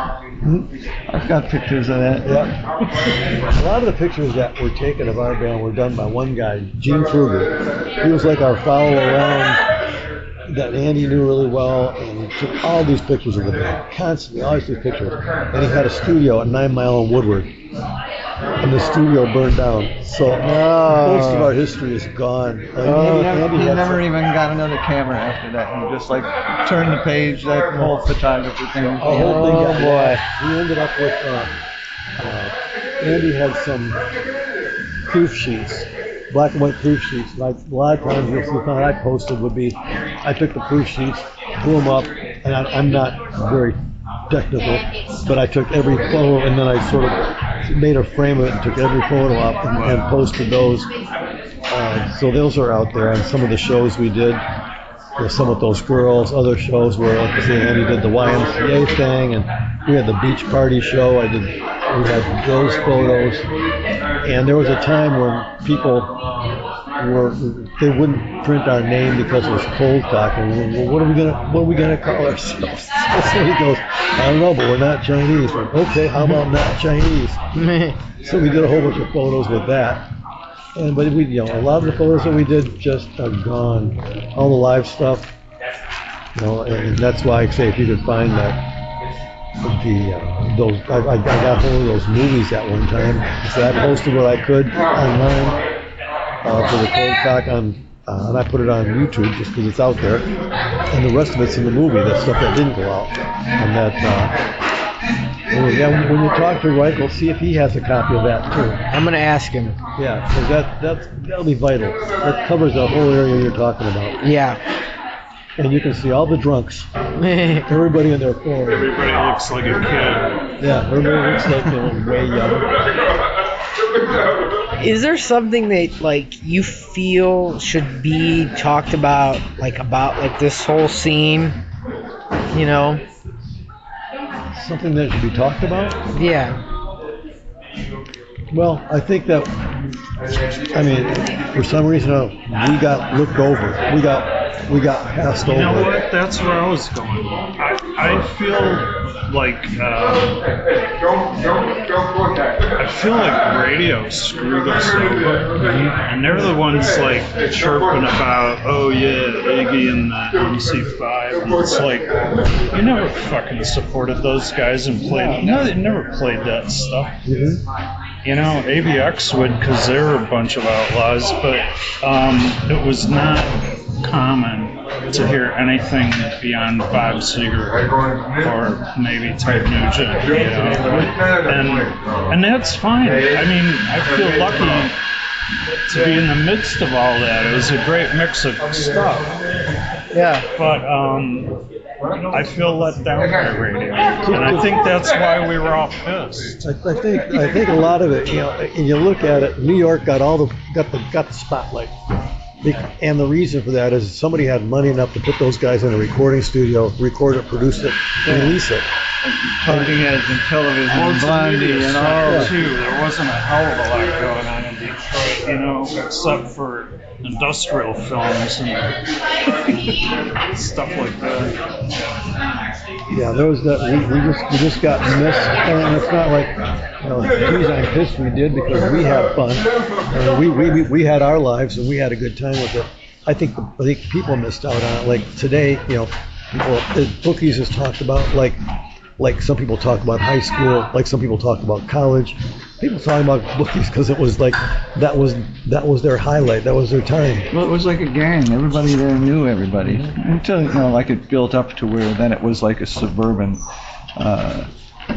I've got pictures of that. Yeah. A lot of the pictures that were taken of our band were done by one guy, Gene Kruger. He was like our follow around that Andy knew really well, and he took all these pictures of the band, constantly, all these pictures. And he had a studio at 9 Mile and Woodward. And the studio burned down. So most of our history is gone. He never even got another camera after that. He just like turned the page, that whole photography thing. Oh boy. We ended up with, Andy had some proof sheets, black and white proof sheets. Like a lot of times you'll see something I posted would be, I took the proof sheets, blew them up, and I'm not very technical, but I took every photo and then I sort of made a frame of it and took every photo up and posted those. So those are out there on some of the shows we did. Some of those girls, other shows where, like I say, Andy did the YMCA thing, and we had the beach party show. We had those photos, and there was a time when people they wouldn't print our name because it was Coldcock, and well, what are we gonna call ourselves? So he goes, I don't know, but we're not Chinese. We're, okay, how about not Chinese? So we did a whole bunch of photos with that. But we, you know, a lot of the photos that we did just are gone. All the live stuff, you know, and that's why I say if you could find that, those, I got hold of those movies at one time. So I posted what I could online for the Coldcock and I put it on YouTube just because it's out there, and the rest of it's in the movie. That stuff that didn't go out, and that. When you talk to Reichel, see if he has a copy of that too. I'm gonna ask him. Yeah, because that'll be vital. That covers the whole area you're talking about. Yeah. And you can see all the drunks. Everybody in their form. Everybody looks like a kid. Yeah, everybody looks like they're way young. Is there something that like you feel should be talked about like this whole scene? You know? Something that should be talked about? Yeah. Well, I think that, I mean, for some reason we got looked over. We got passed You know over. what? That's where I was going. I feel like radio screwed us over, and they're the ones like chirping about, oh yeah, Iggy and the MC5. And it's like, you never fucking supported those guys and played. No, they never played that stuff. Mm-hmm. You know, AVX would because they were a bunch of outlaws, but it was not common to hear anything beyond Bob Seger or maybe Ted Nugent, you know, and that's fine. I mean, I feel lucky to be in the midst of all that. It was a great mix of stuff. Yeah. But I feel let down by radio, and I think that's why we were all pissed. I think a lot of it, you know, and you look at it, New York got the spotlight. And the reason for that is somebody had money enough to put those guys in a recording studio, record it, produce it, release it. Talking Heads and Television and Blondie and all. Too. There wasn't a hell of a lot going on in Detroit, you know, except for industrial films and stuff like that. Yeah, there was that. We just got missed, and it's not like, you know, geez, I'm pissed we did because we had fun, and we had our lives and we had a good time with it. I think people missed out on it. Like today, you know, Bookies is talked about like some people talk about high school, like some people talk about college. People talking about Bookies because it was like that was their highlight, that was their time. Well, it was like a gang. Everybody there knew everybody until, you know, like it built up to where then it was like a suburban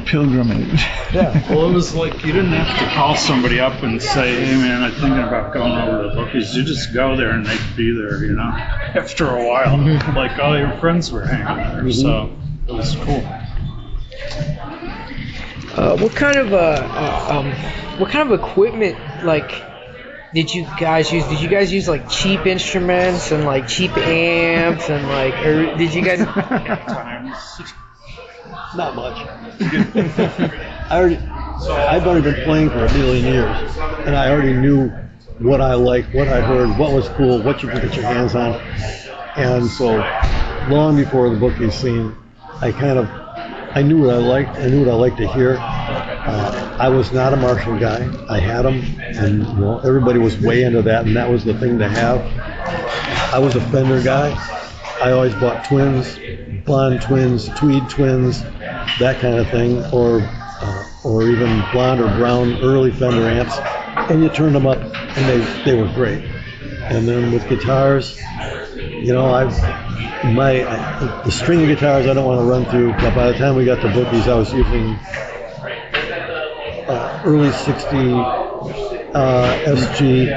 pilgrimage. Yeah. Well, it was like you didn't have to call somebody up and say, hey man, I'm thinking about going over to Bookies. You just go there and they'd be there, you know, after a while. Like all your friends were hanging there, so it was cool. What kind of equipment did you guys use? Did you guys use like cheap instruments and like cheap amps and like, or did you guys? Not much. I've already been playing for a million years, and I already knew what I liked, what I heard, what was cool, what you could get your hands on. And so, long before the Bookies scene, I knew what I liked. I knew what I liked to hear. I was not a Marshall guy. I had them, and you know, everybody was way into that, and that was the thing to have. I was a Fender guy. I always bought twins, blonde twins, tweed twins, that kind of thing, or even blonde or brown early Fender amps, and you turned them up, and they were great. And then with guitars, you know, the string guitars I don't want to run through, but by the time we got to Bookies, I was using early 60 SG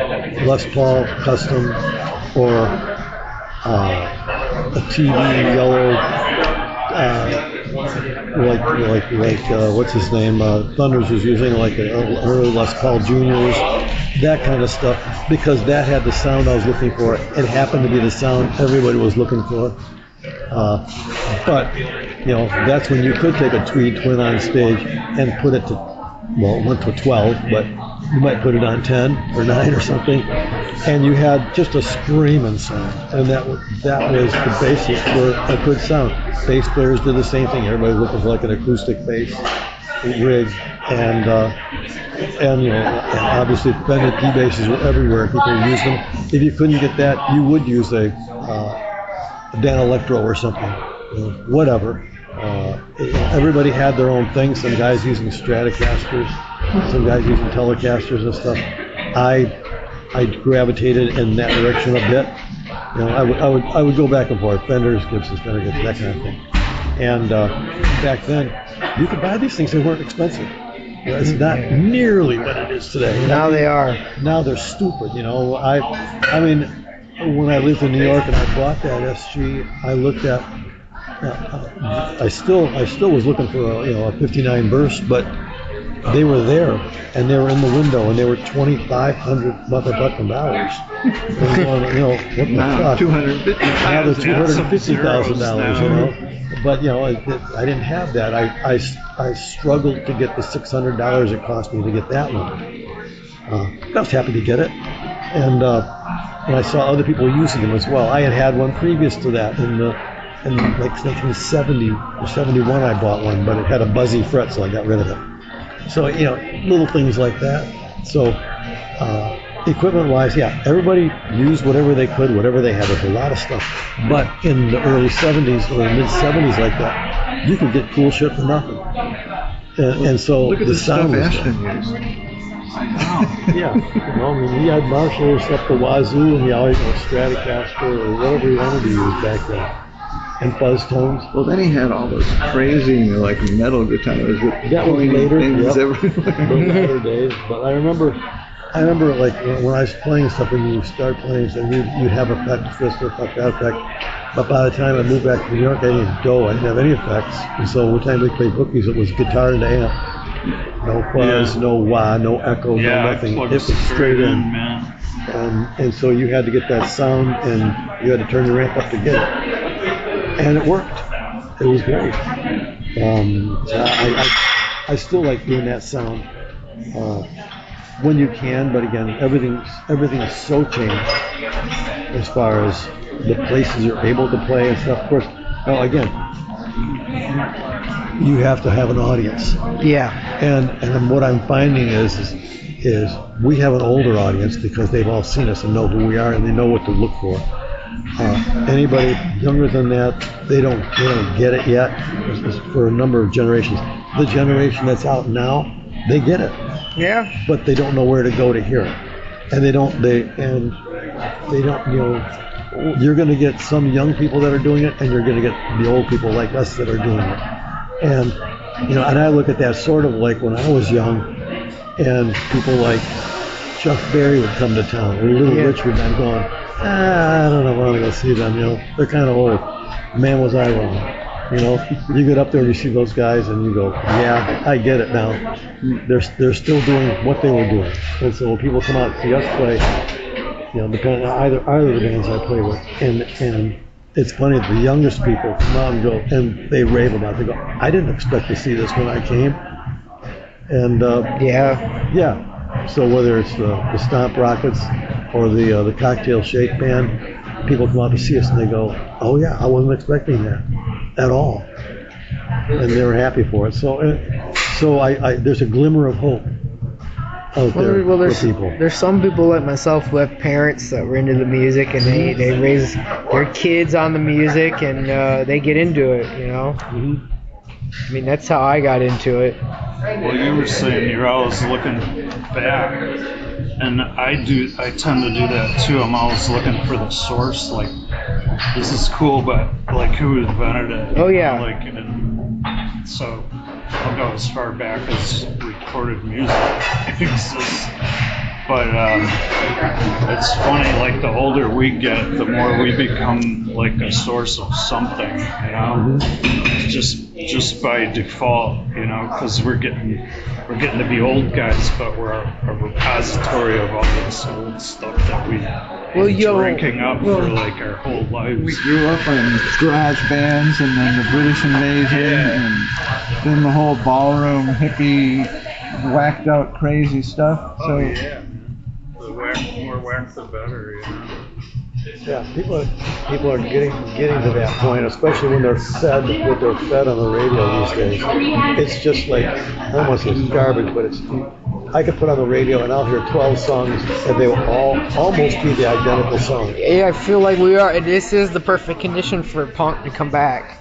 Les Paul Custom, or a TV yellow, like what's his name? Thunders was using like an early Les Paul Juniors, that kind of stuff, because that had the sound I was looking for. It happened to be the sound everybody was looking for. But you know, that's when you could take a tweed twin on stage and put it to, well, it went to 12, but you might put it on 10 or 9 or something, and you had just a screaming sound, and that was the basis for a good sound. Bass players did the same thing. Everybody was looking for like an acoustic bass rig, and you know, obviously Fender P basses were everywhere. People used them. If you couldn't get that, you would use a Dan Electro or something, you know, whatever. Everybody had their own thing. Some guys using Stratocasters, some guys using Telecasters and stuff. I gravitated in that direction a bit. You know, I would go back and forth. Fenders, Gibsons, Fender Gibsons, that kind of thing. And back then, you could buy these things. They weren't expensive. You know, it's not nearly what it is today. Now they are. Now they're stupid. You know, I mean, when I lived in New York and I bought that SG, I looked at. I still was looking for a 59 burst, but they were there and they were in the window and they were $2,500 motherfucking dollars. And going, you know, what the fuck? Now they're $250,000. You know, but you know, I didn't have that. I struggled to get the $600 it cost me to get that one. I was happy to get it. and I saw other people using them as well. I had one previous to that in like 1970 or 71. I bought one, but it had a buzzy fret, so I got rid of it. So little things like that. So equipment-wise, yeah, everybody used whatever they could, whatever they had. There's a lot of stuff. But in the early 70s or mid-70s like that, you could get cool shit for nothing. And so look at the the stuff sound was Ashton good. used. Yeah, I mean, he had Marshalls up the wazoo, and he always had Stratocaster or whatever he wanted to use back then, and fuzz tones. Well, then he had all those crazy like metal guitars with That was later, things yep. everywhere. Those later days. But I remember like when I was playing stuff, when you start playing, so you'd have effect, this effect, that effect. But by the time I moved back to New York, I didn't have any effects. And so one time we played bookies, it was guitar and amp. No fuzz, no wah, no echo, no nothing. It was straight in. Man. And so you had to get that sound, and you had to turn your amp up to get it. And it worked. It was great. So I still like doing that sound when you can, but again, everything's so changed as far as the places you're able to play and stuff. Of course, again, you have to have an audience. Yeah. And what I'm finding is we have an older audience because they've all seen us and know who we are, and they know what to look for. Anybody younger than that, they don't get it yet. For a number of generations, the generation that's out now, they get it. Yeah. But they don't know where to go to hear it, and they don't. You're going to get some young people that are doing it, and you're going to get the old people like us that are doing it. And and I look at that sort of like when I was young, and people like Chuck Berry would come to town, or Little Richard, and I'm going, I don't know if I want to go see them. They're kind of old. Man, was I wrong. You get up there and you see those guys, and you go, yeah, I get it now. They're still doing what they were doing. And so when people come out and see us play, depending on either of the bands I play with, and it's funny, the youngest people come out and go, and they rave about it. They go, I didn't expect to see this when I came. And yeah. So whether it's the Stomp Rockets or the Cocktail Shake Band, people come out to see us and they go, oh yeah, I wasn't expecting that at all, and they were happy for it. So there's a glimmer of hope out there for people. There's some people like myself who have parents that were into the music, and they raise their kids on the music, and they get into it. Mm-hmm. I mean, that's how I got into it. Well, you were saying you're always looking back, and I tend to do that too. I'm always looking for the source, like, this is cool, but like, who invented it? Oh yeah. And so I'll go as far back as recorded music exists. But it's funny, like the older we get, the more we become like a source of something, just by default, because we're getting to be old guys, but we're a repository of all this old stuff that we've been drinking up for like our whole lives. We grew up in garage bands, and then the British invasion, and then the whole ballroom hippie, whacked out crazy stuff. So The more whack, the better, Yeah, people are getting to that point, especially when they're fed on the radio these days. It's just like, almost as garbage, but I could put on the radio and I'll hear 12 songs and they will all almost be the identical song. Yeah, I feel like this is the perfect condition for punk to come back.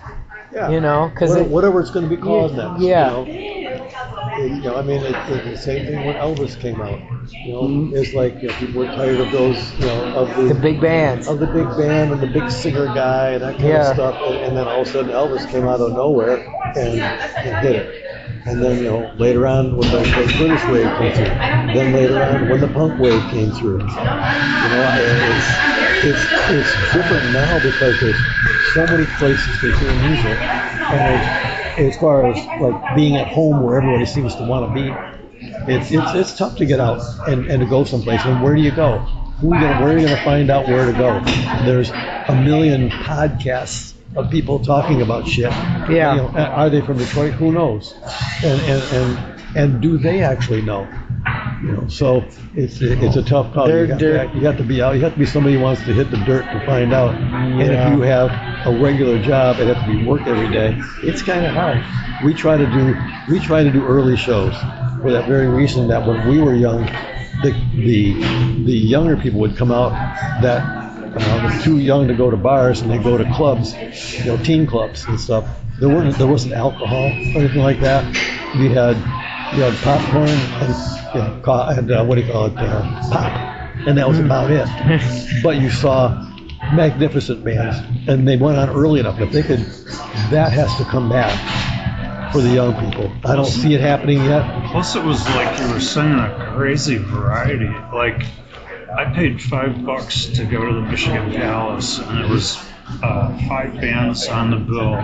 Yeah. Because whatever it's going to be called next. Yeah. I mean, it's the same thing when Elvis came out. It's like people were tired of those, of the big bands, of the big band and the big singer guy and that kind of stuff. And then all of a sudden Elvis came out of nowhere and hit it. And then later on when the British wave came through, then later on when the punk wave came through, it's different now because there's so many places to hear music, and as far as like being at home where everybody seems to want to be, it's tough to get out and to go someplace. And where do you go? Where are you going to find out where to go? There's a million podcasts of people talking about shit. Yeah. Are they from Detroit? Who knows? And do they actually know? You know, so it's a tough call. You got to be out. You have to be somebody who wants to hit the dirt to find out. And if you have a regular job and have to be work every day, it's kind of hard. We try to do early shows for that very reason that when we were young, the younger people would come out that were too young to go to bars, and they go to clubs, teen clubs and stuff. There wasn't alcohol or anything like that. You had popcorn and what do you call it, pop, and that was about it. But you saw magnificent bands, and they went on early enough. If they could, that has to come back for the young people. I don't see it happening yet. Plus, it was like you were singing a crazy variety. Like, I paid $5 to go to the Michigan Palace, and it was 5 bands on the bill.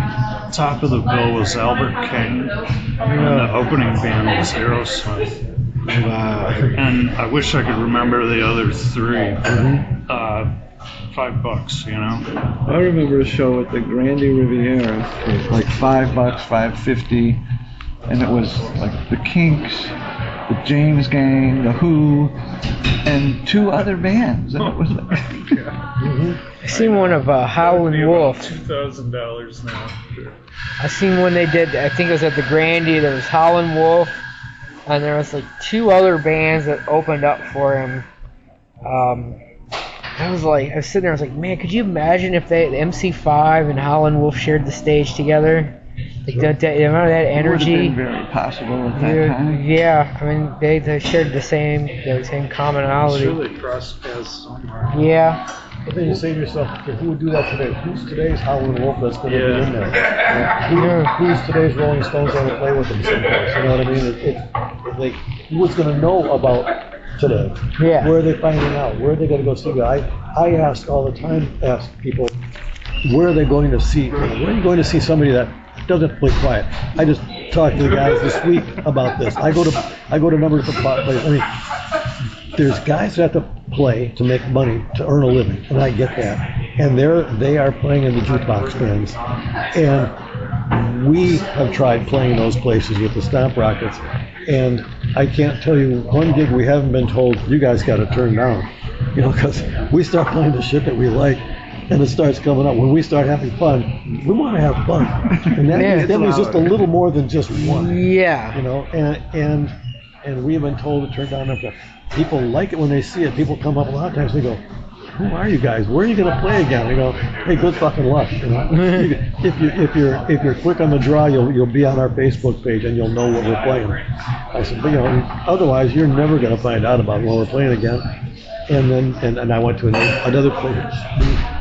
Top of the bill was Albert King, and the opening band was Aerosmith. Wow. And I wish I could remember the other 3. $5, you know. I remember a show at the Grande Riviera, like $5, $5.50, and it was like the Kinks, the James Gang, the Who, and 2 other bands, and it was like. I seen one of Howlin' Wolf. $2,000 now. Sure. I seen one they did. I think it was at the Grande. There was Howlin' Wolf, and there was like 2 other bands that opened up for him. I was sitting there. I was like, man, could you imagine if the MC5 and Howlin' Wolf shared the stage together? Like the amount of that energy. It would have been very possible at that time. Yeah, I mean they shared the same commonality. I'm sure they crossed paths somewhere. Yeah. But then you say to yourself, okay, who would do that today? Who's today's Howlin' Wolf that's going to be in there? Who's today's Rolling Stones going to play with them someplace? You know what I mean? It's like, who's going to know about today? Yeah. Where are they finding out? Where are they going to go see? I ask all the time, ask people, where are they going to see? Where are you going to see somebody that doesn't play quiet? I just talked to the guys this week about this. I go to numbers of places. I mean, there's guys that have to play to make money to earn a living, and I get that. And they are playing in the jukebox bands, and we have tried playing those places with the Stomp Rockets, and I can't tell you one gig we haven't been told you guys got to turn down, because we start playing the shit that we like. And it starts coming up. When we start having fun, we want to have fun, and that was just a little more than just one. Yeah. And we have been told to turn down after. People like it when they see it. People come up a lot of times. They go, "Who are you guys? Where are you going to play again?" I go, "Hey, good fucking luck." If you're quick on the draw, you'll be on our Facebook page and you'll know what we're playing. I said, but otherwise you're never going to find out about when we're playing again. And then I went to another place.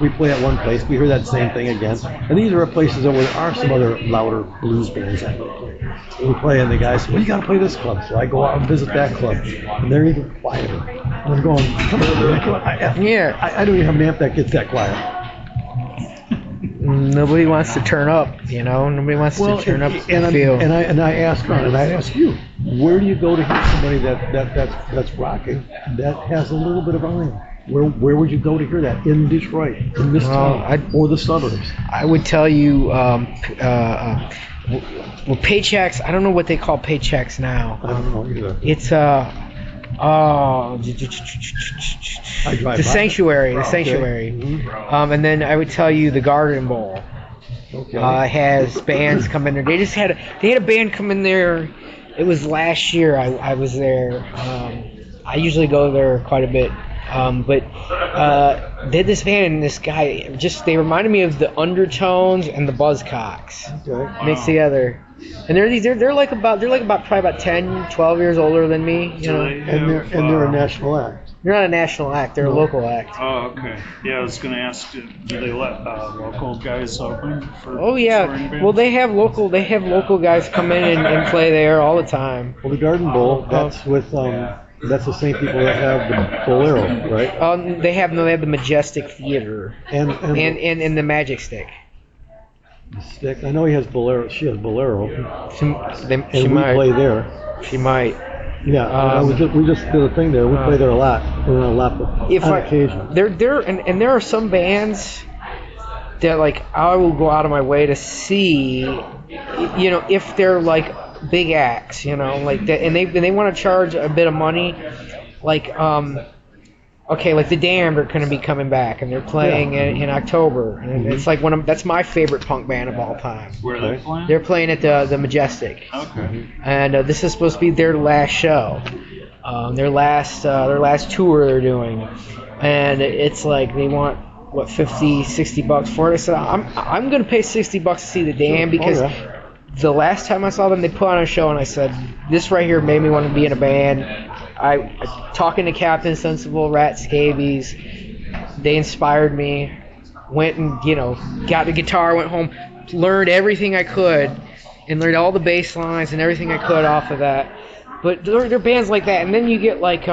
We play at one place. We hear that same thing again. And these are places where there are some other louder blues bands that play. We play, and the guys say, well, you got to play this club. So I go out and visit that club. And they're even quieter. And I'm going, come on. I don't even have an amp that gets that quiet. Nobody wants to turn up, Nobody wants to turn up the feel. And I ask Ron, and I ask you, where do you go to hear somebody that's rocking that has a little bit of volume? Where would you go to hear that? In Detroit, in this town, or the suburbs? I would tell you, Paychecks. I don't know what they call Paychecks now. I don't know either. It's the Sanctuary. Mm-hmm. And then I would tell you the Garden Bowl. Okay. Has bands come in there. They had a band come in there. It was last year. I was there. I usually go there quite a bit. But they had this band and this guy. They reminded me of the Undertones and the Buzzcocks mixed together. And they're like about probably about 10, 12 years older than me, And they're a national act. They're not a national act. They're a local act. Oh, okay. Yeah, I was going to ask, do they let local guys open for? Oh yeah. Well, they have local guys come in and play there all the time. Well, the Garden Bowl, that's with that's the same people that have the Bolero, right? They have the Majestic Theater and the Magic Stick. The Stick. I know he has Bolero. She has Bolero. She might play there. She might. Yeah, we just did a thing there. We play there a lot. On occasion. There are some bands that I will go out of my way to see, if they're big acts, you know, like that, and they want to charge a bit of money, like okay, like the Damned are going to be coming back, and they're playing in October, and it's like that's my favorite punk band of all time. Where are they playing? They're playing at the Majestic. Okay. And this is supposed to be their last show, their last tour they're doing, and it's like they want what $50-$60 for it. I said I'm going to pay $60 to see the Damned because the last time I saw them, they put on a show, and I said this right here made me want to be in a band. I talking to Captain Sensible, Rat Scabies, they inspired me. Went and got the guitar, went home, learned everything I could, and learned all the bass lines and everything I could off of that. But they're bands like that, and then you get like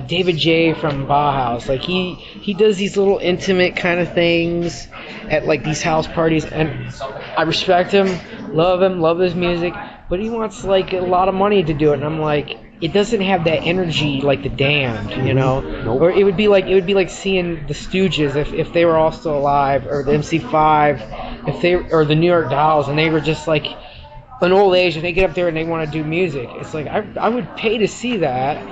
David J from Bauhaus. Like he does these little intimate kind of things at like these house parties, and I respect him, love his music, but he wants like a lot of money to do it, and I'm like, it doesn't have that energy like the Damned, Nope. Or it would be like seeing the Stooges if they were all still alive, or the MC5 or the New York Dolls, and they were just like an old age, and they get up there and they want to do music. It's like I would pay to see that,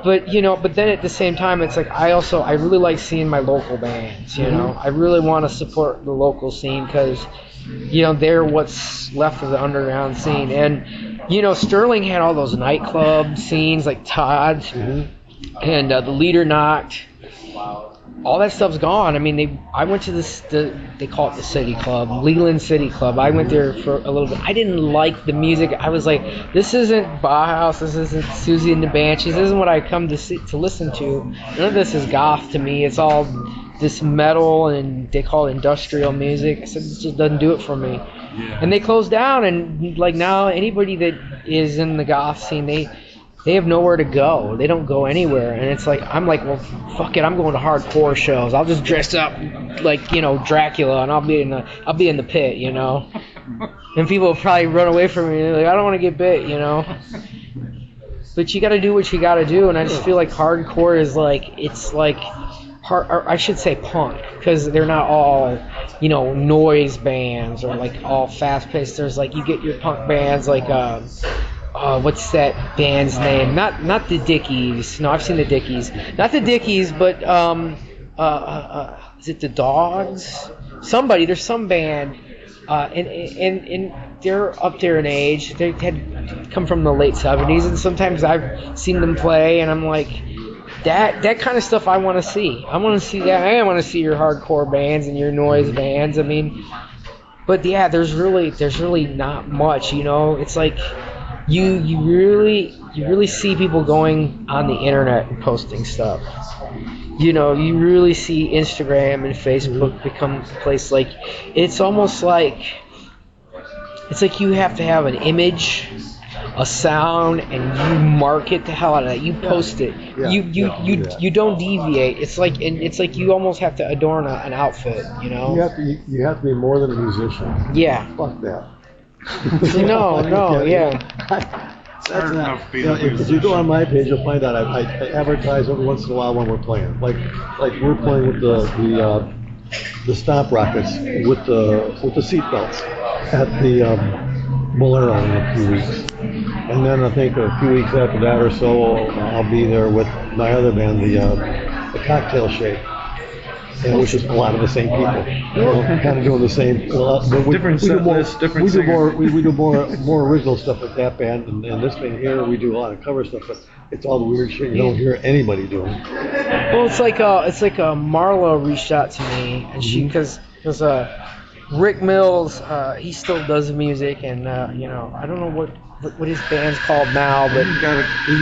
but then at the same time, it's like I really like seeing my local bands. I really want to support the local scene because they're what's left of the underground scene. And Sterling had all those nightclub scenes like Todd's, and the Leader Knocked. All that stuff's gone. I mean, I went to they call it the City Club, Leland City Club. I went there for a little bit. I didn't like the music. I was like, this isn't Bauhaus. This isn't Susie and the Banshees. This isn't what I come to listen to. None of this is goth to me. It's all this metal, and they call it industrial music. I said, this just doesn't do it for me. Yeah. And they closed down, and like now anybody that is in the goth scene, they have nowhere to go. They don't go anywhere, and it's like I'm like, well, fuck it, I'm going to hardcore shows. I'll just dress up like Dracula, and I'll be in the pit, And people will probably run away from me. They're like, I don't want to get bit, But you got to do what you got to do, and I just feel like hardcore is like it's like. Or I should say punk, because they're not all, noise bands or like all fast-paced. There's like you get your punk bands like what's that band's name? Not the Dickies. No, I've seen the Dickies. Not the Dickies, but is it the Dogs? There's some band, and they're up there in age. They had come from the late 70s, and sometimes I've seen them play, and I'm like. That kind of stuff I want to see. I want to see that. I want to see your hardcore bands and your noise bands. I mean, but yeah, there's really not much. It's like you really see people going on the internet and posting stuff. You really see Instagram and Facebook become a place like it's almost like you have to have an image, a sound, and you market the hell out of that. You post it. Yeah. You don't deviate. It's like you almost have to adorn an outfit. You have to be more than a musician. Yeah. Fuck that. No. Yeah. That's not. If you go on my page, you'll find out I advertise every once in a while when we're playing. Like we're playing with the Stomp Rockets with the seat belts at the. Bolero in a few weeks, and then I think a few weeks after that or so, I'll be there with my other band, the Cocktail Shape, which is a lot of the same people, kind of doing the same. Different set lists, different singers. We do more original stuff with that band, and this band here we do a lot of cover stuff, but it's all the weird shit you don't hear anybody doing. Well, it's like Marlo reached out to me, and she because Rick Mills, he still does music, and I don't know what his band's called now, but he's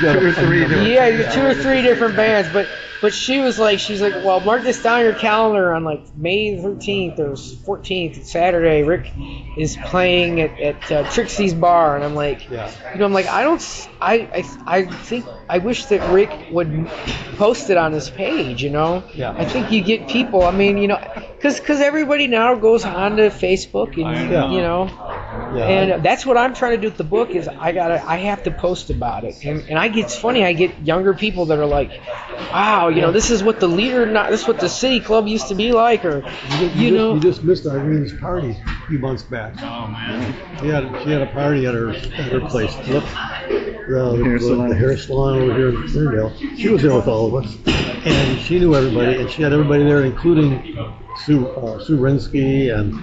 got two or three different. Yeah, 2 or 3 different bands, but she's like, well, mark this down your calendar on like May 13th or 14th, Saturday. Rick is playing at Trixie's Bar, and I'm like, I wish that Rick would post it on his page, Yeah. I think you get people. I mean, because everybody now goes on to Facebook, and And that's what I'm trying to do with the book is I have to post about it. And it's funny, I get younger people that are like, wow, this is what this is what the city club used to be like, or You just missed Irene's party a few months back. Oh man. She had a party at her place. The hair salon over here in Ferndale. She was there with all of us, and she knew everybody, and she had everybody there, including Sue Rinsky, and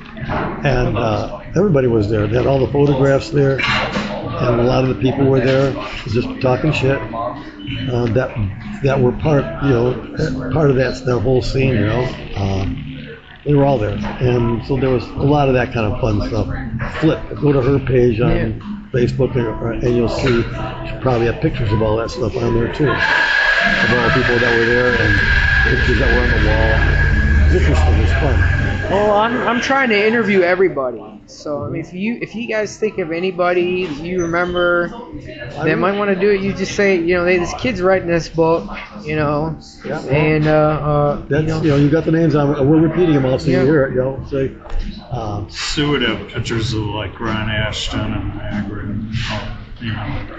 everybody was there. They had all the photographs there, and a lot of the people were there, just talking shit. That were part of that whole scene. They were all there, and so there was a lot of that kind of fun stuff. Go to her page on Facebook, and you'll see she'll probably have pictures of all that stuff on there too, of all the people that were there and pictures that were on the wall. It's interesting. It's fun. Well, I'm trying to interview everybody. So I mean, if you guys think of anybody that you remember that might want to do it, you just say, this kid's writing this book, and that's you got the names on. We're repeating them all, so you hear it. Say. Sue would have pictures of like Ron Ashton and Niagara.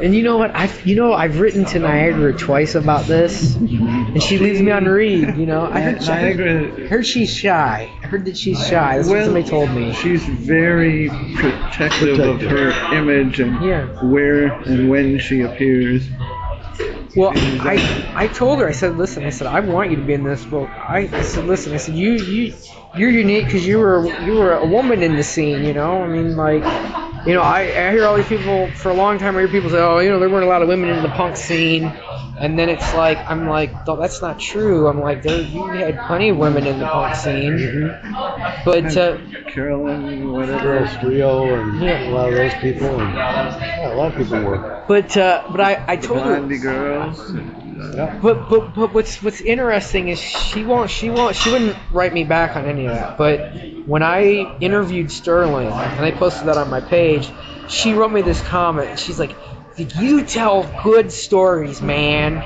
And you know what? I've written to Niagara twice about this, and she leaves me on read. I heard she's shy. I heard that she's shy. That's what somebody told me. She's very protective of her image and where and when she appears. Well, I told her. I said, listen. I said, I want you to be in this book. I said, listen. I said, you're unique because you were a woman in the scene. I mean, like. I hear all these people, for a long time I hear people say, there weren't a lot of women in the punk scene. And then it's like, I'm like, no, that's not true. I'm like, you had plenty of women in the punk scene. But, Carolyn, whatever. Girls Trio, and a lot of those people. And, a lot of people were. But I told her. Blondie girls. But what's interesting is she wouldn't write me back on any of that. But when I interviewed Sterling, and I posted that on my page, she wrote me this comment. She's like, "You tell good stories, man."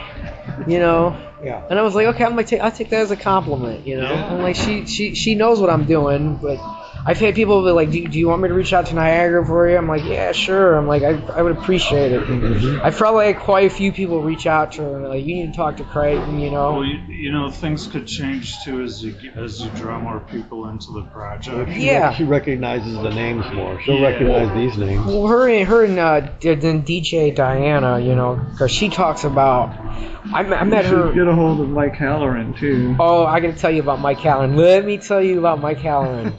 Yeah. And I was like, okay, I'll take that as a compliment. I'm like, she knows what I'm doing, but. I've had people be like, do you want me to reach out to Niagara for you? I'm like, yeah, sure. I'm like, I would appreciate it. Mm-hmm. I've probably had quite a few people reach out to her and like, you need to talk to Creighton, Well, things could change too as you draw more people into the project. She recognizes the names more. She'll recognize these names. Well, her and DJ Diana, because she talks about. I met her. Get a hold of Mike Halloran too. Oh, I got to tell you about Mike Halloran. Let me tell you about Mike Halloran.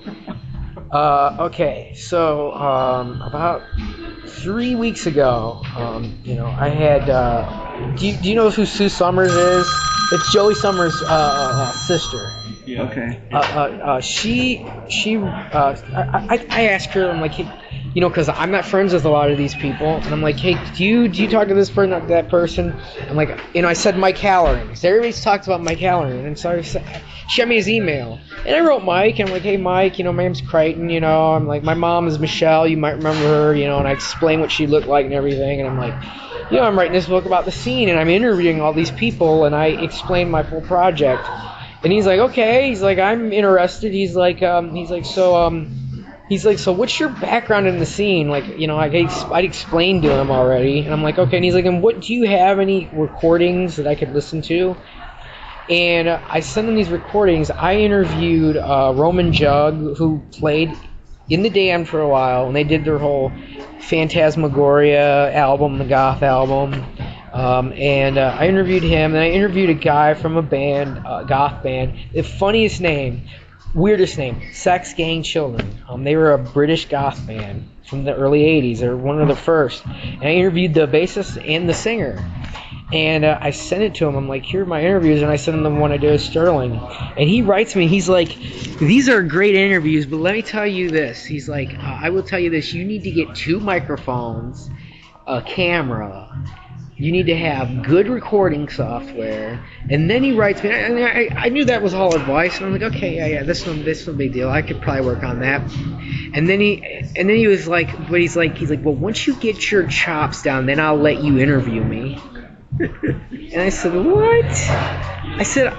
Okay, so about 3 weeks ago, I had. Do you know who Sue Summers is? It's Joey Summers' sister. Yeah. Okay. I asked her. I'm like, hey, because I'm not friends with a lot of these people, and I'm like, hey, do you talk to this person, that person? I'm like, I said Mike Halloran, because everybody's talked about Mike Halloran, and so she sent me his email, and I wrote Mike, and I'm like, hey Mike, my name's Creighton, I'm like, my mom is Michelle, you might remember her, and I explained what she looked like and everything, and I'm like, I'm writing this book about the scene, and I'm interviewing all these people, and I explained my full project, and he's like, okay, he's like, I'm interested, he's like, so what's your background in the scene? Like, I'd explained to him already. And I'm like, okay. And he's like, and do you have any recordings that I could listen to? And I sent him these recordings. I interviewed Roman Jug, who played in the Damned for a while. And they did their whole Phantasmagoria album, the goth album. And I interviewed him. And I interviewed a guy from a band, goth band. The funniest name. Weirdest name, Sex Gang Children. They were a British goth band from the early 80s. They were one of the first. And I interviewed the bassist and the singer. And I sent it to him. I'm like, here are my interviews. And I sent him the one I did with Sterling. And he writes me, he's like, these are great interviews, but let me tell you this. He's like, I will tell you this. You need to get 2 microphones, a camera. You need to have good recording software. And then he writes me, and I knew that was all advice, and I'm like, okay, yeah, this no big deal. I could probably work on that. And then he was like, but he's like, well, once you get your chops down, then I'll let you interview me. And I said, what? I said,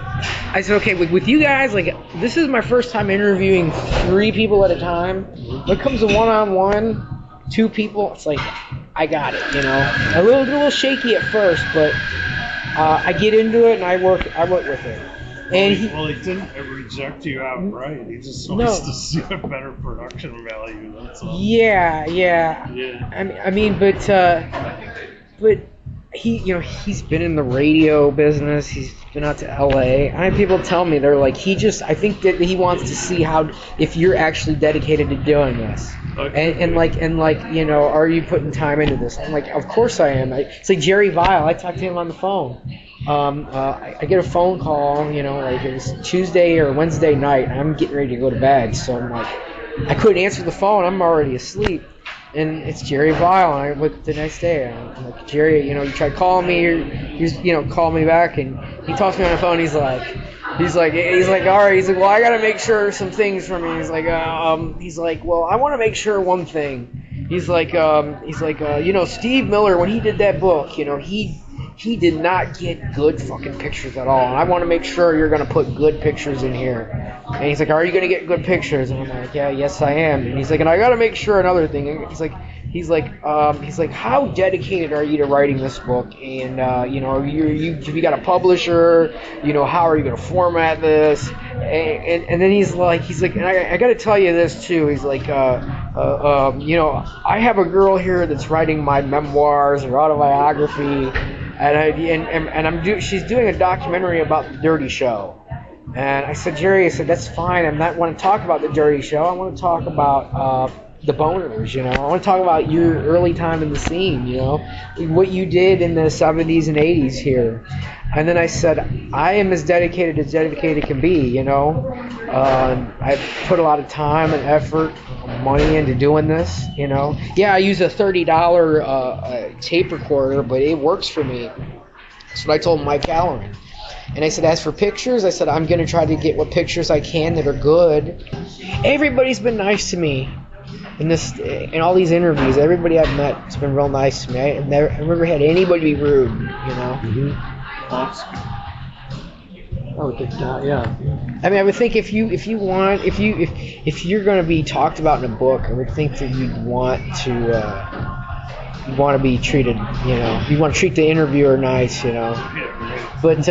okay, with you guys, like, this is my first time interviewing 3 people at a time. When it comes to one-on-one, 2 people, it's like, I got it, you know. A little shaky at first, but I get into it and I work with it. And he didn't reject you outright. He just wants to see a better production value. That's all. Yeah. I mean, but he, you know, he's been in the radio business. He's been out to LA. I have people tell me, they're like, I think that he wants to see if you're actually dedicated to doing this. Okay. And like, you know, are you putting time into this? I'm like, of course I am. It's like Jerry Vile. I talked to him on the phone. I get a phone call, you know, like it was Tuesday or Wednesday night, and I'm getting ready to go to bed. So I'm like, I couldn't answer the phone. I'm already asleep. And it's Jerry Vile, and I look the next day, and I'm like, Jerry, you know, you tried calling me, you know, call me back, and he talks to me on the phone. He's like, all right. He's like, well, I gotta make sure some things from you. He's like, well, I want to make sure one thing. He's like, you know, Steve Miller, when he did that book, you know, he did not get good fucking pictures at all, and I want to make sure you're gonna put good pictures in here. And he's like, are you gonna get good pictures? And I'm like, yeah, yes I am. And he's like, and I gotta make sure another thing. And he's like, how dedicated are you to writing this book? And you know, you got a publisher? You know, how are you gonna format this? And then he's like, and I gotta tell you this too. He's like, you know, I have a girl here that's writing my memoirs or autobiography, and she's doing a documentary about the Dirty Show. And I said, Jerry, that's fine. I'm not want to talk about the Dirty Show. I want to talk about the Boners, you know. I want to talk about your early time in the scene, you know, what you did in the 70s and 80s here. And then I said, I am as dedicated can be, you know. I've put a lot of time and effort, money into doing this, you know. Yeah, I use a $30 tape recorder, but it works for me. That's what I told Mike Halloran. And I said, as for pictures, I said, I'm going to try to get what pictures I can that are good. Everybody's been nice to me in all these interviews. Everybody I've met has been real nice to me. I never had anybody be rude, you know. Mm-hmm. I would think that, yeah. I mean, I would think if you're going to be talked about in a book, I would think that you'd want to be treated, you know. You want to treat the interviewer nice, you know. But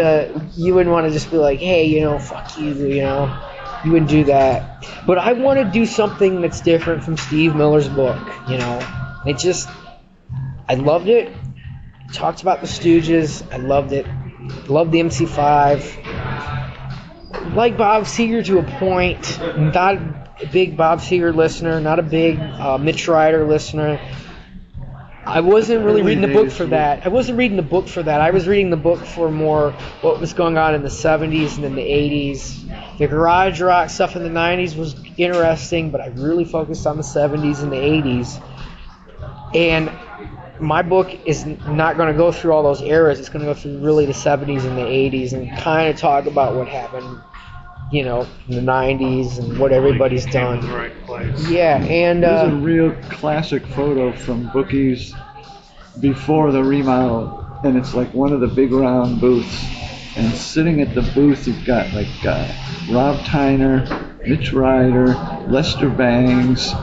you wouldn't want to just be like, hey, you know, fuck you, you know. You wouldn't do that. But I want to do something that's different from Steve Miller's book, you know. I loved it. It talked about the Stooges. I loved it. Loved the MC5. Like Bob Seger to a point. Not a big Bob Seger listener. Not a big Mitch Ryder listener. I wasn't really reading the book for that. I was reading the book for more what was going on in the 70s and in the 80s. The garage rock stuff in the 90s was interesting, but I really focused on the 70s and the 80s. And my book is not going to go through all those eras. It's going to go through really the 70s and the 80s and kind of talk about what happened, you know, in the 90s and what everybody's done. The right place. Yeah, and there's a real classic photo from Bookie's before the remodel, and it's like one of the big round booths. And sitting at the booth, you've got like Rob Tyner, Mitch Ryder, Lester Bangs,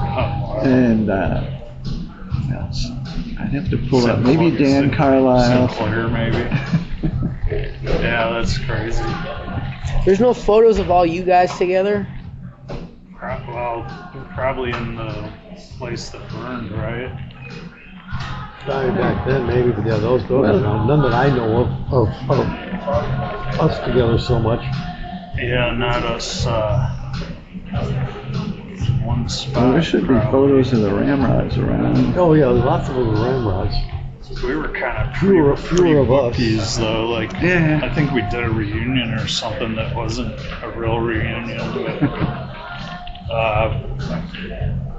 and I'd have to pull up maybe Dan Carlisle. Sinclair, maybe. Yeah, that's crazy. There's no photos of all you guys together? Well, probably in the place that burned, right? Back then, maybe, but yeah, those none that I know of us together so much. Yeah, not us. One spot. Well, there should be photos of the Ramrods around. Oh yeah, there's lots of little Ramrods. We were kind of fewer of us. Bookies, though. Like, yeah. I think we did a reunion or something that wasn't a real reunion. But,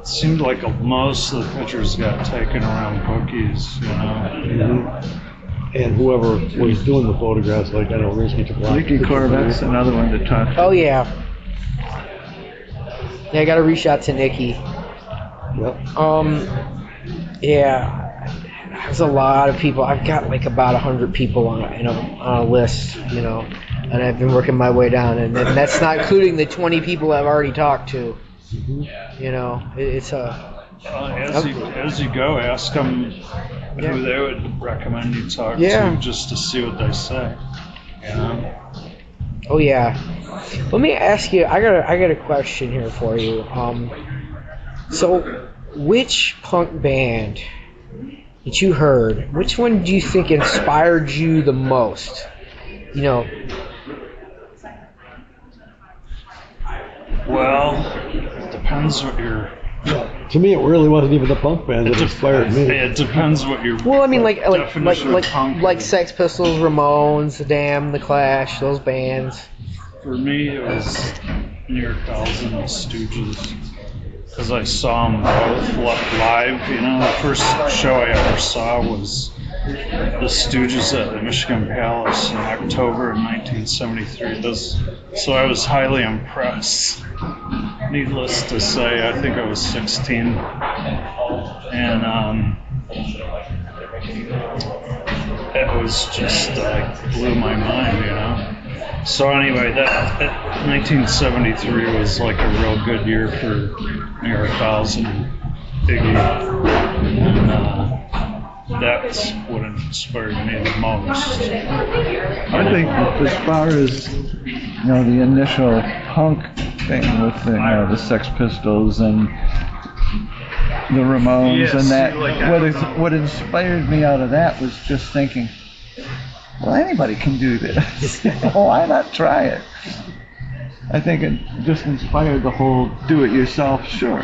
it seemed like most of the pictures got taken around Bookies, you know. Yeah. And whoever was doing the photographs, like I know Risky took a lot. Ricky Corbett's another one to talk to. Oh yeah. Yeah, I got to reach out to Nikki. Yep. Yeah. There's a lot of people. I've got like about 100 people on a list, you know, and I've been working my way down, and that's not including the 20 people I've already talked to. Mm-hmm. You know, it's a As you go, ask them who they would recommend you talk to, just to see what they say. You know? Oh yeah. Let me ask you. I got a question here for you. So, which punk band that you heard, which one do you think inspired you the most? You know. Well, it depends what you're. To me, it really wasn't even the punk band that inspired me. It depends what your. Well, I mean, like punk Sex Pistols, Ramones, The Damned, The Clash, those bands. For me, it was Near Thousand and Stooges, because I saw them both live. You know, the first show I ever saw was the Stooges at the Michigan Palace in October of 1973. So I was highly impressed. Needless to say, I think I was 16, and it was just blew my mind, you know. So anyway, that 1973 was like a real good year for Near 1,000 and Iggy, and that's what inspired me the most. I think as far as the initial punk thing with the Sex Pistols and the Ramones and that, what inspired me out of that was just thinking, well, anybody can do this. Why not try it? I think it just inspired the whole do-it-yourself. Sure,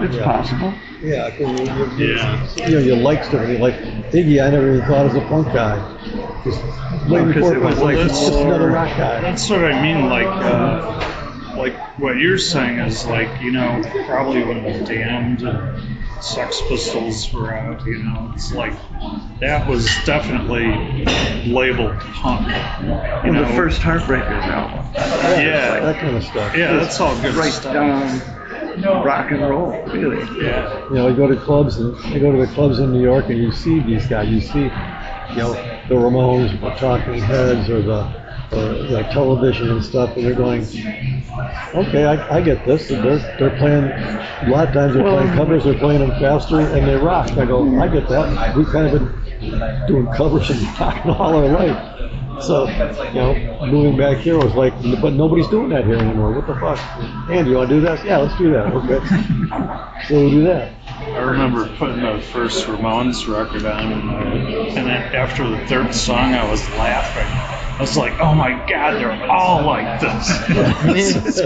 it's possible. Yeah, you like stuff. You like Iggy. I never even thought as a punk guy. Just way before it was just another rock guy. That's what I mean. Like what you're saying is probably when the Damned and Sex Pistols were out. It's like that was definitely labeled punk. The first Heartbreakers album. Yeah, that kind of stuff. Yeah, that's all good stuff. Rock and roll, really. Yeah. You go to clubs and you go to the clubs in New York and you see these guys. You see, the Ramones, or Talking Heads, or television and stuff, and they're going, okay, I get this. They're playing. A lot of times they're playing covers. They're playing them faster and they rock. I go, I get that. We've kind of been doing covers and rocking all our life. So, moving back here was like, but nobody's doing that here anymore. What the fuck? Andy, you want to do that? Yeah, let's do that. Okay. So we'll do that. I remember putting the first Ramones record on, and then after the third song, I was laughing. I was like, oh my God, they're all like this.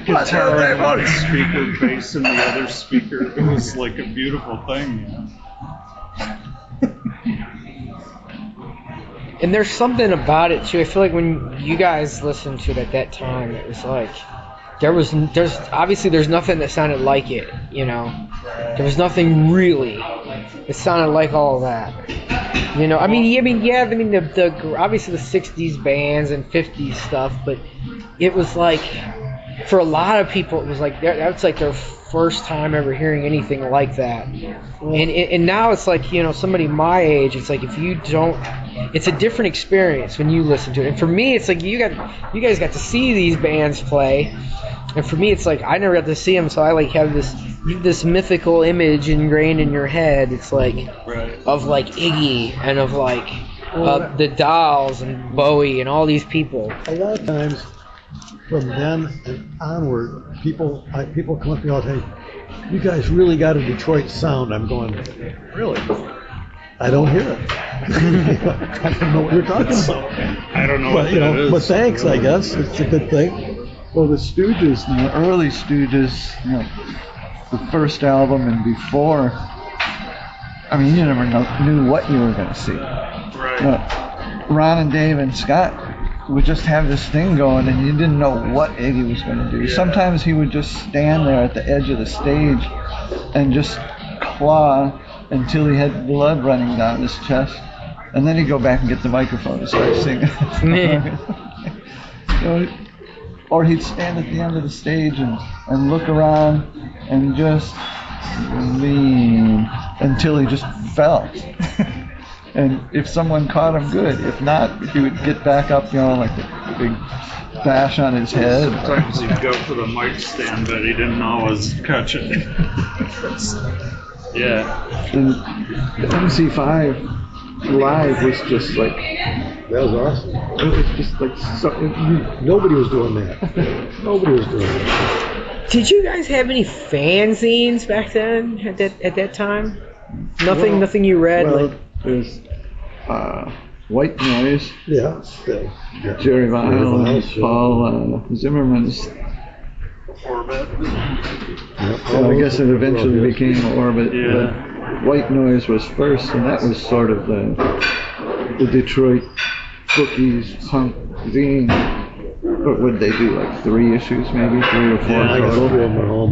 Guitar in one speaker, bass in the other speaker. It was like a beautiful thing, And there's something about it too. I feel like when you guys listened to it at that time, it was like there's nothing that sounded like it. There was nothing really that sounded like all of that. The obviously the '60s bands and '50s stuff, but it was like for a lot of people, it was like that's like their first time ever hearing anything like that. And now it's like somebody my age, it's like if you don't. It's a different experience when you listen to it. And for me, it's like you guys got to see these bands play. And for me, it's like I never got to see them, so I like have this mythical image ingrained in your head. It's like of like Iggy and of like the Dolls and Bowie and all these people. A lot of times, from then and onward, people come up to me all the time. You guys really got a Detroit sound. I'm going, really? I don't hear it. I don't know what you're talking about. I don't know what that is. But thanks, I guess. It's a good thing. Well, the Stooges, the early Stooges, the first album and before, you never knew what you were going to see. Right. Ron and Dave and Scott would just have this thing going, and you didn't know what Iggy was going to do. Yeah. Sometimes he would just stand there at the edge of the stage and just claw until he had blood running down his chest, and then he'd go back and get the microphone and start singing. Or he'd stand at the end of the stage and look around and just lean until he just fell. And if someone caught him, good. If not, he would get back up, like a big bash on his head. Sometimes he'd go for the mic stand, but he didn't always catch it. Yeah. And the MC5 live was just like, That was awesome. it was just like, Nobody was doing that. Nobody was doing that. Did you guys have any fanzines back then at that time? Nothing you read? well, like there's White Noise, Yeah. Jerry Vile, and sure. Paul Zimmerman's. Orbit. Well, I guess it eventually became Orbit. Yeah. But White Noise was first, and that was sort of the Detroit bookies punk zine. What would they do? Like 3 issues, maybe 3 or 4 I got total. 2 of them at home.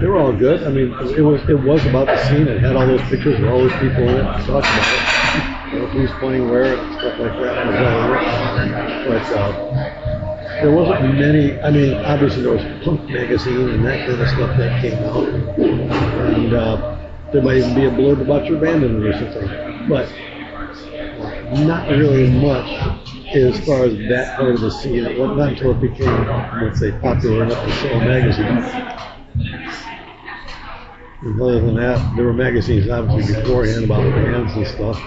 They were all good. I mean, it was about the scene. It had all those pictures of all those people in it. Talked about it. Who's playing where and stuff like that. But there wasn't many. I mean, obviously there was Punk Magazine and that kind of stuff that came out, and there might even be a blurb about your band in it or something. But not really much as far as that part of the scene. It wasn't until it became, let's say, popular enough to sell a magazine. And other than that, there were magazines obviously beforehand about bands and stuff.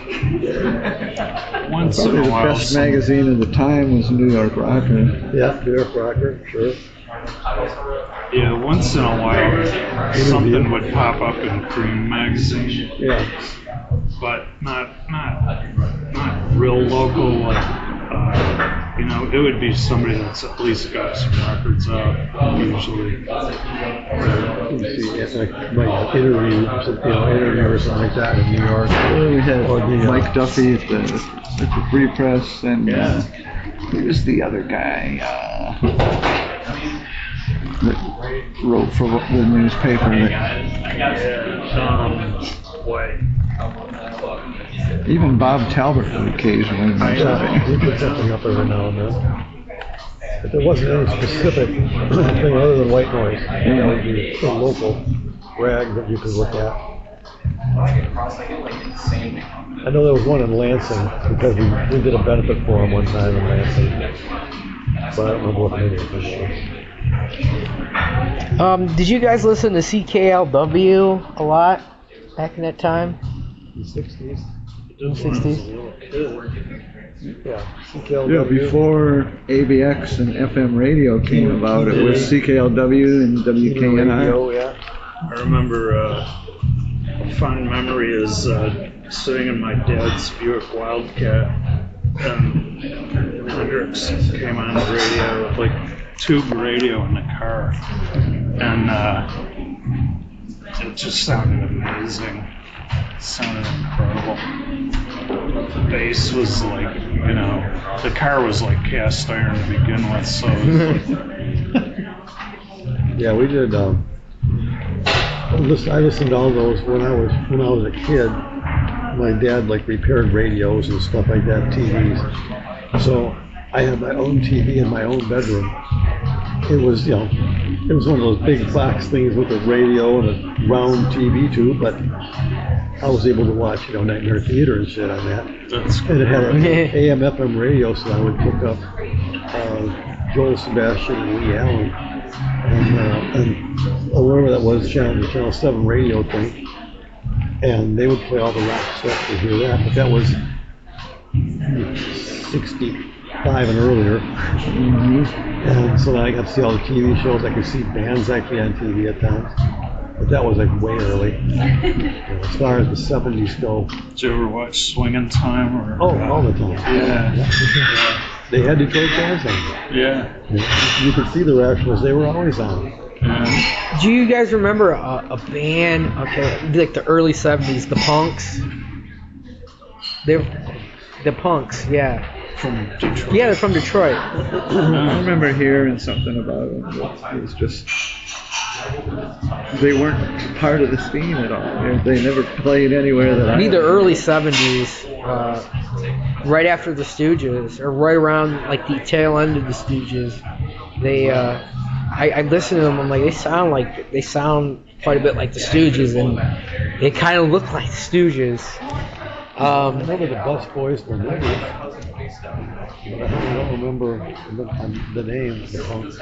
Once in Probably a the while, best magazine of the time was New York Rocker. Yeah, New York Rocker, sure. once in a while, something would pop up in Cream magazine, Yeah. but not real local. Like it would be somebody that's at least got some records out usually. You see, like interview or something like that in New York. Well, we had Or the, Mike Duffy at the Free Press, and who was the other guy that wrote for the newspaper? Even Bob Talbot would occasionally mention Yeah, we put something up every now and then. But there wasn't any specific thing other than White Noise. That would be a local rag that you could look at. I know there was one in Lansing because we did a benefit for him one time in Lansing. But I don't remember what the name of it was. did you guys listen to CKLW a lot back in that time? The 60s. In the 60s? Yeah. Yeah, before ABX and FM radio came about, it was CKLW and WKNI. Yeah. I remember a fond memory is sitting in my dad's Buick Wildcat, and Hendrix came on the radio, like tube radio in the car, and it just sounded amazing. It sounded incredible. The bass was like, the car was like cast iron to begin with, so it was like, Yeah, we did. I listened to all those when I was a kid. My dad repaired radios and stuff like that, TVs. So I had my own TV in my own bedroom. It was it was one of those big box things with a radio and a round TV tube, but I was able to watch Nightmare Theater and shit on that. And it had an AM FM radio, so I would pick up Joel Sebastian and Lee Allen and whatever that was, the Channel 7 radio thing. And they would play all the rock stuff to hear that, but that was 65 and earlier. And so I got to see all the TV shows. I could see bands actually on TV at times. But that was way early. As far as the 70s go. did you ever watch Swingin' Time? Or, All the time. Yeah. They had Detroit bands on. Yeah. You could see the Rationals. They were always on. Yeah. Do you guys remember a band, like the early 70s, the Punks? The Punks, yeah. From Detroit. Yeah, they're from Detroit. I remember hearing something about it. It was just, they weren't part of the scene at all. They never played anywhere that I Neither ever early 70s, right after the Stooges, or right around the tail end of the Stooges. They, I listened to them. I'm like, they sound quite a bit like the Stooges, and they kind of look like the Stooges. I remember the Bus Boys were nice, but I don't remember the name of the punk.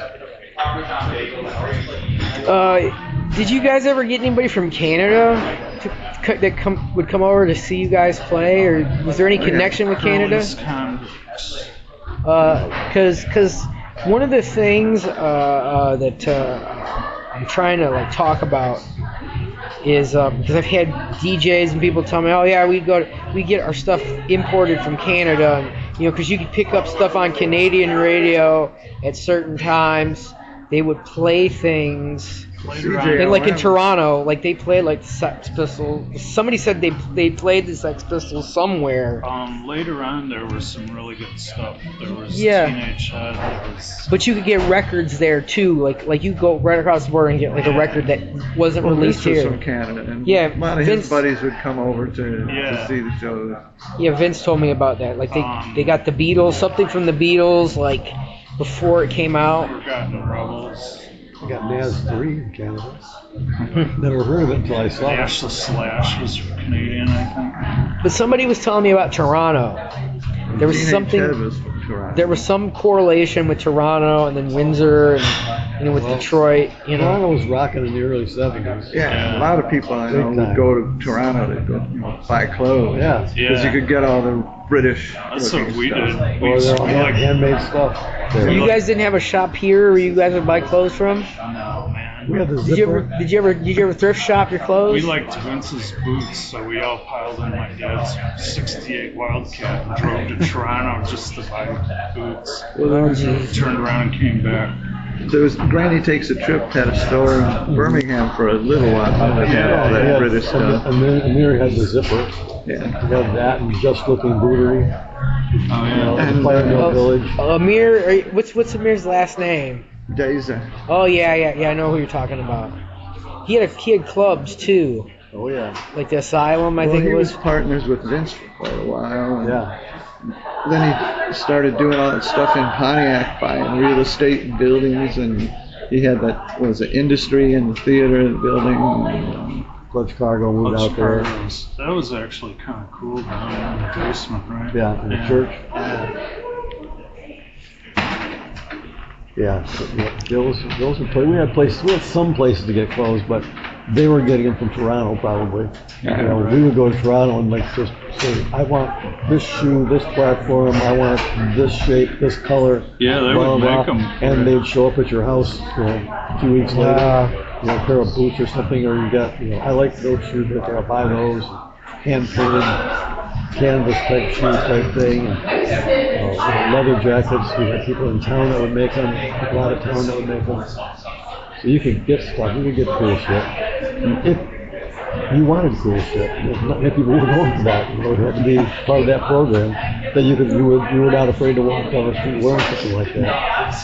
Did you guys ever get anybody from Canada that would come over to see you guys play, or was there any connection with Canada? Because one of the things that I'm trying to like talk about is because I've had DJs and people tell me, oh yeah, we get our stuff imported from Canada, and, you know, because you could pick up stuff on Canadian radio at certain times. They would play things. Like in Toronto, like they played like Sex Pistols. Somebody said they played the Sex Pistols somewhere. Later on, there was some really good stuff. There was Teenage Head. There was... But you could get records there too. Like you go right across the border and get like a record that wasn't released Vince here. Was from Canada, and yeah, a lot of his buddies would come over to see the shows. Yeah, Vince told me about that. Like they got the Beatles, something from the Beatles, like before it came out. Forgotten Rebels. I got Naz 3 in Canada. Never heard of it until I saw it. Dash the Slash was Canadian, I think. But somebody was telling me about Toronto. There was there was some correlation with Toronto and then Windsor and with Detroit. You know, Toronto was rocking in the early 70s. Yeah, a lot of people I know would go to Toronto to go buy clothes. Yeah, because you could get all the British. That's what we stuff. did. Or they're all handmade stuff. You guys didn't have a shop here where you guys would buy clothes from? No, man. We had the Did you ever thrift shop your clothes? We liked Vince's boots, so we all piled in my dad's '68 Wildcat and drove to Toronto just to buy boots. Turned around and came back. There was Granny Takes a Trip had a store in Birmingham for a little while. They had all that British stuff. Amir had the zipper. Yeah. He had that and Just Looking Bootery. Oh yeah. And Fire Mill Village. Amir, what's Amir's last name? Daza. Oh yeah, I know who you're talking about. He had clubs too. Oh yeah. Like the Asylum, I think it was. He was partners with Vince for quite a while. And yeah. Then he started doing all that stuff in Pontiac, buying real estate and buildings, and he had that industry and the theater building. Clutch Cargo moved out there. That was actually kind of cool down in the basement, right? Yeah, in the church. Yeah, those were we had some places to get clothes, but they were getting them from Toronto probably. Yeah, you know, we would go to Toronto and like just say, I want this shoe, this platform, I want this shape, this color. Yeah, they blah, would blah, make them. And they'd show up at your house, you know, 2 weeks later. You know, a pair of boots or something, or you got, you know, I like those shoes, but I'll buy those. Hand painted canvas type shoe type thing. And, leather jackets. We had people in town that would make them. People out of town that would make them. So you could get stuff. You could get cool shit. If you wanted cool shit, not many people were going for that. You know, it had to be part of that program that you were not afraid to walk down the street wearing something like that.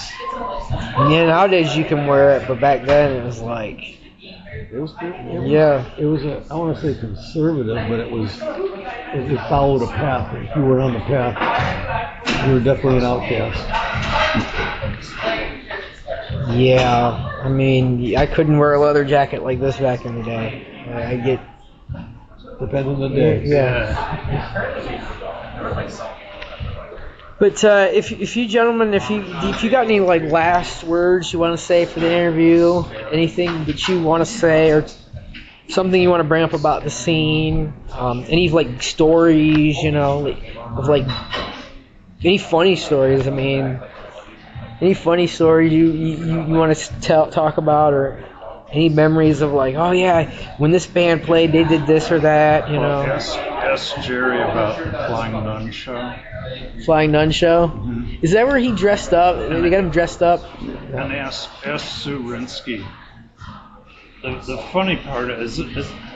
Yeah, nowadays you can wear it, but back then it was like. It was good. It was I want to say conservative, but it followed a path. If you were on the path, you were definitely an outcast. Yeah, I mean, I couldn't wear a leather jacket like this back in the day. I get. Depends on the day. Yeah. But if you gentlemen, if you got any like last words you want to say for the interview, anything that you want to say or something you want to bring up about the scene, any like stories, you know, of like any funny stories. I mean, any funny stories you want to talk about, or any memories of like, oh yeah, when this band played, they did this or that, you know. Ask Jerry about the Flying Nun show. Flying Nun show? Mm-hmm. Is that where he dressed up? They got him dressed up? And ask Sue Rinsky. The funny part is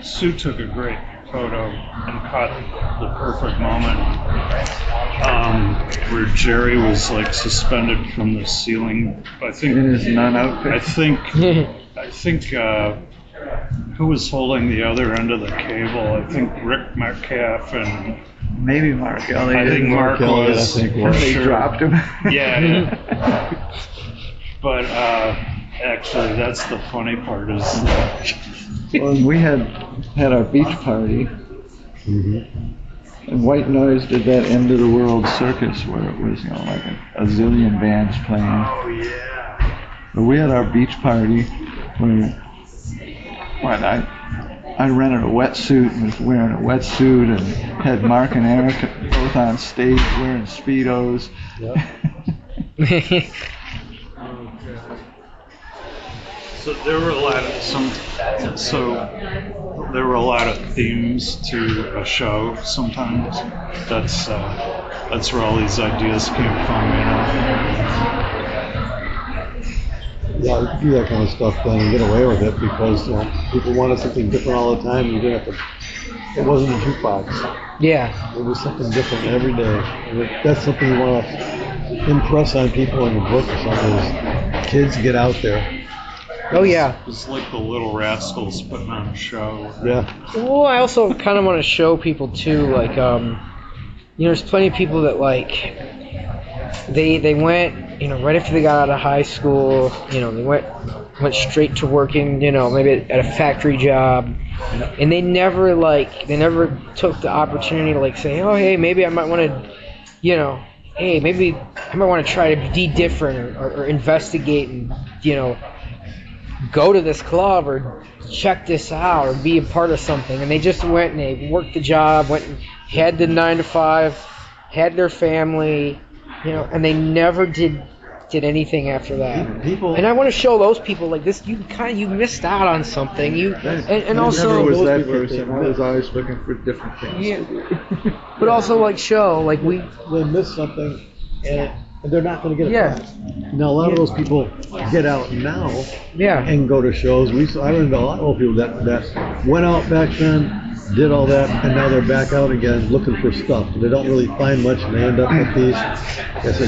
Sue took a great photo and caught the perfect moment where Jerry was like suspended from the ceiling. I think in his nun outfit. I think who was holding the other end of the cable? I think Rick Metcalf and maybe Mark Elliott. I think Mark was. They dropped him. Yeah. But actually, that's the funny part is. Well, we had our beach party, And White Noise did that End of the World circus where it was, like a zillion bands playing. Oh, yeah. But we had our beach party where I rented a wetsuit and was wearing a wetsuit and had Mark and Eric both on stage wearing Speedos. Yep. So there were a lot of themes to a show sometimes. That's where all these ideas came from, Yeah, we could do that kind of stuff then and get away with it because people wanted something different all the time. And you didn't have to. It wasn't a jukebox. Yeah. It was something different every day. And that's something you want to impress on people in the book or something. Is kids get out there. Oh yeah. It's like the Little Rascals putting on a show. Yeah. Well, I also kind of want to show people too, like, there's plenty of people that like, they went, right after they got out of high school, they went straight to working, maybe at a factory job, and they never took the opportunity to like say, oh hey, maybe I might want to, hey, maybe I might want to try to be different or investigate and go to this club or check this out or be a part of something. And they just went and they worked the job, went and had the 9 to 5, had their family, and they never did anything after that. And I want to show those people like this. You missed out on something. And also never was that people person. I was always looking for different things. Yeah. But also like show like they miss something and they're not going to get it back. Now a lot of those people get out now and go to shows. I run into a lot of old people that went out back then, did all that, and now they're back out again looking for stuff. They don't really find much, and they end up at these,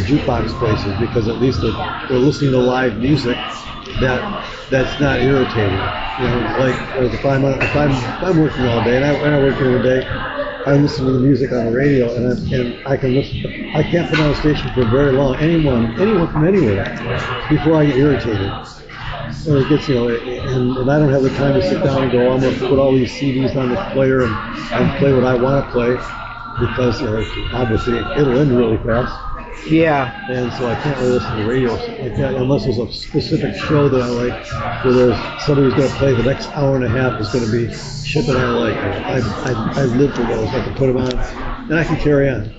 jukebox places because at least they're listening to live music that's not irritating. Like if I'm working all day, and I work during the day, I listen to the music on the radio, and I can listen. I can't put on a station for very long. Anyone from anywhere before I get irritated. And it gets, and I don't have the time to sit down and go, I'm going to put all these CDs on this player and play what I want to play because obviously it'll end really fast. Yeah. And so I can't really listen to the radio unless there's a specific show that I like where there's somebody who's going to play the next hour and a half is going to be shit that I like. I live for those. I can put them on and I can carry on.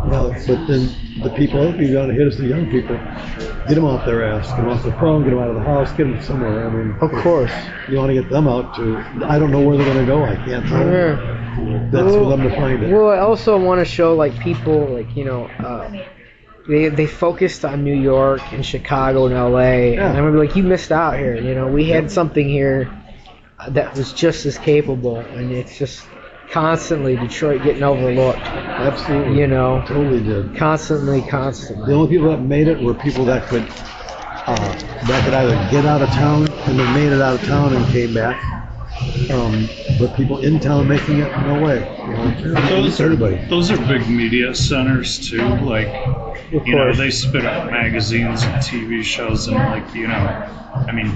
But then the people, if you want to hit us, the young people, get them off their ass, get them off their phone, get them out of the house, get them somewhere. I mean, of course. You want to get them out too. I don't know where they're going to go. I can't tell them. That's for them to find it. Well, I also want to show like people, like, they focused on New York and Chicago and LA, and I'm like, you missed out here. We had something here that was just as capable, and it's just constantly Detroit getting overlooked. Absolutely. Totally did. Constantly. The only people that made it were people that could either get out of town and then made it out of town and came back. But people in town making it, no way. Those are big media centers too. Like, they spit out magazines and TV shows and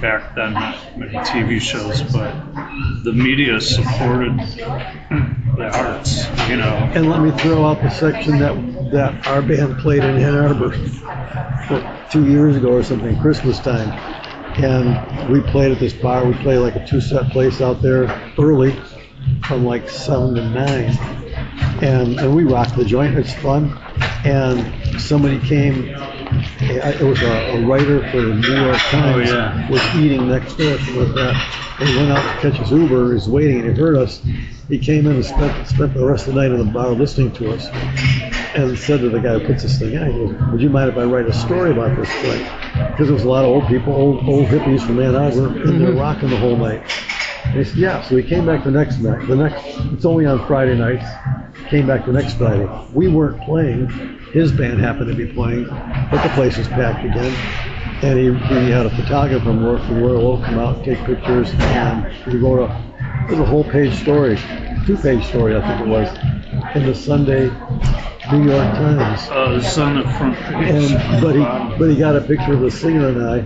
back then not many TV shows, but the media supported the arts. And let me throw out the section that our band played in Ann Arbor 2 years ago or something, Christmas time. And we played at this bar. We played like a 2-set place out there early from like 7 to 9. And we rocked the joint. It's fun. And somebody came, it was a writer for the New York Times, was eating next door with that. And he went out to catch his Uber. He was waiting and he heard us. He came in and spent the rest of the night in the bar listening to us. And said to the guy who puts this thing out, he goes, would you mind if I write a story about this place? Because there was a lot of old people, old hippies from Ann Arbor, and they were rocking the whole night. And he said, yeah. So he came back the next night. It's only on Friday nights. Came back the next Friday. We weren't playing. His band happened to be playing, but the place was packed again. And he had a photographer from Royal Oak come out and take pictures. And he wrote a whole page story, 2-page story, I think it was, in the Sunday New York Times. It's on the front page. And but he got a picture of the singer and I,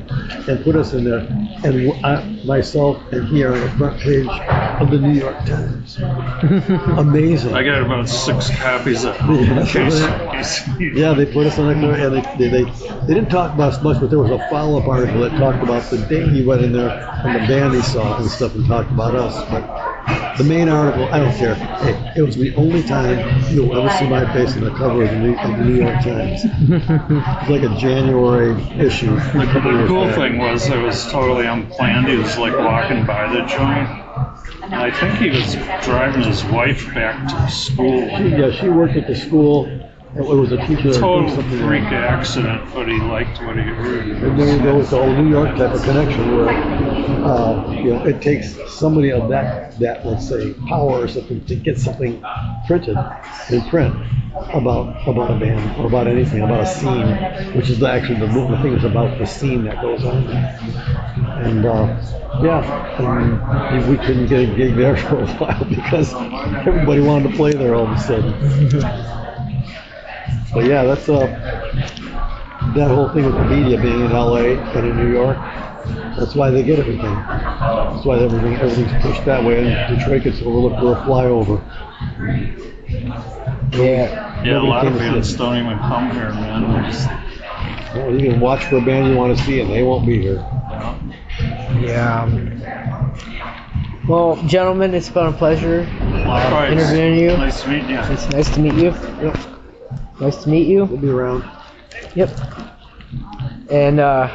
and put us in there, and myself and he are on the front page of the New York Times. Amazing. I got about 6 copies of it. Yeah, they put us on the cover, and they didn't talk about us much, but there was a follow-up article that talked about the day he went in there and the band he saw and stuff, and talked about us. But the main article, I don't care. Hey, it was the only time you'll ever see my face on the cover of the New York Times. It's like a January issue. The cool thing was it was totally unplanned. He was like walking by the joint. And I think he was driving his wife back to school. She worked at the school. It was a teacher. Total freak accident, but he liked what he heard. And then you go with the whole New York type of connection where, it takes somebody of that, let's say, power or something to get something printed in print about a band or about anything, about a scene, which is actually the thing is about the scene that goes on. And we couldn't get a gig there for a while because everybody wanted to play there all of a sudden. But yeah, that's that whole thing with the media being in LA and in New York. That's why they get everything. That's why everything's pushed that way, and Detroit gets overlooked for a flyover. Yeah, a lot of bands don't even come here, man. Well, you can watch for a band you want to see, and they won't be here. Yeah. Well, gentlemen, it's been a pleasure interviewing you. Nice to meet you. It's nice to meet you. Yep. Nice to meet you. We'll be around. Yep. And I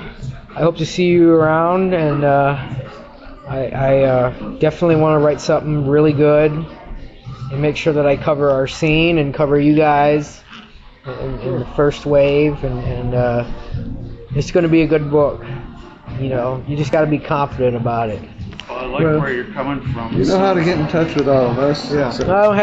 hope to see you around. And I definitely want to write something really good and make sure that I cover our scene and cover you guys in the first wave. And it's going to be a good book. You know, you just got to be confident about it. Well, I like where you're coming from. You know how to get in touch with all of us. Yeah. So. I don't have